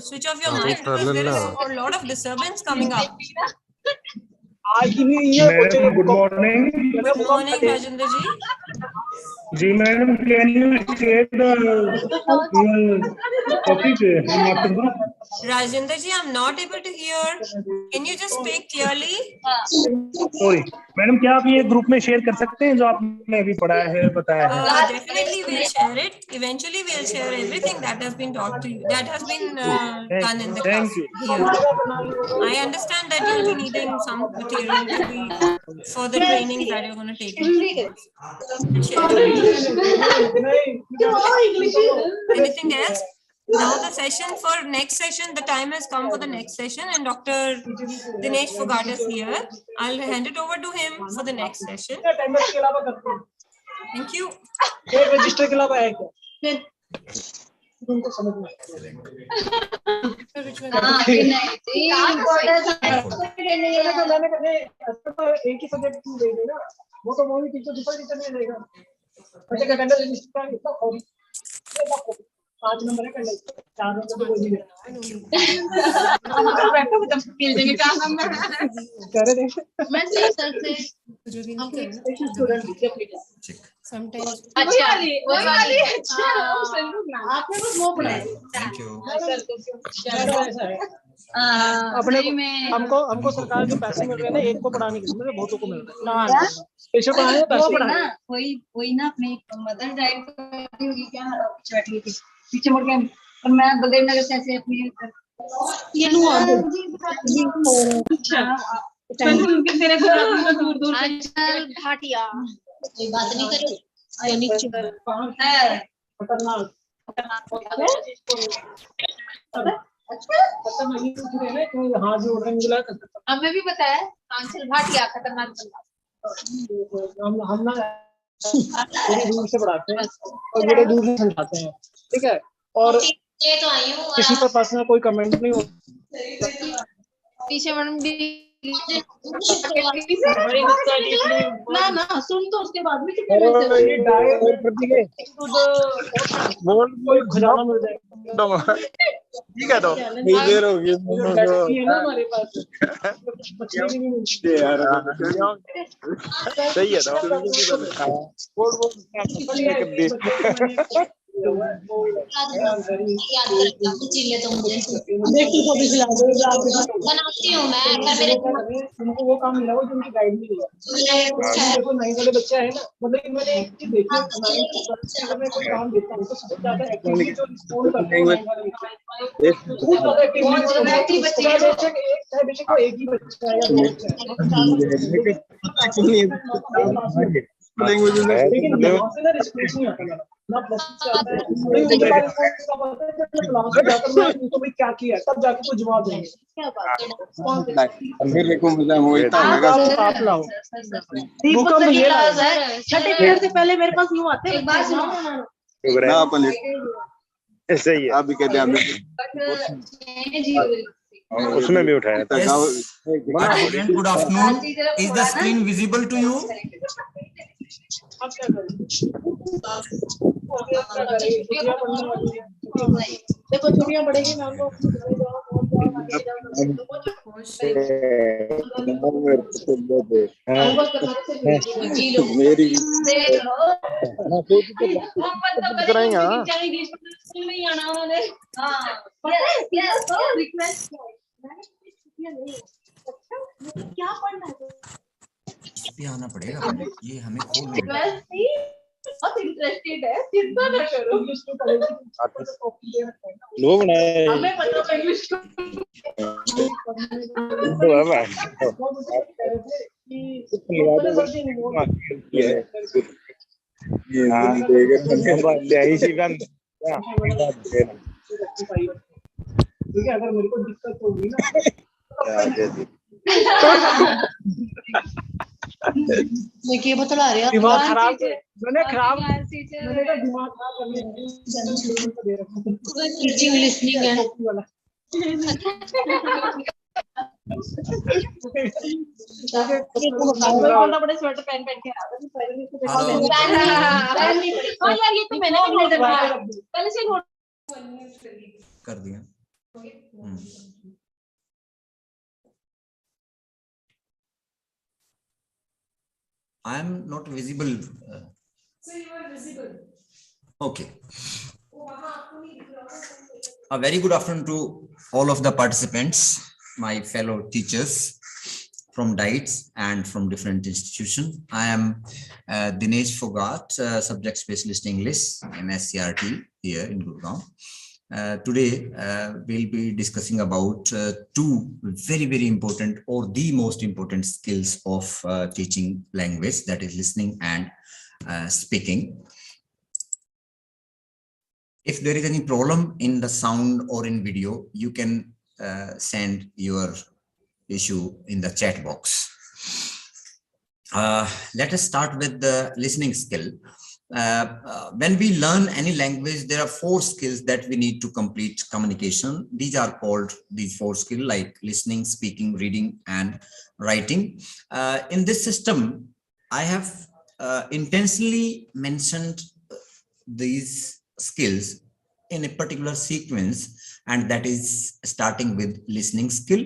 switch off your mind because there is a lot of disturbance coming up. Madam, good morning. Good morning, Vijender ji. जी madam, can you share the topic in WhatsApp group? Rajendra ji, I'm not able to hear. Can you just speak clearly? Sorry, madam, क्या आप ये group में share कर सकते हैं जो आपने अभी पढ़ा है बताया है? Definitely we'll share it. Eventually we'll share everything that has been taught to you, that has been done in the class here. I understand that you'll be needing some material to be for the training that you're going to take. Anything else? Now the session for next session, the time has come for the next session and Dr. Dinesh Fogart is here. I'll hand it over to him for the next session. Thank you. Register के अलावा है क्या? उनको समझ में एक ही subject क्यों दे देना, वो तो वो भी टीचर दूसरा टीचर नहीं देगा। 5 नंबर है, कर ले 4 नंबर तो कोई नहीं है। बैठो तब खेल देंगे 4 नंबर कह रहे थे मैं सही सर से स्टूडेंट Sometimes. अच्छा वही वाली अच्छा आपने बस वो पढ़ाया थैंक यू। अपने हमको सरकार के पैसे मिल रहे हैं ना, एक को पढ़ाने के लिए मेरे बहुतों को मिल रहे हैं स्पेशल पढ़ाने पैसे ना वही ना अपनी मदर डाइट होगी क्या पीछे बैठी थी पीछे मुड़ के और मैं बलदेव नगर से ऐसे अपनी ये अच्छा तेरे को दूर दूर आजकल भाटिया कोई बात नहीं करो हमें भी पता है आंचल भाटिया खतरनाक हम ना थोड़ी दूर से पढ़ाते हैं और बड़े दूर से समझाते हैं, ठीक है। और ये तो आई हूँ किसी पर पर्सनल कोई कमेंट नहीं हो पीछे मैडम ना ना सुन तो उसके बाद भी कितने खजाना मिल जाएगा, ठीक है। तो देर होगी हमारे पास यार, सही है। तो बनाती हूँ मैं उनको वो काम मिला जो उनकी गाइड में देखो 9 वाले बच्चे है ना, मतलब मैंने एक चीज देखी अगर मैं कोई काम देता हूँ तो सबसे ज्यादा एक्टिविटी जो रिस्पॉन्ड करते हैं बहुत ज्यादा एक्टिविटी बेशक वो एक ही बच्चा है या 2 बच्चे हैं लेकिन यहाँ से ना रिस्पॉन्स नहीं आता ना प्लस आता है जाकर मैं उनको भी क्या किया तब जाके कुछ जवाब देंगे आप लाओ भूकंप ये छठे पीरियड से पहले मेरे पास यूं आते एक बार सही है। आप भी कहते हैं उसमें भी उठाया था। Good afternoon, is the screen visible to you? अब क्या करें देखो छुट्टियां पड़ेगी मैं उनको मेरी नहीं आना उन्होंने रिक्वेस्ट क्या पढ़ना है भी आना पड़ेगा, ये हमें खोल बहुत इंटरेस्टेड है, चिंता ना करो। लोग हमें पता है इंग्लिश अगर मेरे को दिक्कत होगी ना मैं क्या बता रहा है दिमाग खराब मैंने दिमाग खराब करने दे रखा टीचिंग लिसनिंग है बड़े स्वेटर पहन पहन के यार ये तो मैंने पहले से कर दिया। I am not visible. So you are visible. Okay. A very good afternoon to all of the participants, my fellow teachers from DITES and from different institutions. I am Dinesh Fogat, subject specialist English in SCERT here in Gurgaon. Today we'll be discussing about two very important or the most important skills of teaching language, that is listening and speaking. If there is any problem in the sound or in video, you can send your issue in the chat box. Let us start with the listening skill. When we learn any language, there are 4 skills that we need to complete communication. These are called these 4 skills, like listening, speaking, reading, and writing. In this system, I have intentionally mentioned these skills in a particular sequence, and that is starting with listening skill,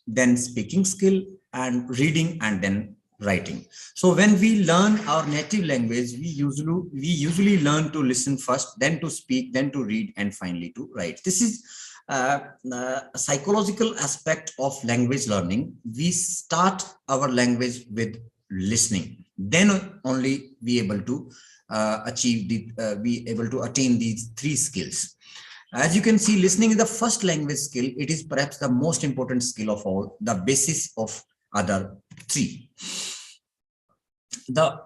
then speaking skill, and reading, and then writing. So when we learn our native language, we usually learn to listen first, then to speak, then to read, and finally to write. This is a psychological aspect of language learning. We start our language with listening, then only be able to attain these three skills. As you can see, listening is the first language skill. It is perhaps the most important skill of all, the basis of other three. The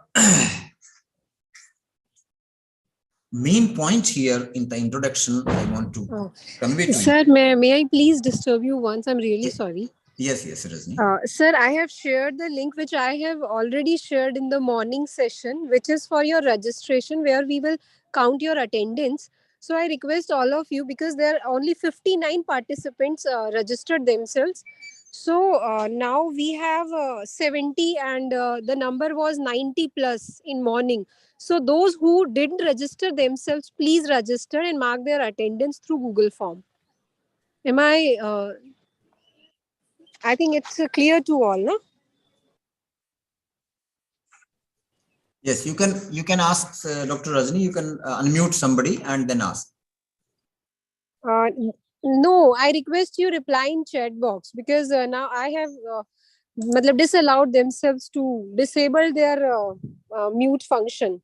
main point here in the introduction I want to convey to Sir, you. may I please disturb you once? I'm really sorry. Yes, Rajni. Sir, I have shared the link which I have already shared in the morning session, which is for your registration, where we will count your attendance. So I request all of you, because there are only 59 participants registered themselves. So now we have 70, and the number was 90 plus in morning. So those who didn't register themselves, please register and mark their attendance through Google form. Am I think it's clear to all, no? Yes, you can ask Dr. Rajni. You can unmute somebody and then ask. No, I request you reply in chat box, because now I have disallowed themselves to disable their mute function.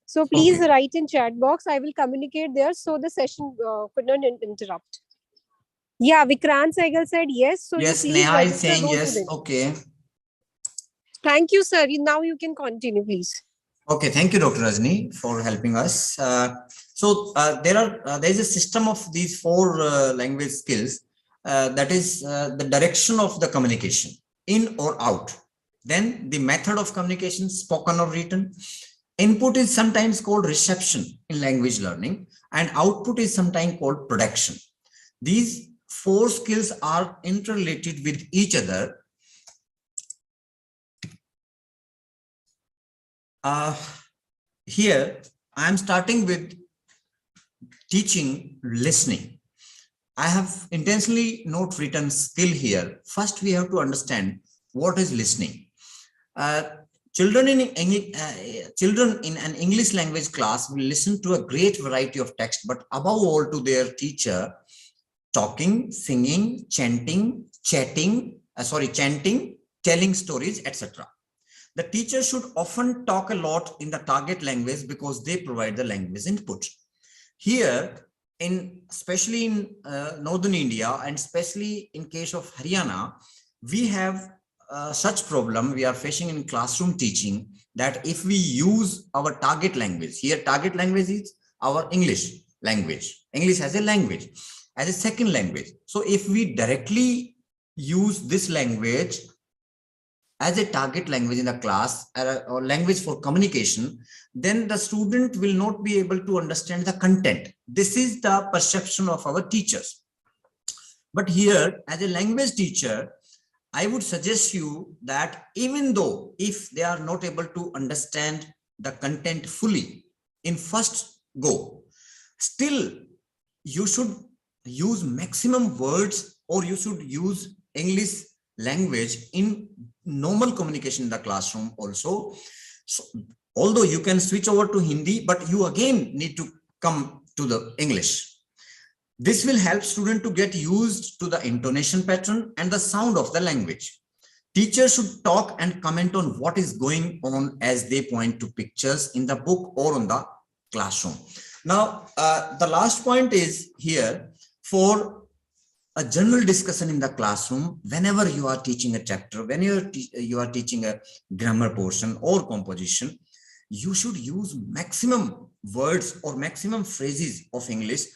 So please write in chat box. I will communicate there so the session could not interrupt. Yeah, Vikrant Saigal said yes. So yes, you please Neha is register saying those yes. who did. Okay. Thank you, sir. Now you can continue, please. Okay, thank you, Dr. Rajni, for helping us. There is a system of these four language skills. That is the direction of the communication, in or out. Then the method of communication, spoken or written. Input is sometimes called reception in language learning, and output is sometimes called production. These four skills are interrelated with each other. Here, I am starting with teaching listening. I have intentionally not written skill here. First, we have to understand what is listening. Children in an English language class will listen to a great variety of text, but above all to their teacher talking, singing, chanting, telling stories, etc. The teacher should often talk a lot in the target language because they provide the language input. Here, especially in northern India, and especially in case of Haryana, we have such problem we are facing in classroom teaching, that if we use our target language, here target language is our English language. English as a language, as a second language. So if we directly use this language as a target language in the class, or language for communication, then the student will not be able to understand the content. This is the perception of our teachers. But here, as a language teacher, I would suggest you that even though if they are not able to understand the content fully in first go, still you should use maximum words, or you should use English language in normal communication in the classroom also. So, although you can switch over to Hindi, but you again need to come to the English. This will help student to get used to the intonation pattern and the sound of the language. Teachers should talk and comment on what is going on as they point to pictures in the book or on the classroom. Now, the last point is here for a general discussion in the classroom. Whenever you are teaching a chapter, when you are teaching a grammar portion or composition, you should use maximum words or maximum phrases of English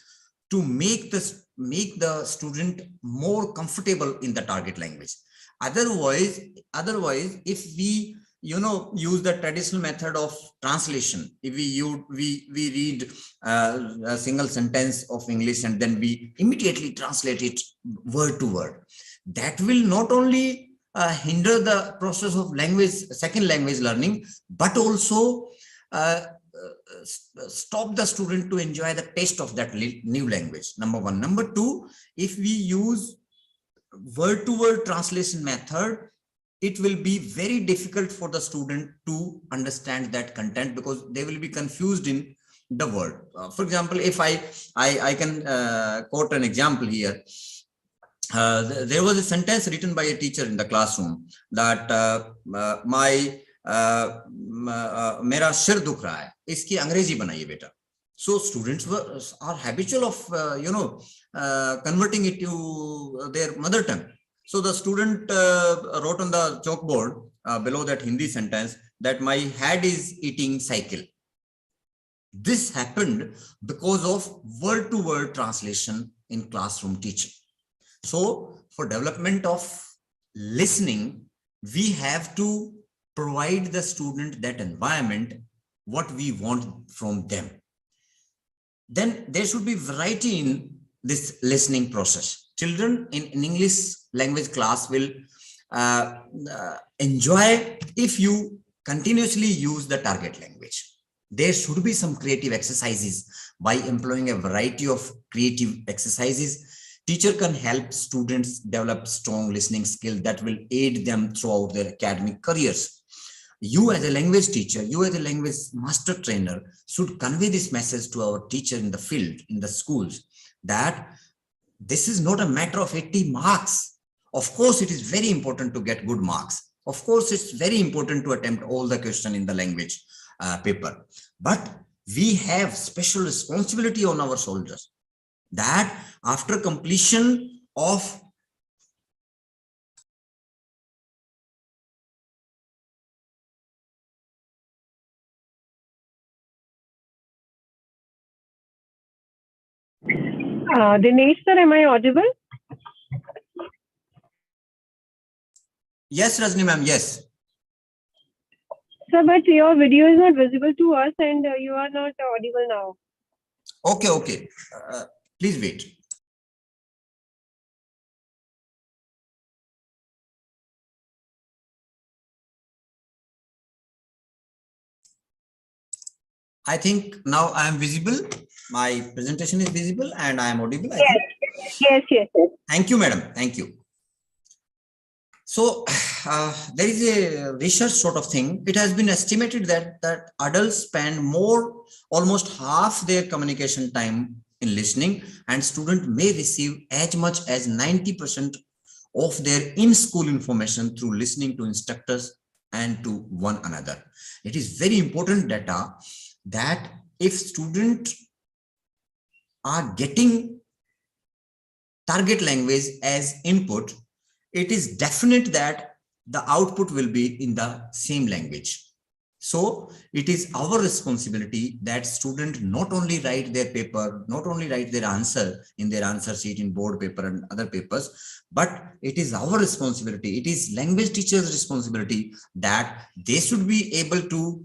to make the student more comfortable in the target language. Otherwise, if we use the traditional method of translation, if we read a single sentence of English and then we immediately translate it word to word, that will not only hinder the process of second language learning, but also stop the student to enjoy the taste of that new language. Number one. Number two, if we use word-to-word translation method, it will be very difficult for the student to understand that content because they will be confused in the word. For example, if I can quote an example here. There was a sentence written by a teacher in the classroom that मेरा सिर दुख रहा है, इसकी अंग्रेजी बनाइए बेटा. So students are habitual of converting it to their mother tongue. So the student wrote on the chalkboard below that Hindi sentence that my head is eating cycle. This happened because of word-to-word translation in classroom teaching. So for development of listening, we have to provide the student that environment, what we want from them. Then there should be variety in this listening process. Children in English language class will enjoy if you continuously use the target language. There should be some creative exercises. By employing a variety of creative exercises, teacher can help students develop strong listening skills that will aid them throughout their academic careers. You as a language teacher, you as a language master trainer should convey this message to our teacher in the field, in the schools, that this is not a matter of 80 marks. Of course, it is very important to get good marks. Of course, it's very important to attempt all the questions in the language paper. But we have special responsibility on our shoulders that after completion of Dinesh sir, am I audible? Yes, Rajni ma'am, yes. Sir, but your video is not visible to us and you are not audible now. Okay. Please wait. I think now I am visible. My presentation is visible and I am audible. Yes. Thank you, madam. Thank you. So there is a research sort of thing. It has been estimated that adults spend almost half their communication time in listening, and students may receive as much as 90% of their in-school information through listening to instructors and to one another. It is very important data that if students are getting target language as input, it is definite that the output will be in the same language. So it is our responsibility that students not only write their paper, not only write their answer in their answer sheet in board paper and other papers, but it is our responsibility. It is language teachers' responsibility that they should be able to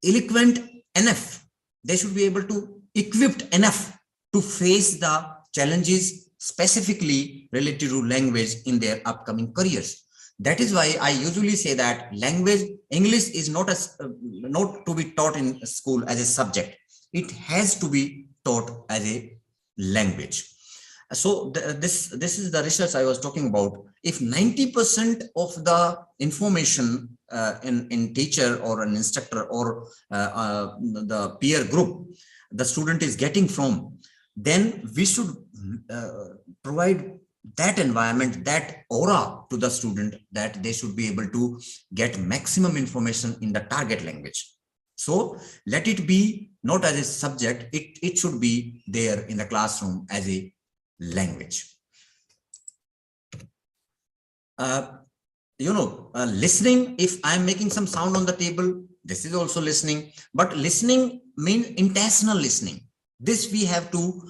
eloquent enough. They should be able to equipped enough to face the challenges specifically related to language in their upcoming careers. That is why I usually say that English is not to be taught in school as a subject. It has to be taught as a language. So this is the research I was talking about. If 90% of the information in teacher or an instructor or the peer group the student is getting from, then we should provide that environment, that aura to the student, that they should be able to get maximum information in the target language. So let it be not as a subject, it should be there in the classroom as a language. Listening, if I'm making some sound on the table, this is also listening, but listening means intentional listening. This we have to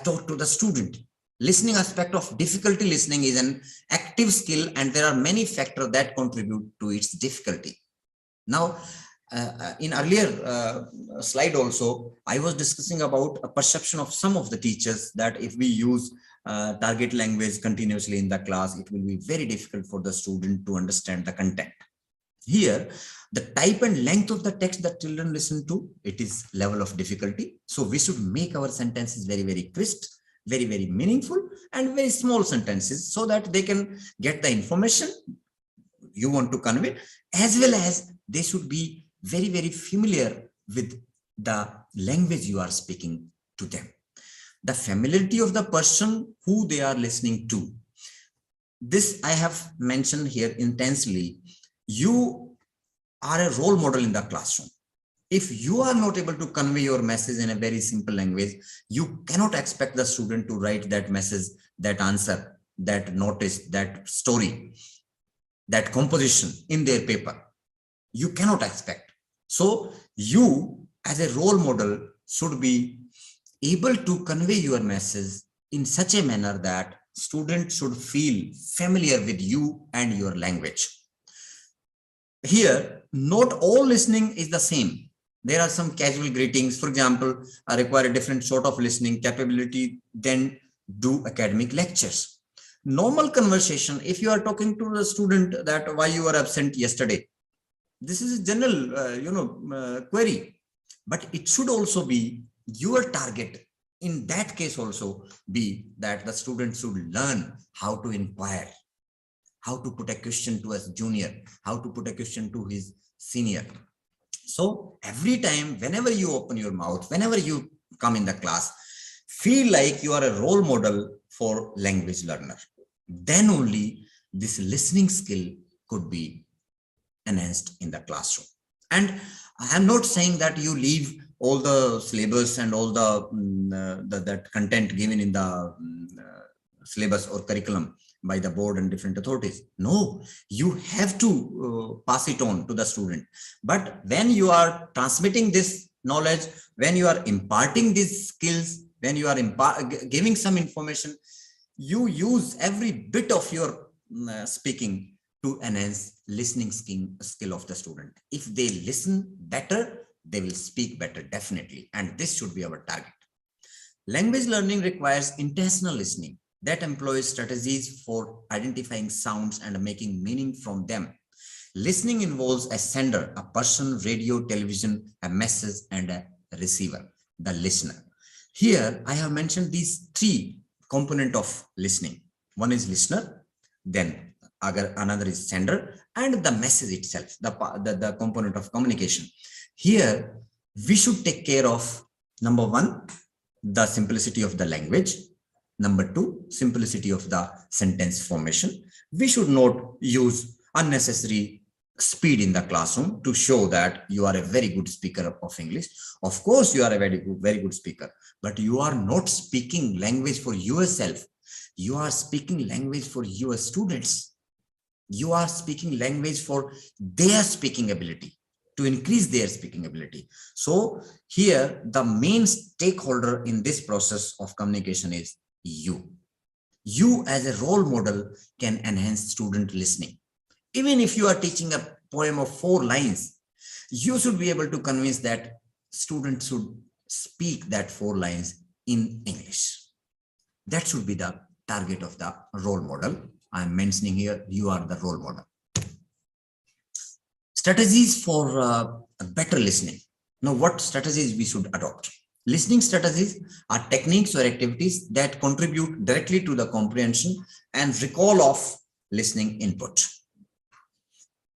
talk to the student. Listening aspect of difficulty listening is an active skill, and there are many factors that contribute to its difficulty. Now, in earlier slide also, I was discussing about a perception of some of the teachers that if we use target language continuously in the class, it will be very difficult for the student to understand the content. Here, the type and length of the text that children listen to, it is level of difficulty. So we should make our sentences very, very crisp, very, very meaningful, and very small sentences so that they can get the information you want to convey, as well as they should be very, very familiar with the language you are speaking to them. The familiarity of the person who they are listening to. This I have mentioned here intensely. You are a role model in the classroom. If you are not able to convey your message in a very simple language, you cannot expect the student to write that message, that answer, that notice, that story, that composition in their paper. You cannot expect. So you as a role model should be able to convey your message in such a manner that students should feel familiar with you and your language. Here, not all listening is the same. There are some casual greetings, for example, require a different sort of listening capability than do academic lectures. Normal conversation, if you are talking to the student that why you were absent yesterday, this is a general query, but it should also be your target. In that case also be that the student should learn how to inquire, how to put a question to his junior, how to put a question to his senior. So every time, whenever you open your mouth, whenever you come in the class, feel like you are a role model for language learner. Then only this listening skill could be enhanced in the classroom. And I am not saying that you leave all the syllabus and all that content given in the syllabus or curriculum by the board and different authorities. No, you have to pass it on to the student. But when you are transmitting this knowledge, when you are imparting these skills, when you are giving some information, you use every bit of your speaking to enhance listening skill of the student. If they listen better, they will speak better, definitely. And this should be our target. Language learning requires intentional listening that employs strategies for identifying sounds and making meaning from them. Listening involves a sender, a person, radio, television, a message, and a receiver, the listener. Here, I have mentioned these three components of listening. One is listener, then another is sender, and the message itself, the component of communication. Here, we should take care of, number one, the simplicity of the language. Number two, simplicity of the sentence formation. We should not use unnecessary speed in the classroom to show that you are a very good speaker of English. Of course, you are a very good speaker, but you are not speaking language for yourself. You are speaking language for your students. You are speaking language for their speaking ability, to increase their speaking ability. So here, the main stakeholder in this process of communication is you. You as a role model can enhance student listening. Even if you are teaching a poem of 4 lines, you should be able to convince that students should speak that 4 lines in English. That should be the target of the role model. I'm mentioning here, you are the role model. Strategies for better listening. Now, what strategies we should adopt? Listening strategies are techniques or activities that contribute directly to the comprehension and recall of listening input.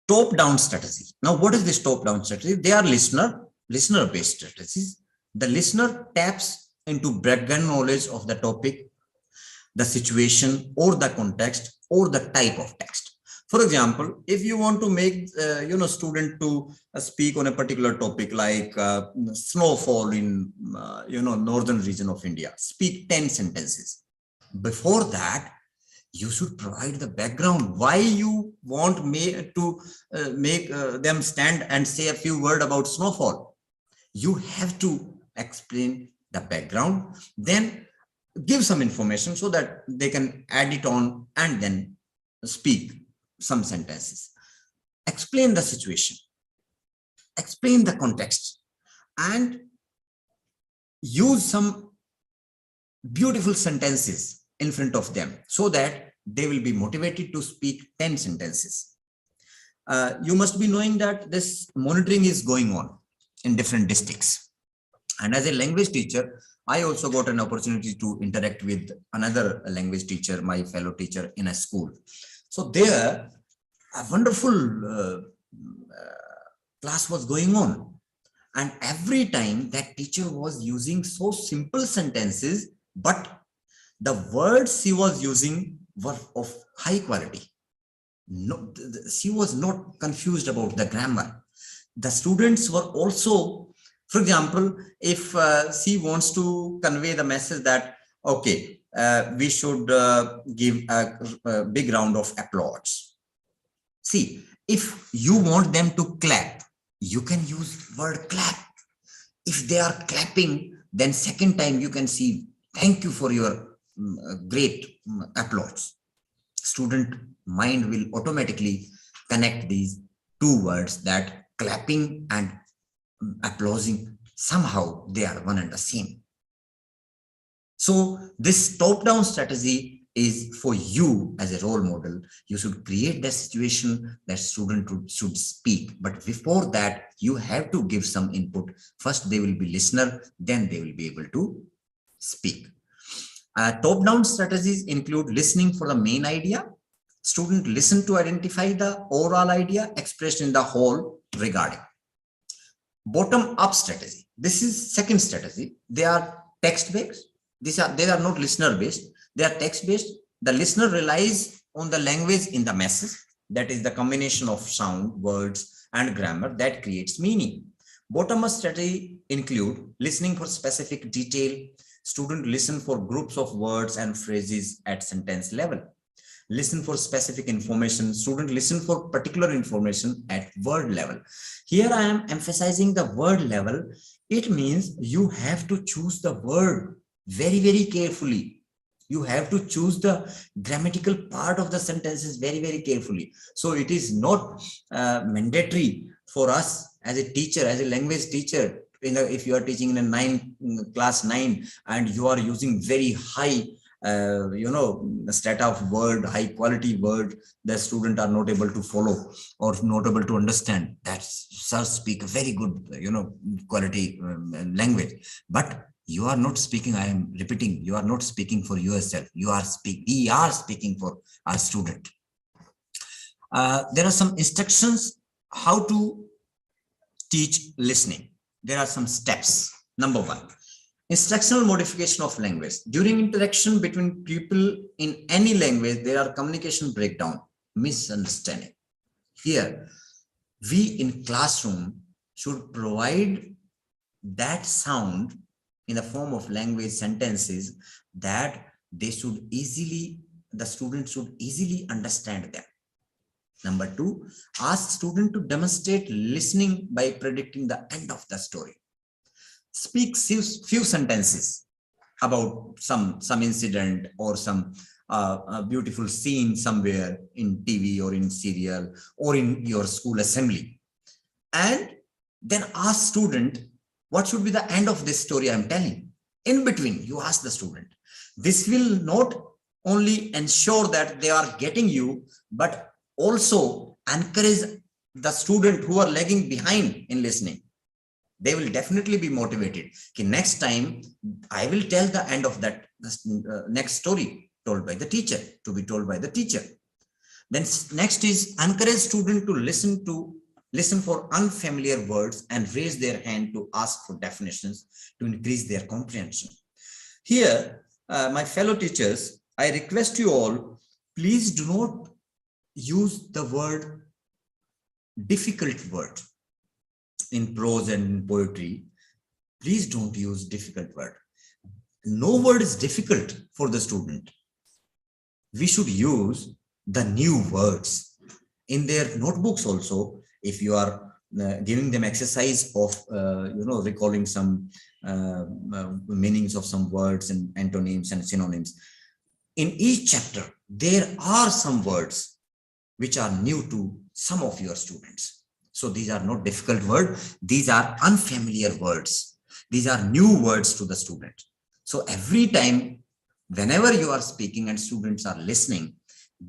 Top-down strategy. Now, what is this top-down strategy? They are listener-based strategies. The listener taps into background knowledge of the topic, the situation, or the context, or the type of text. For example, if you want to make student to speak on a particular topic like snowfall in northern region of India, speak 10 sentences. Before that, you should provide the background why you want to make them stand and say a few words about snowfall. You have to explain the background, then give some information so that they can add it on and then speak some sentences. Explain the situation, explain the context, and use some beautiful sentences in front of them so that they will be motivated to speak 10 sentences. You must be knowing that this monitoring is going on in different districts. And as a language teacher, I also got an opportunity to interact with another language teacher, my fellow teacher in a school. So there, a wonderful class was going on. And every time that teacher was using so simple sentences, but the words she was using were of high quality. No, she was not confused about the grammar. The students were also, for example, if she wants to convey the message that, okay, we should give a big round of applause. See, if you want them to clap, you can use word clap. If they are clapping, then second time you can see, thank you for your great applause. Student mind will automatically connect these two words, that clapping and applauding, somehow they are one and the same. So this top-down strategy is for you as a role model. You should create the situation that student should speak, but before that you have to give some input. First they will be listener, then they will be able to speak. Top-down strategies include listening for the main idea. Student listen to identify the overall idea expressed in the whole regarding. Bottom-up strategy. This is second strategy. They are text-based. They are not listener-based. They are text-based. The listener relies on the language in the message. That is the combination of sound, words, and grammar that creates meaning. Bottom-up strategy include listening for specific detail. Student listen for groups of words and phrases at sentence level. Listen for specific information. Student listen for particular information at word level. Here I am emphasizing the word level. It means you have to choose the word very, very carefully. You have to choose the grammatical part of the sentences very, very carefully. So it is not mandatory for us as a teacher, as a language teacher, if you are teaching in a class 9 and you are using very high state of word, high quality word, the student are not able to follow or not able to understand. That sir speak a very good, quality language, but you are not speaking. I am repeating, you are not speaking for yourself. We are speaking for our student. There are some instructions how to teach listening. There are some steps. Number 1. Instructional modification of language. During interaction between people in any language, there are communication breakdown, misunderstanding. Here, we in classroom should provide that sound in the form of language sentences that the student should easily understand them. Number 2, ask student to demonstrate listening by predicting the end of the story. Speak few sentences about some incident or some beautiful scene somewhere in TV or in serial or in your school assembly. And then ask student, what should be the end of this story I'm telling? In between, you ask the student. This will not only ensure that they are getting you, but also encourage the student who are lagging behind in listening. They will definitely be motivated. Okay, next time I will tell the end of that next story told by the teacher, to be told by the teacher. Then next is encourage student to listen for unfamiliar words and raise their hand to ask for definitions to increase their comprehension. Here, my fellow teachers, I request you all, please do not use the word difficult word in prose and in poetry. Please don't use difficult word. No word is difficult for the student. We should use the new words in their notebooks also. If you are giving them exercise of recalling some meanings of some words and antonyms and synonyms, in each chapter there are some words which are new to some of your students. So these are not difficult words. These are unfamiliar words. These are new words to the student. So every time, whenever you are speaking and students are listening,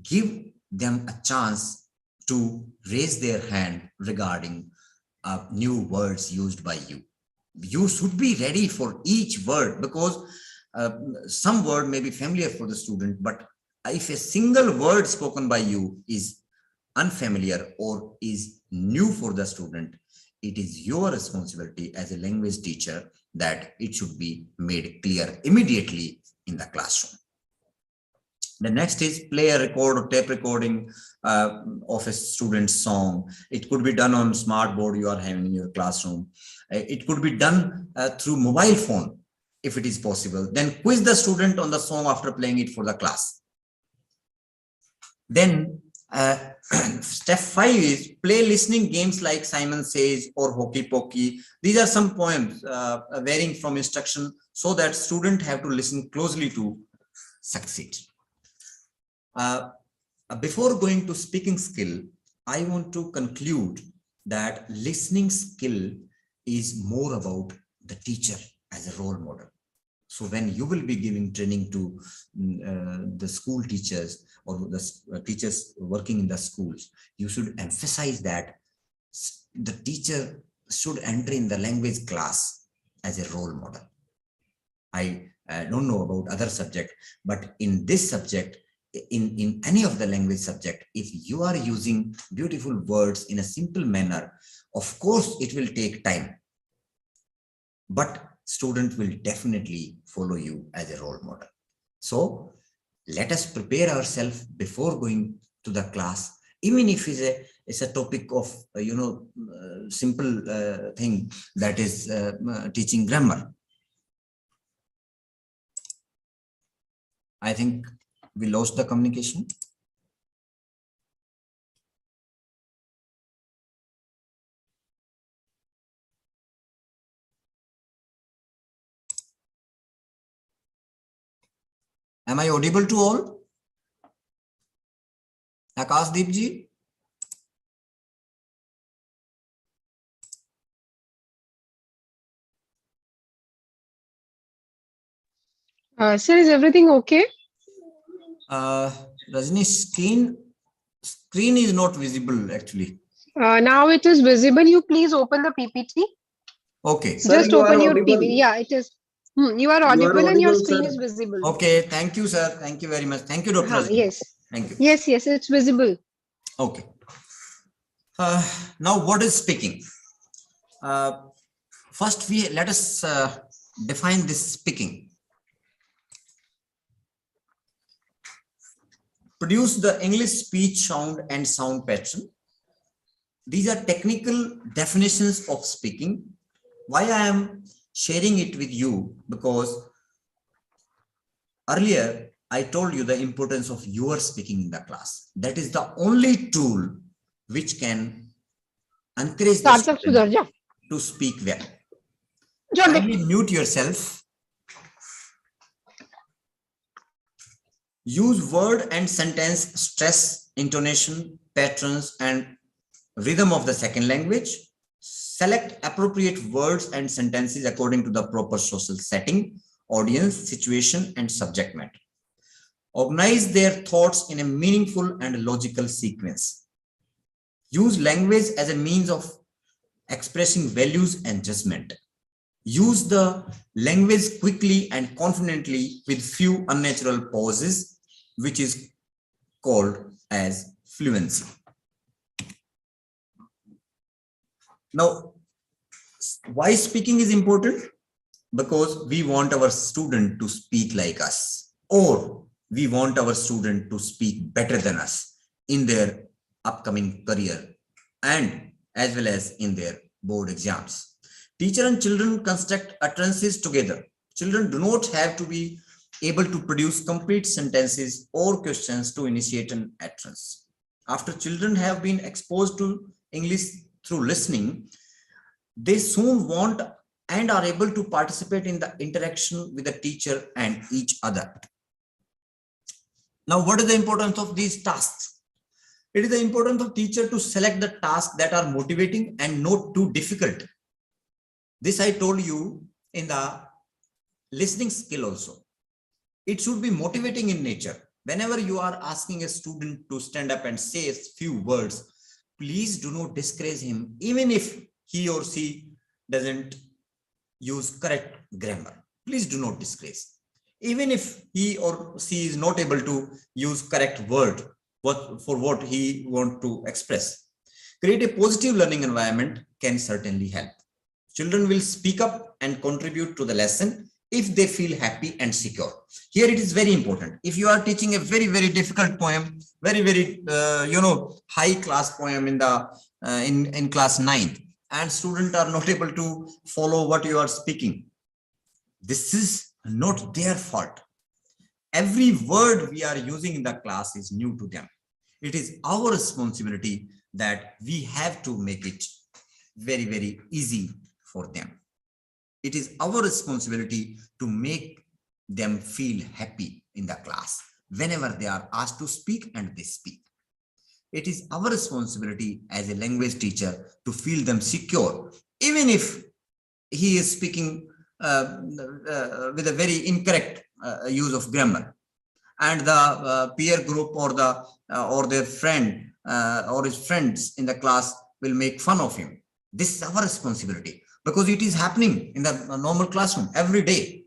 give them a chance to raise their hand regarding new words used by you. You should be ready for each word, because some word may be familiar for the student, but if a single word spoken by you is unfamiliar or is new for the student, it is your responsibility as a language teacher that it should be made clear immediately in the classroom. The next is play a record or tape recording of a student's song. It could be done on smart board you are having in your classroom. It could be done through mobile phone if it is possible. Then quiz the student on the song after playing it for the class. Then step 5 is play listening games like Simon Says or Hokey Pokey. These are some poems varying from instruction, so that student have to listen closely to succeed. Before going to speaking skill, I want to conclude that listening skill is more about the teacher as a role model. So when you will be giving training to the school teachers or the teachers working in the schools, you should emphasize that the teacher should enter in the language class as a role model. I don't know about other subject, but in this subject, in any of the language subject, if you are using beautiful words in a simple manner, of course it will take time, but student will definitely follow you as a role model. So let us prepare ourselves before going to the class, even if it's a topic of simple thing, that is teaching grammar. I think we lost the communication. Am I audible to all? Akashdeep ji? Sir, is everything okay? Rajni, screen is not visible actually. Now it is visible. You please open the PPT. Okay. Sir, just open your PPT. Yeah, it is. You are audible and your screen is visible. Okay, thank you, sir. Thank you very much. Thank you, Dr. Rajni. Yes. Thank you. Yes, it's visible. Okay. Now, what is speaking? First, let us define this speaking. Produce the English speech sound and sound pattern. These are technical definitions of speaking. Why I am sharing it with you? Because earlier I told you the importance of your speaking in the class. That is the only tool which can encourage the student to speak well. Kindly mute yourself. Use word and sentence stress, intonation, patterns, and rhythm of the second language. Select appropriate words and sentences according to the proper social setting, audience, situation, and subject matter. Organize their thoughts in a meaningful and logical sequence. Use language as a means of expressing values and judgment. Use the language quickly and confidently with few unnatural pauses, which is called as fluency. Now, why speaking is important? Because we want our student to speak like us, or we want our student to speak better than us in their upcoming career and as well as in their board exams. Teacher and children construct utterances together. Children do not have to be able to produce complete sentences or questions to initiate an utterance. After children have been exposed to English through listening, they soon want and are able to participate in the interaction with the teacher and each other. Now, what is the importance of these tasks? It is the importance of teacher to select the tasks that are motivating and not too difficult. This I told you in the listening skill also. It should be motivating in nature. Whenever you are asking a student to stand up and say a few words, please do not discourage him, even if he or she doesn't use correct grammar. Please do not discourage. Even if he or she is not able to use correct word for what he want to express. Create a positive learning environment can certainly help. Children will speak up and contribute to the lesson if they feel happy and secure. Here it is very important. If you are teaching a very, very difficult poem, very, high class poem in the in class 9th, and students are not able to follow what you are speaking, this is not their fault. Every word we are using in the class is new to them. It is our responsibility that we have to make it very, very easy for them. It is our responsibility to make them feel happy in the class whenever they are asked to speak and they speak. It is our responsibility as a language teacher to feel them secure, even if he is speaking with a very incorrect use of grammar, and the peer group or their friend or his friends in the class will make fun of him. This is our responsibility, because it is happening in the normal classroom every day.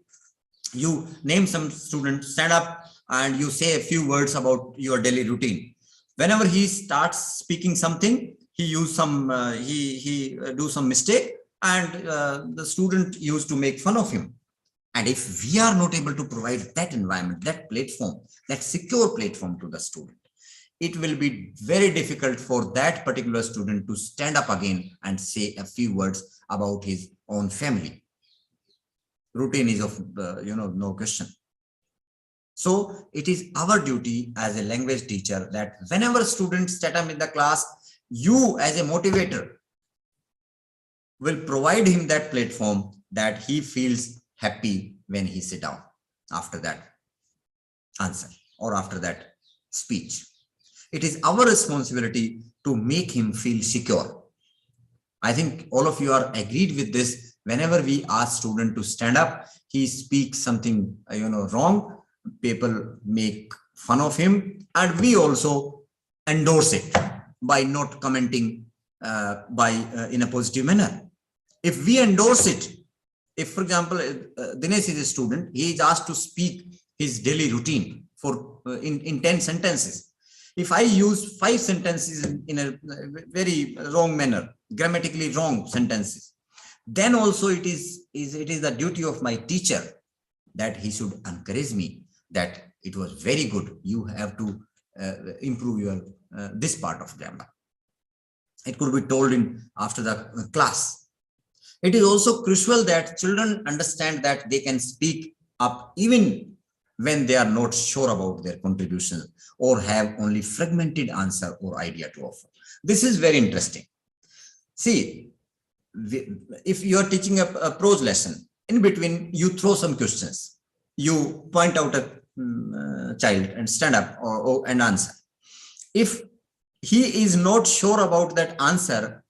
You name some student, stand up and you say a few words about your daily routine. Whenever he starts speaking something, he use some he do some mistake, and the student used to make fun of him. And if we are not able to provide that environment, that platform, that secure platform to the student, it will be very difficult for that particular student to stand up again and say a few words about his own family. Routine is of no question. So it is our duty as a language teacher that whenever students stand up in the class, you as a motivator will provide him that platform that he feels happy when he sit down after that answer or after that speech. It is our responsibility to make him feel secure. I think all of you are agreed with this. Whenever we ask student to stand up, he speaks something wrong, people make fun of him, and we also endorse it by not commenting in a positive manner. If we endorse it, if for example Dinesh is a student, he is asked to speak his daily routine for in 10 sentences. If I use 5 sentences in a very wrong manner, grammatically wrong sentences, then also it is the duty of my teacher that he should encourage me that it was very good. You have to improve your this part of grammar. It could be told after the class. It is also crucial that children understand that they can speak up even when they are not sure about their contribution or have only fragmented answer or idea to offer. This is very interesting. See, if you are teaching a prose lesson, in between you throw some questions, you point out a child and stand up and answer. If he is not sure about that answer,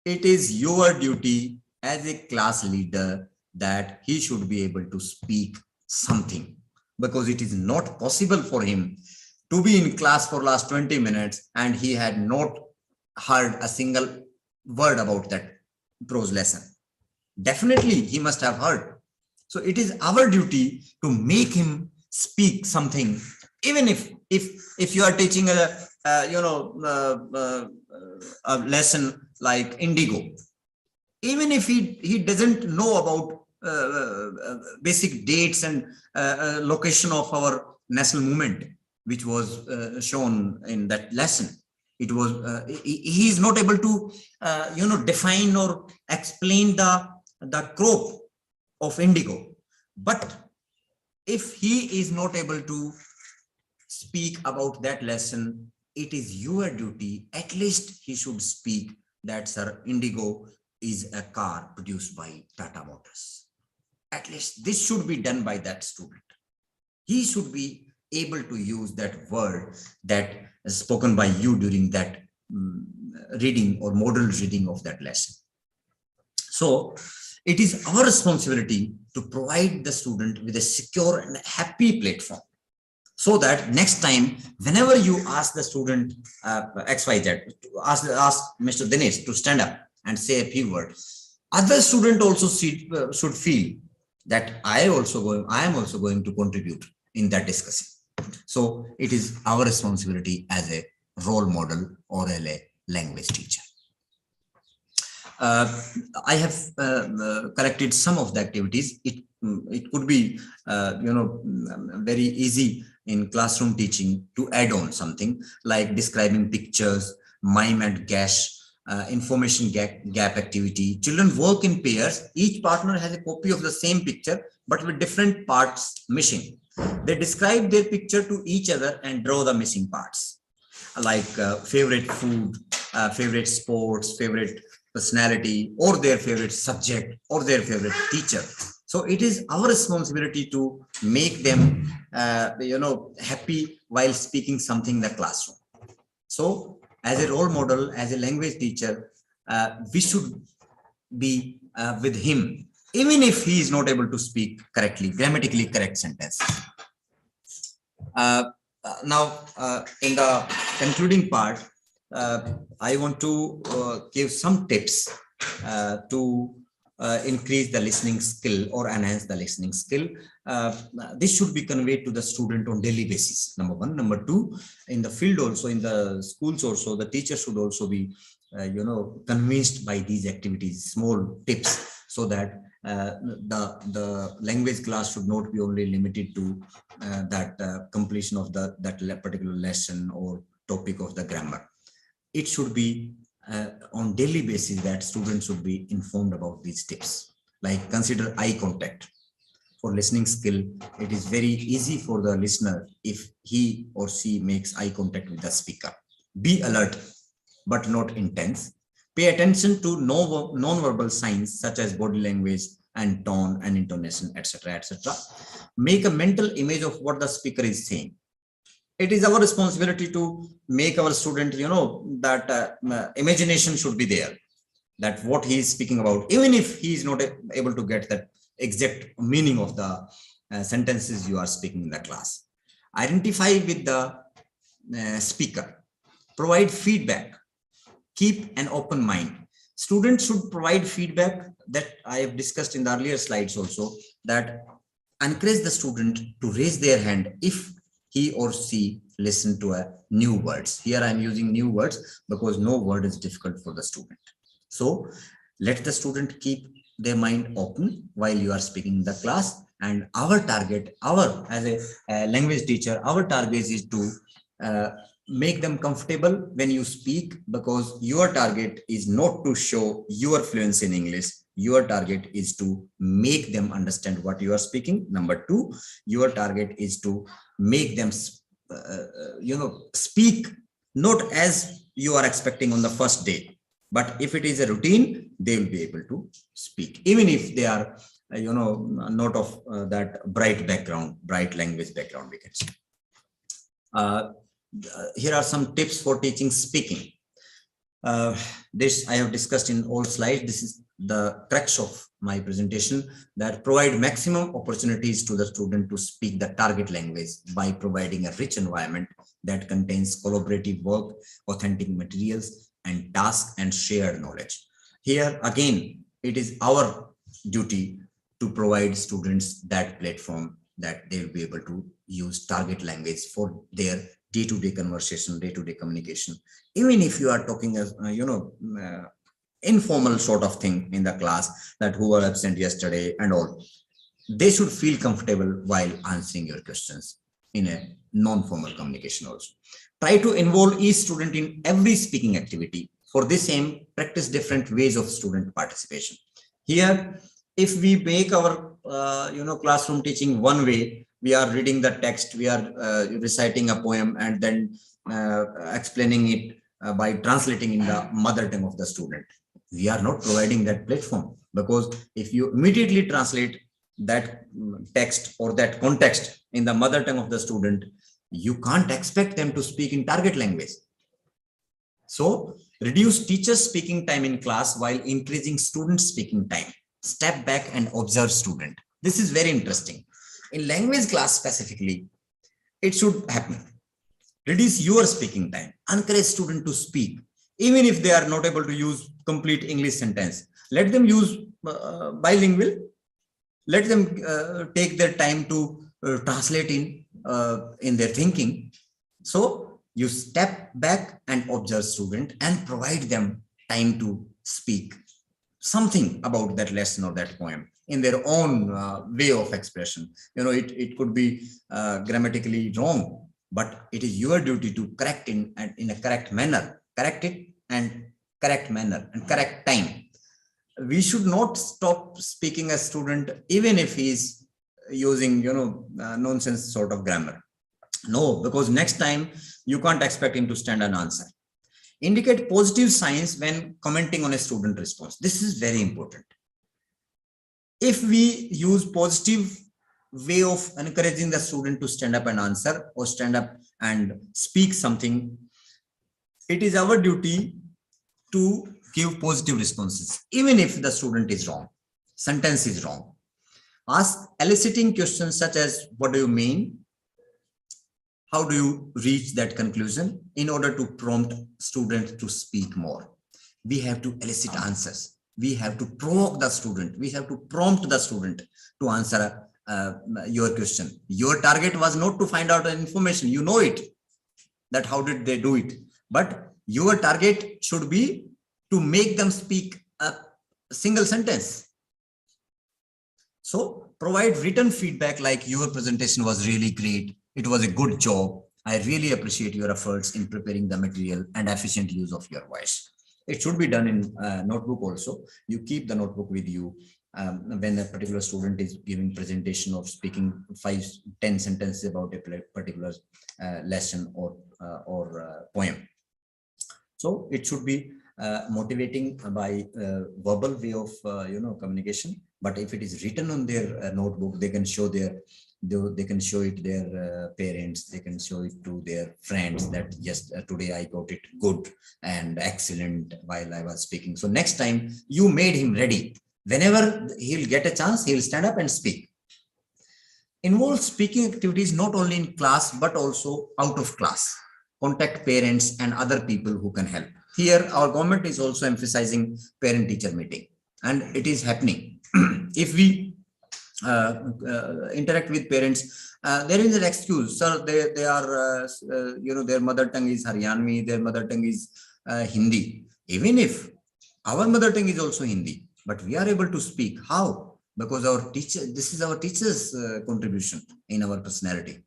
it is your duty as a class leader that he should be able to speak something, because it is not possible for him to be in class for last 20 minutes and he had not heard a single word about that prose lesson. Definitely he must have heard. So it is our duty to make him speak something, even if you are teaching a lesson like indigo. Even if he doesn't know about basic dates and location of our national movement, which was shown in that lesson, it was he is not able to define or explain the crop of indigo. But if he is not able to speak about that lesson, it is your duty. At least he should speak that, sir, indigo is a car produced by Tata Motors. At least this should be done by that student. He should be able to use that word that is spoken by you during that reading or model reading of that lesson. So it is our responsibility to provide the student with a secure and happy platform so that next time, whenever you ask the student XYZ, ask Mr. Dinesh to stand up and say a few words, other student also should feel that I am also going to contribute in that discussion. So it is our responsibility as a role model or a language teacher. I have collected some of the activities. It could be very easy in classroom teaching to add on something like describing pictures, mime and gash, information gap activity. Children work in pairs. Each partner has a copy of the same picture, but with different parts missing. They describe their picture to each other and draw the missing parts, like favorite food, favorite sports, favorite personality, or their favorite subject, or their favorite teacher. So it is our responsibility to make them, happy while speaking something in the classroom. So as a role model, as a language teacher, we should be with him, even if he is not able to speak correctly, grammatically correct sentences. Now, in the concluding part, I want to give some tips to increase the listening skill or enhance the listening skill. This should be conveyed to the student on daily basis, number one. Number two, in the field also, in the schools also, the teacher should also be convinced by these activities, small tips, so that the language class should not be only limited to that completion of that particular lesson or topic of the grammar. It should be on daily basis that students should be informed about these tips. Like consider eye contact. For listening skill, it is very easy for the listener if he or she makes eye contact with the speaker. Be alert, but not intense. Pay attention to non-verbal signs such as body language and tone and intonation, etc., etc. Make a mental image of what the speaker is saying. It is our responsibility to make our student, that imagination should be there, that what he is speaking about, even if he is not able to get that exact meaning of the sentences you are speaking in the class. Identify with the speaker, provide feedback, keep an open mind. Students should provide feedback that I have discussed in the earlier slides also, that encourage the student to raise their hand if he or she listen to a new words. Here I am using new words because no word is difficult for the student. So let the student keep their mind open while you are speaking in the class. And our target, as a language teacher, our target is to make them comfortable when you speak, because your target is not to show your fluency in English. Your target is to make them understand what you are speaking. Number two, your target is to make them speak not as you are expecting on the first day, but if it is a routine, they will be able to speak, even if they are not of that bright language background, we can say. Here are some tips for teaching speaking. This I have discussed in all slides. This is the crux of my presentation, that provide maximum opportunities to the student to speak the target language by providing a rich environment that contains collaborative work, authentic materials, and tasks and shared knowledge. Here again, it is our duty to provide students that platform that they will be able to use target language for their day-to-day conversation, day-to-day communication. Even if you are talking as informal sort of thing in the class, that who were absent yesterday and all, they should feel comfortable while answering your questions in a non-formal communication also. Try to involve each student in every speaking activity. For this aim, practice different ways of student participation. Here, if we make our classroom teaching one way, we are reading the text, we are reciting a poem and then explaining it by translating in the mother tongue of the student. We are not providing that platform, because if you immediately translate that text or that context in the mother tongue of the student, you can't expect them to speak in target language. So reduce teachers' speaking time in class while increasing students' speaking time. Step back and observe student. This is very interesting. In language class specifically, it should happen. Reduce your speaking time. Encourage students to speak. Even if they are not able to use complete English sentence, let them use bilingual. Let them take their time to translate in their thinking. So you step back and observe student and provide them time to speak something about that lesson or that poem in their own way of expression. It could be grammatically wrong, but it is your duty to correct in a correct manner, correct it and correct manner and correct time. We should not stop speaking a student even if he is using nonsense sort of grammar. No, because next time you can't expect him to stand and answer. Indicate positive signs when commenting on a student response. This is very important. If we use positive way of encouraging the student to stand up and answer or stand up and speak something, it is our duty to give positive responses, even if the student is wrong, sentence is wrong. Ask eliciting questions such as, what do you mean? How do you reach that conclusion? In order to prompt students to speak more. We have to elicit answers. We have to provoke the student. We have to prompt the student to answer your question. Your target was not to find out information. You know it, that how did they do it. But your target should be to make them speak a single sentence. So provide written feedback like, your presentation was really great. It was a good job. I really appreciate your efforts in preparing the material and efficient use of your voice. It should be done in notebook also. You keep the notebook with you when a particular student is giving presentation of speaking 5-10 sentences about a particular lesson or poem. So it should be motivating by verbal way of communication. But if it is written on their notebook, they can show they can show it their parents, they can show it to their friends that yes, today I got it good and excellent while I was speaking. So next time you made him ready. Whenever he'll get a chance, he'll stand up and speak. Involve speaking activities not only in class but also out of class. Contact parents and other people who can help. Here our government is also emphasizing parent-teacher meeting, and it is happening. If we interact with parents, there is an excuse, sir, they are their mother tongue is Haryanvi, their mother tongue is Hindi. Even if our mother tongue is also Hindi, but we are able to speak. How? Because our teacher, this is our teacher's contribution in our personality.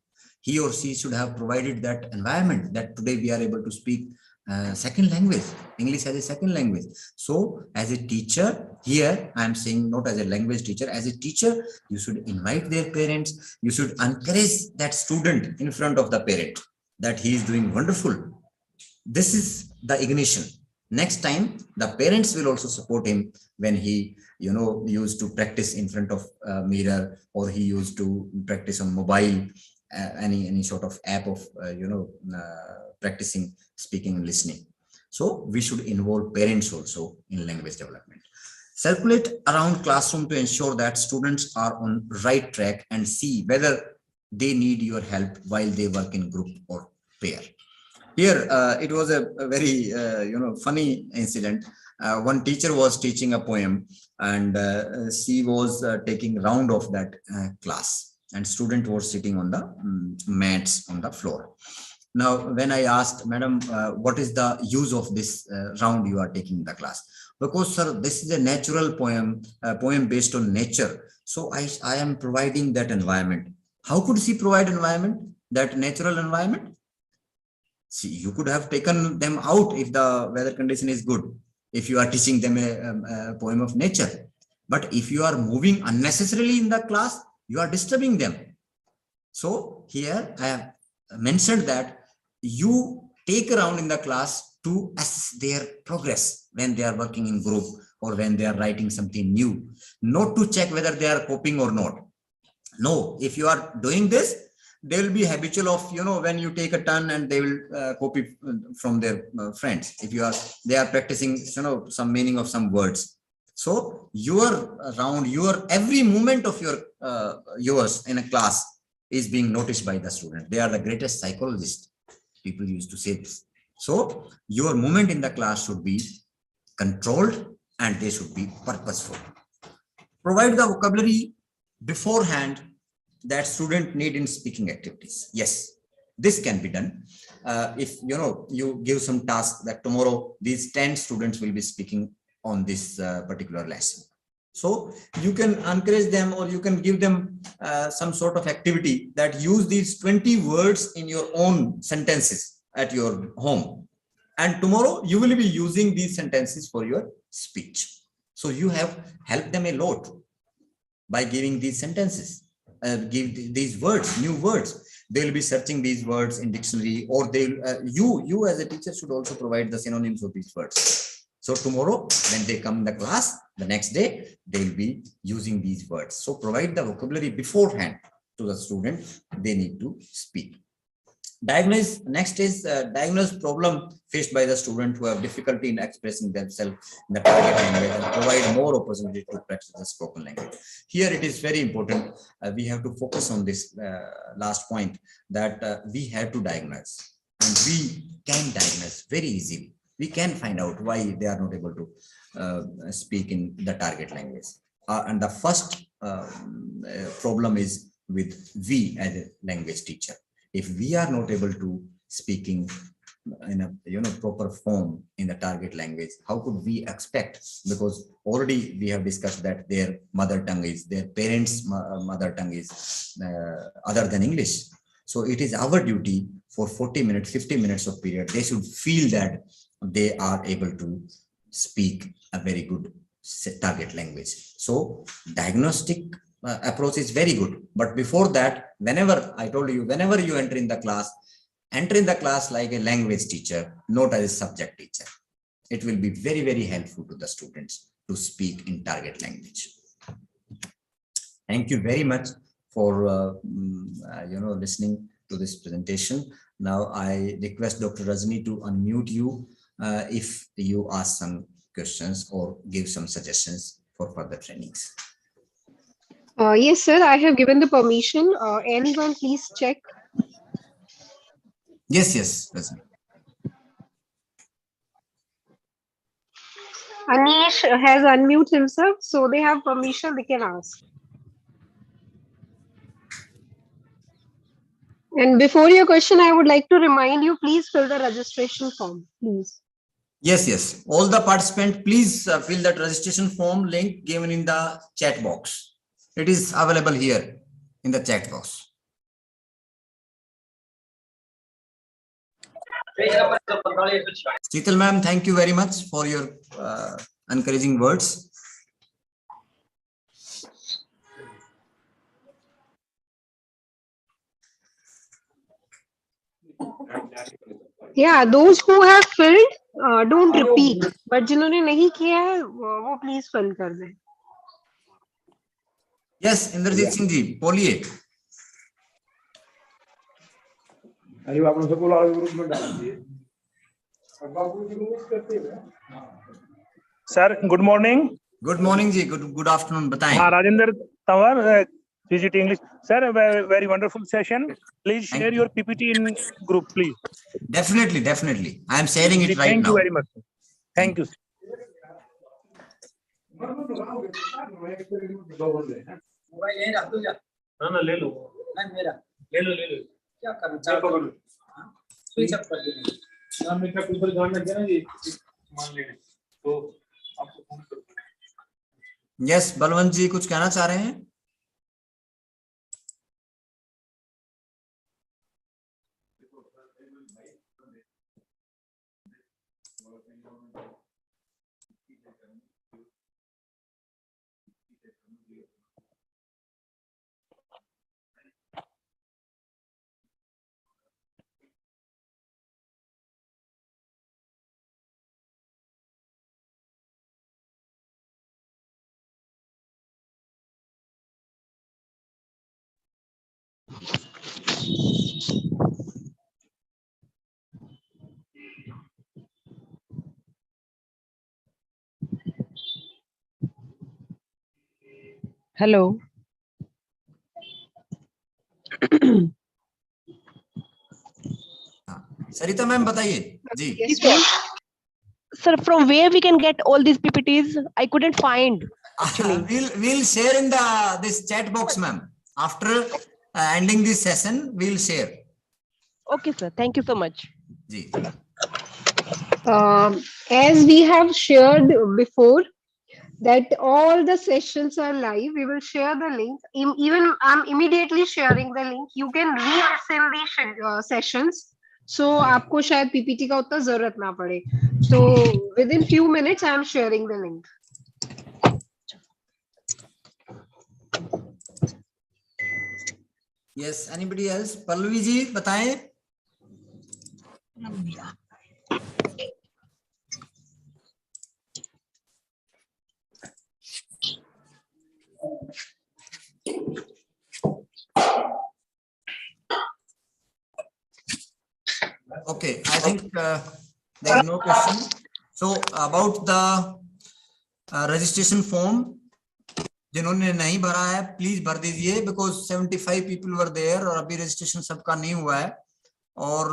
He or she should have provided that environment that today we are able to speak second language, English as a second language. So as a teacher, here I am saying not as a language teacher, as a teacher, you should invite their parents. You should encourage that student in front of the parent that he is doing wonderful. This is the ignition. Next time, the parents will also support him when he, used to practice in front of a mirror, or he used to practice on mobile, any sort of app of, practicing speaking and listening. So we should involve parents also in language development. Circulate around classroom to ensure that students are on right track and see whether they need your help while they work in group or pair. Here, it was a very, funny incident. One teacher was teaching a poem, and she was taking round of that class, and student was sitting on the mats on the floor. Now, when I asked, Madam, what is the use of this round you are taking in the class? Because, sir, this is a natural poem, poem based on nature. So I am providing that environment. How could she provide environment, that natural environment? See, you could have taken them out if the weather condition is good, if you are teaching them a poem of nature. But if you are moving unnecessarily in the class, you are disturbing them. So here I have mentioned that you take around in the class to assess their progress when they are working in group or when they are writing something new, not to check whether they are copying or not. No, if you are doing this, they will be habitual of, when you take a turn and they will copy from their friends. If they are practicing, some meaning of some words. So every movement of yours in a class is being noticed by the student. They are the greatest psychologists. People used to say this. So your movement in the class should be controlled and they should be purposeful. Provide the vocabulary beforehand that student need in speaking activities. Yes, this can be done. If you give some task that tomorrow these 10 students will be speaking on this particular lesson. So you can encourage them, or you can give them some sort of activity that use these 20 words in your own sentences at your home. And tomorrow you will be using these sentences for your speech. So you have helped them a lot by giving these sentences, give these words, new words. They will be searching these words in dictionary, or you as a teacher should also provide the synonyms of these words. So tomorrow when they come in the class, the next day, they will be using these words. So provide the vocabulary beforehand to the student. They need to speak. Diagnose, next is diagnose problem faced by the student who have difficulty in expressing themselves in the target language, and provide more opportunity to practice the spoken language. Here it is very important. We have to focus on this last point, that we have to diagnose, and we can diagnose very easily. We can find out why they are not able to speak in the target language. And the first problem is with we as a language teacher. If we are not able to speaking in a proper form in the target language, how could we expect? Because already we have discussed that their mother tongue is, their parents' mother tongue is other than English. So it is our duty for 40 minutes, 50 minutes of period, they should feel that they are able to speak a very good target language. So diagnostic approach is very good. But before that, whenever I told you, whenever you enter in the class like a language teacher, not as a subject teacher. It will be very, very helpful to the students to speak in target language. Thank you very much for listening to this presentation. Now I request Dr. Rajni to unmute you if you ask some questions or give some suggestions for further trainings. Yes, sir, I have given the permission. Anyone please check. Yes, Rajni. Anish has unmuted himself, so they have permission, they can ask. And before your question, I would like to remind you, please fill the registration form, please. Yes. All the participants, please fill that registration form link given in the chat box. It is available here in the chat box. Sheetal ma'am, thank you very much for your encouraging words. Yeah, those who have filled, don't repeat. But जिन्होंने नहीं किया है, वो please fill कर दें. Yes, Indrajit Singh ji, बोलिए. Sir, good morning. Good morning ji, good afternoon. बताएं. Rajender Tawar, GGT English. Sir, a very wonderful session. Please share your PPT in group, please. Definitely. I am sharing it right now. Thank you very much. Thank you. ना ले लो नहीं मेरा ले लो क्या करना चाहते switch off कर देना ना मेरा ऊपर ध्यान लग गया ना जी मान लेने तो आपको फोन कर यस बलवंत जी कुछ कहना चाह रहे हैं. Hello. सरिता मैम बताइए जी। Sir, from where we can get all these PPTs? I couldn't find actually. We'll share in this chat box, ma'am. After ending this session, we'll share. Okay, sir. Thank you so much. Ji. As we have shared before, that all the sessions are live, we will share the link. Even I'm immediately sharing the link. You can re-listen the sessions. So आपको शायद PPT का उतना जरूरत ना पड़े. So within few minutes, I am sharing the link. Yes. Anybody else? Pallavi ji बताएं. Okay, I think there is no question. So about the registration form, जिन्होंने नहीं भरा है प्लीज भर दीजिए, बिकॉज 75 पीपल वर देयर और अभी रजिस्ट्रेशन सबका नहीं हुआ है. और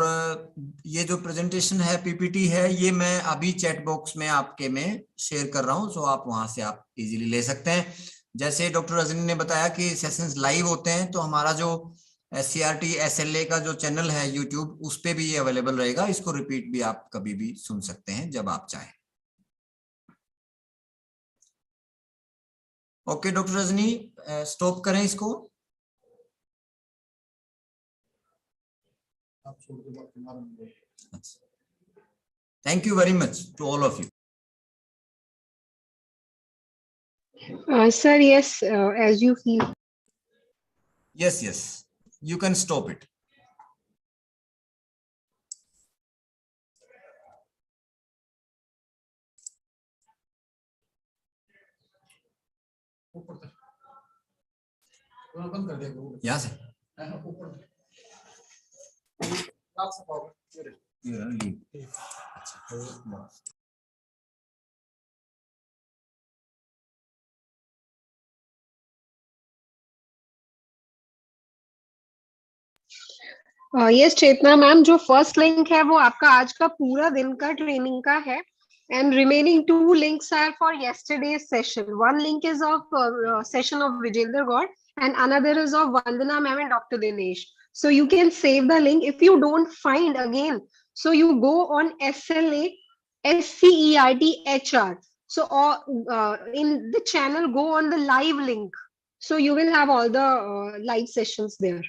ये जो प्रेजेंटेशन है पीपीटी है, ये मैं अभी चैट बॉक्स में आपके में शेयर कर रहा हूं, सो आप वहां से आप इजीली ले सकते हैं. जैसे डॉक्टर रजनी ने बताया कि सेशंस लाइव होते हैं, तो हमारा जो SCERT SLA का जो चैनल है यूट्यूब, उस पे भी ये अवेलेबल रहेगा. इसको रिपीट भी आप कभी भी सुन सकते हैं जब आप चाहें. ओके डॉक्टर रजनी, स्टॉप करें इसको. Thank you very much to all of you. Sir, yes, as you feel. Yes, you can stop it. यहाँ से यस चेतना मैम, जो फर्स्ट लिंक है वो आपका आज का पूरा दिन का ट्रेनिंग का है. And remaining 2 links are for yesterday's session. One link is of session of Vijender Gaur and another is of Vandana ma'am and Dr. Dinesh. So you can save the link if you don't find again. So you go on SLA SCERT HR. So in the channel, go on the live link. So you will have all the live sessions there.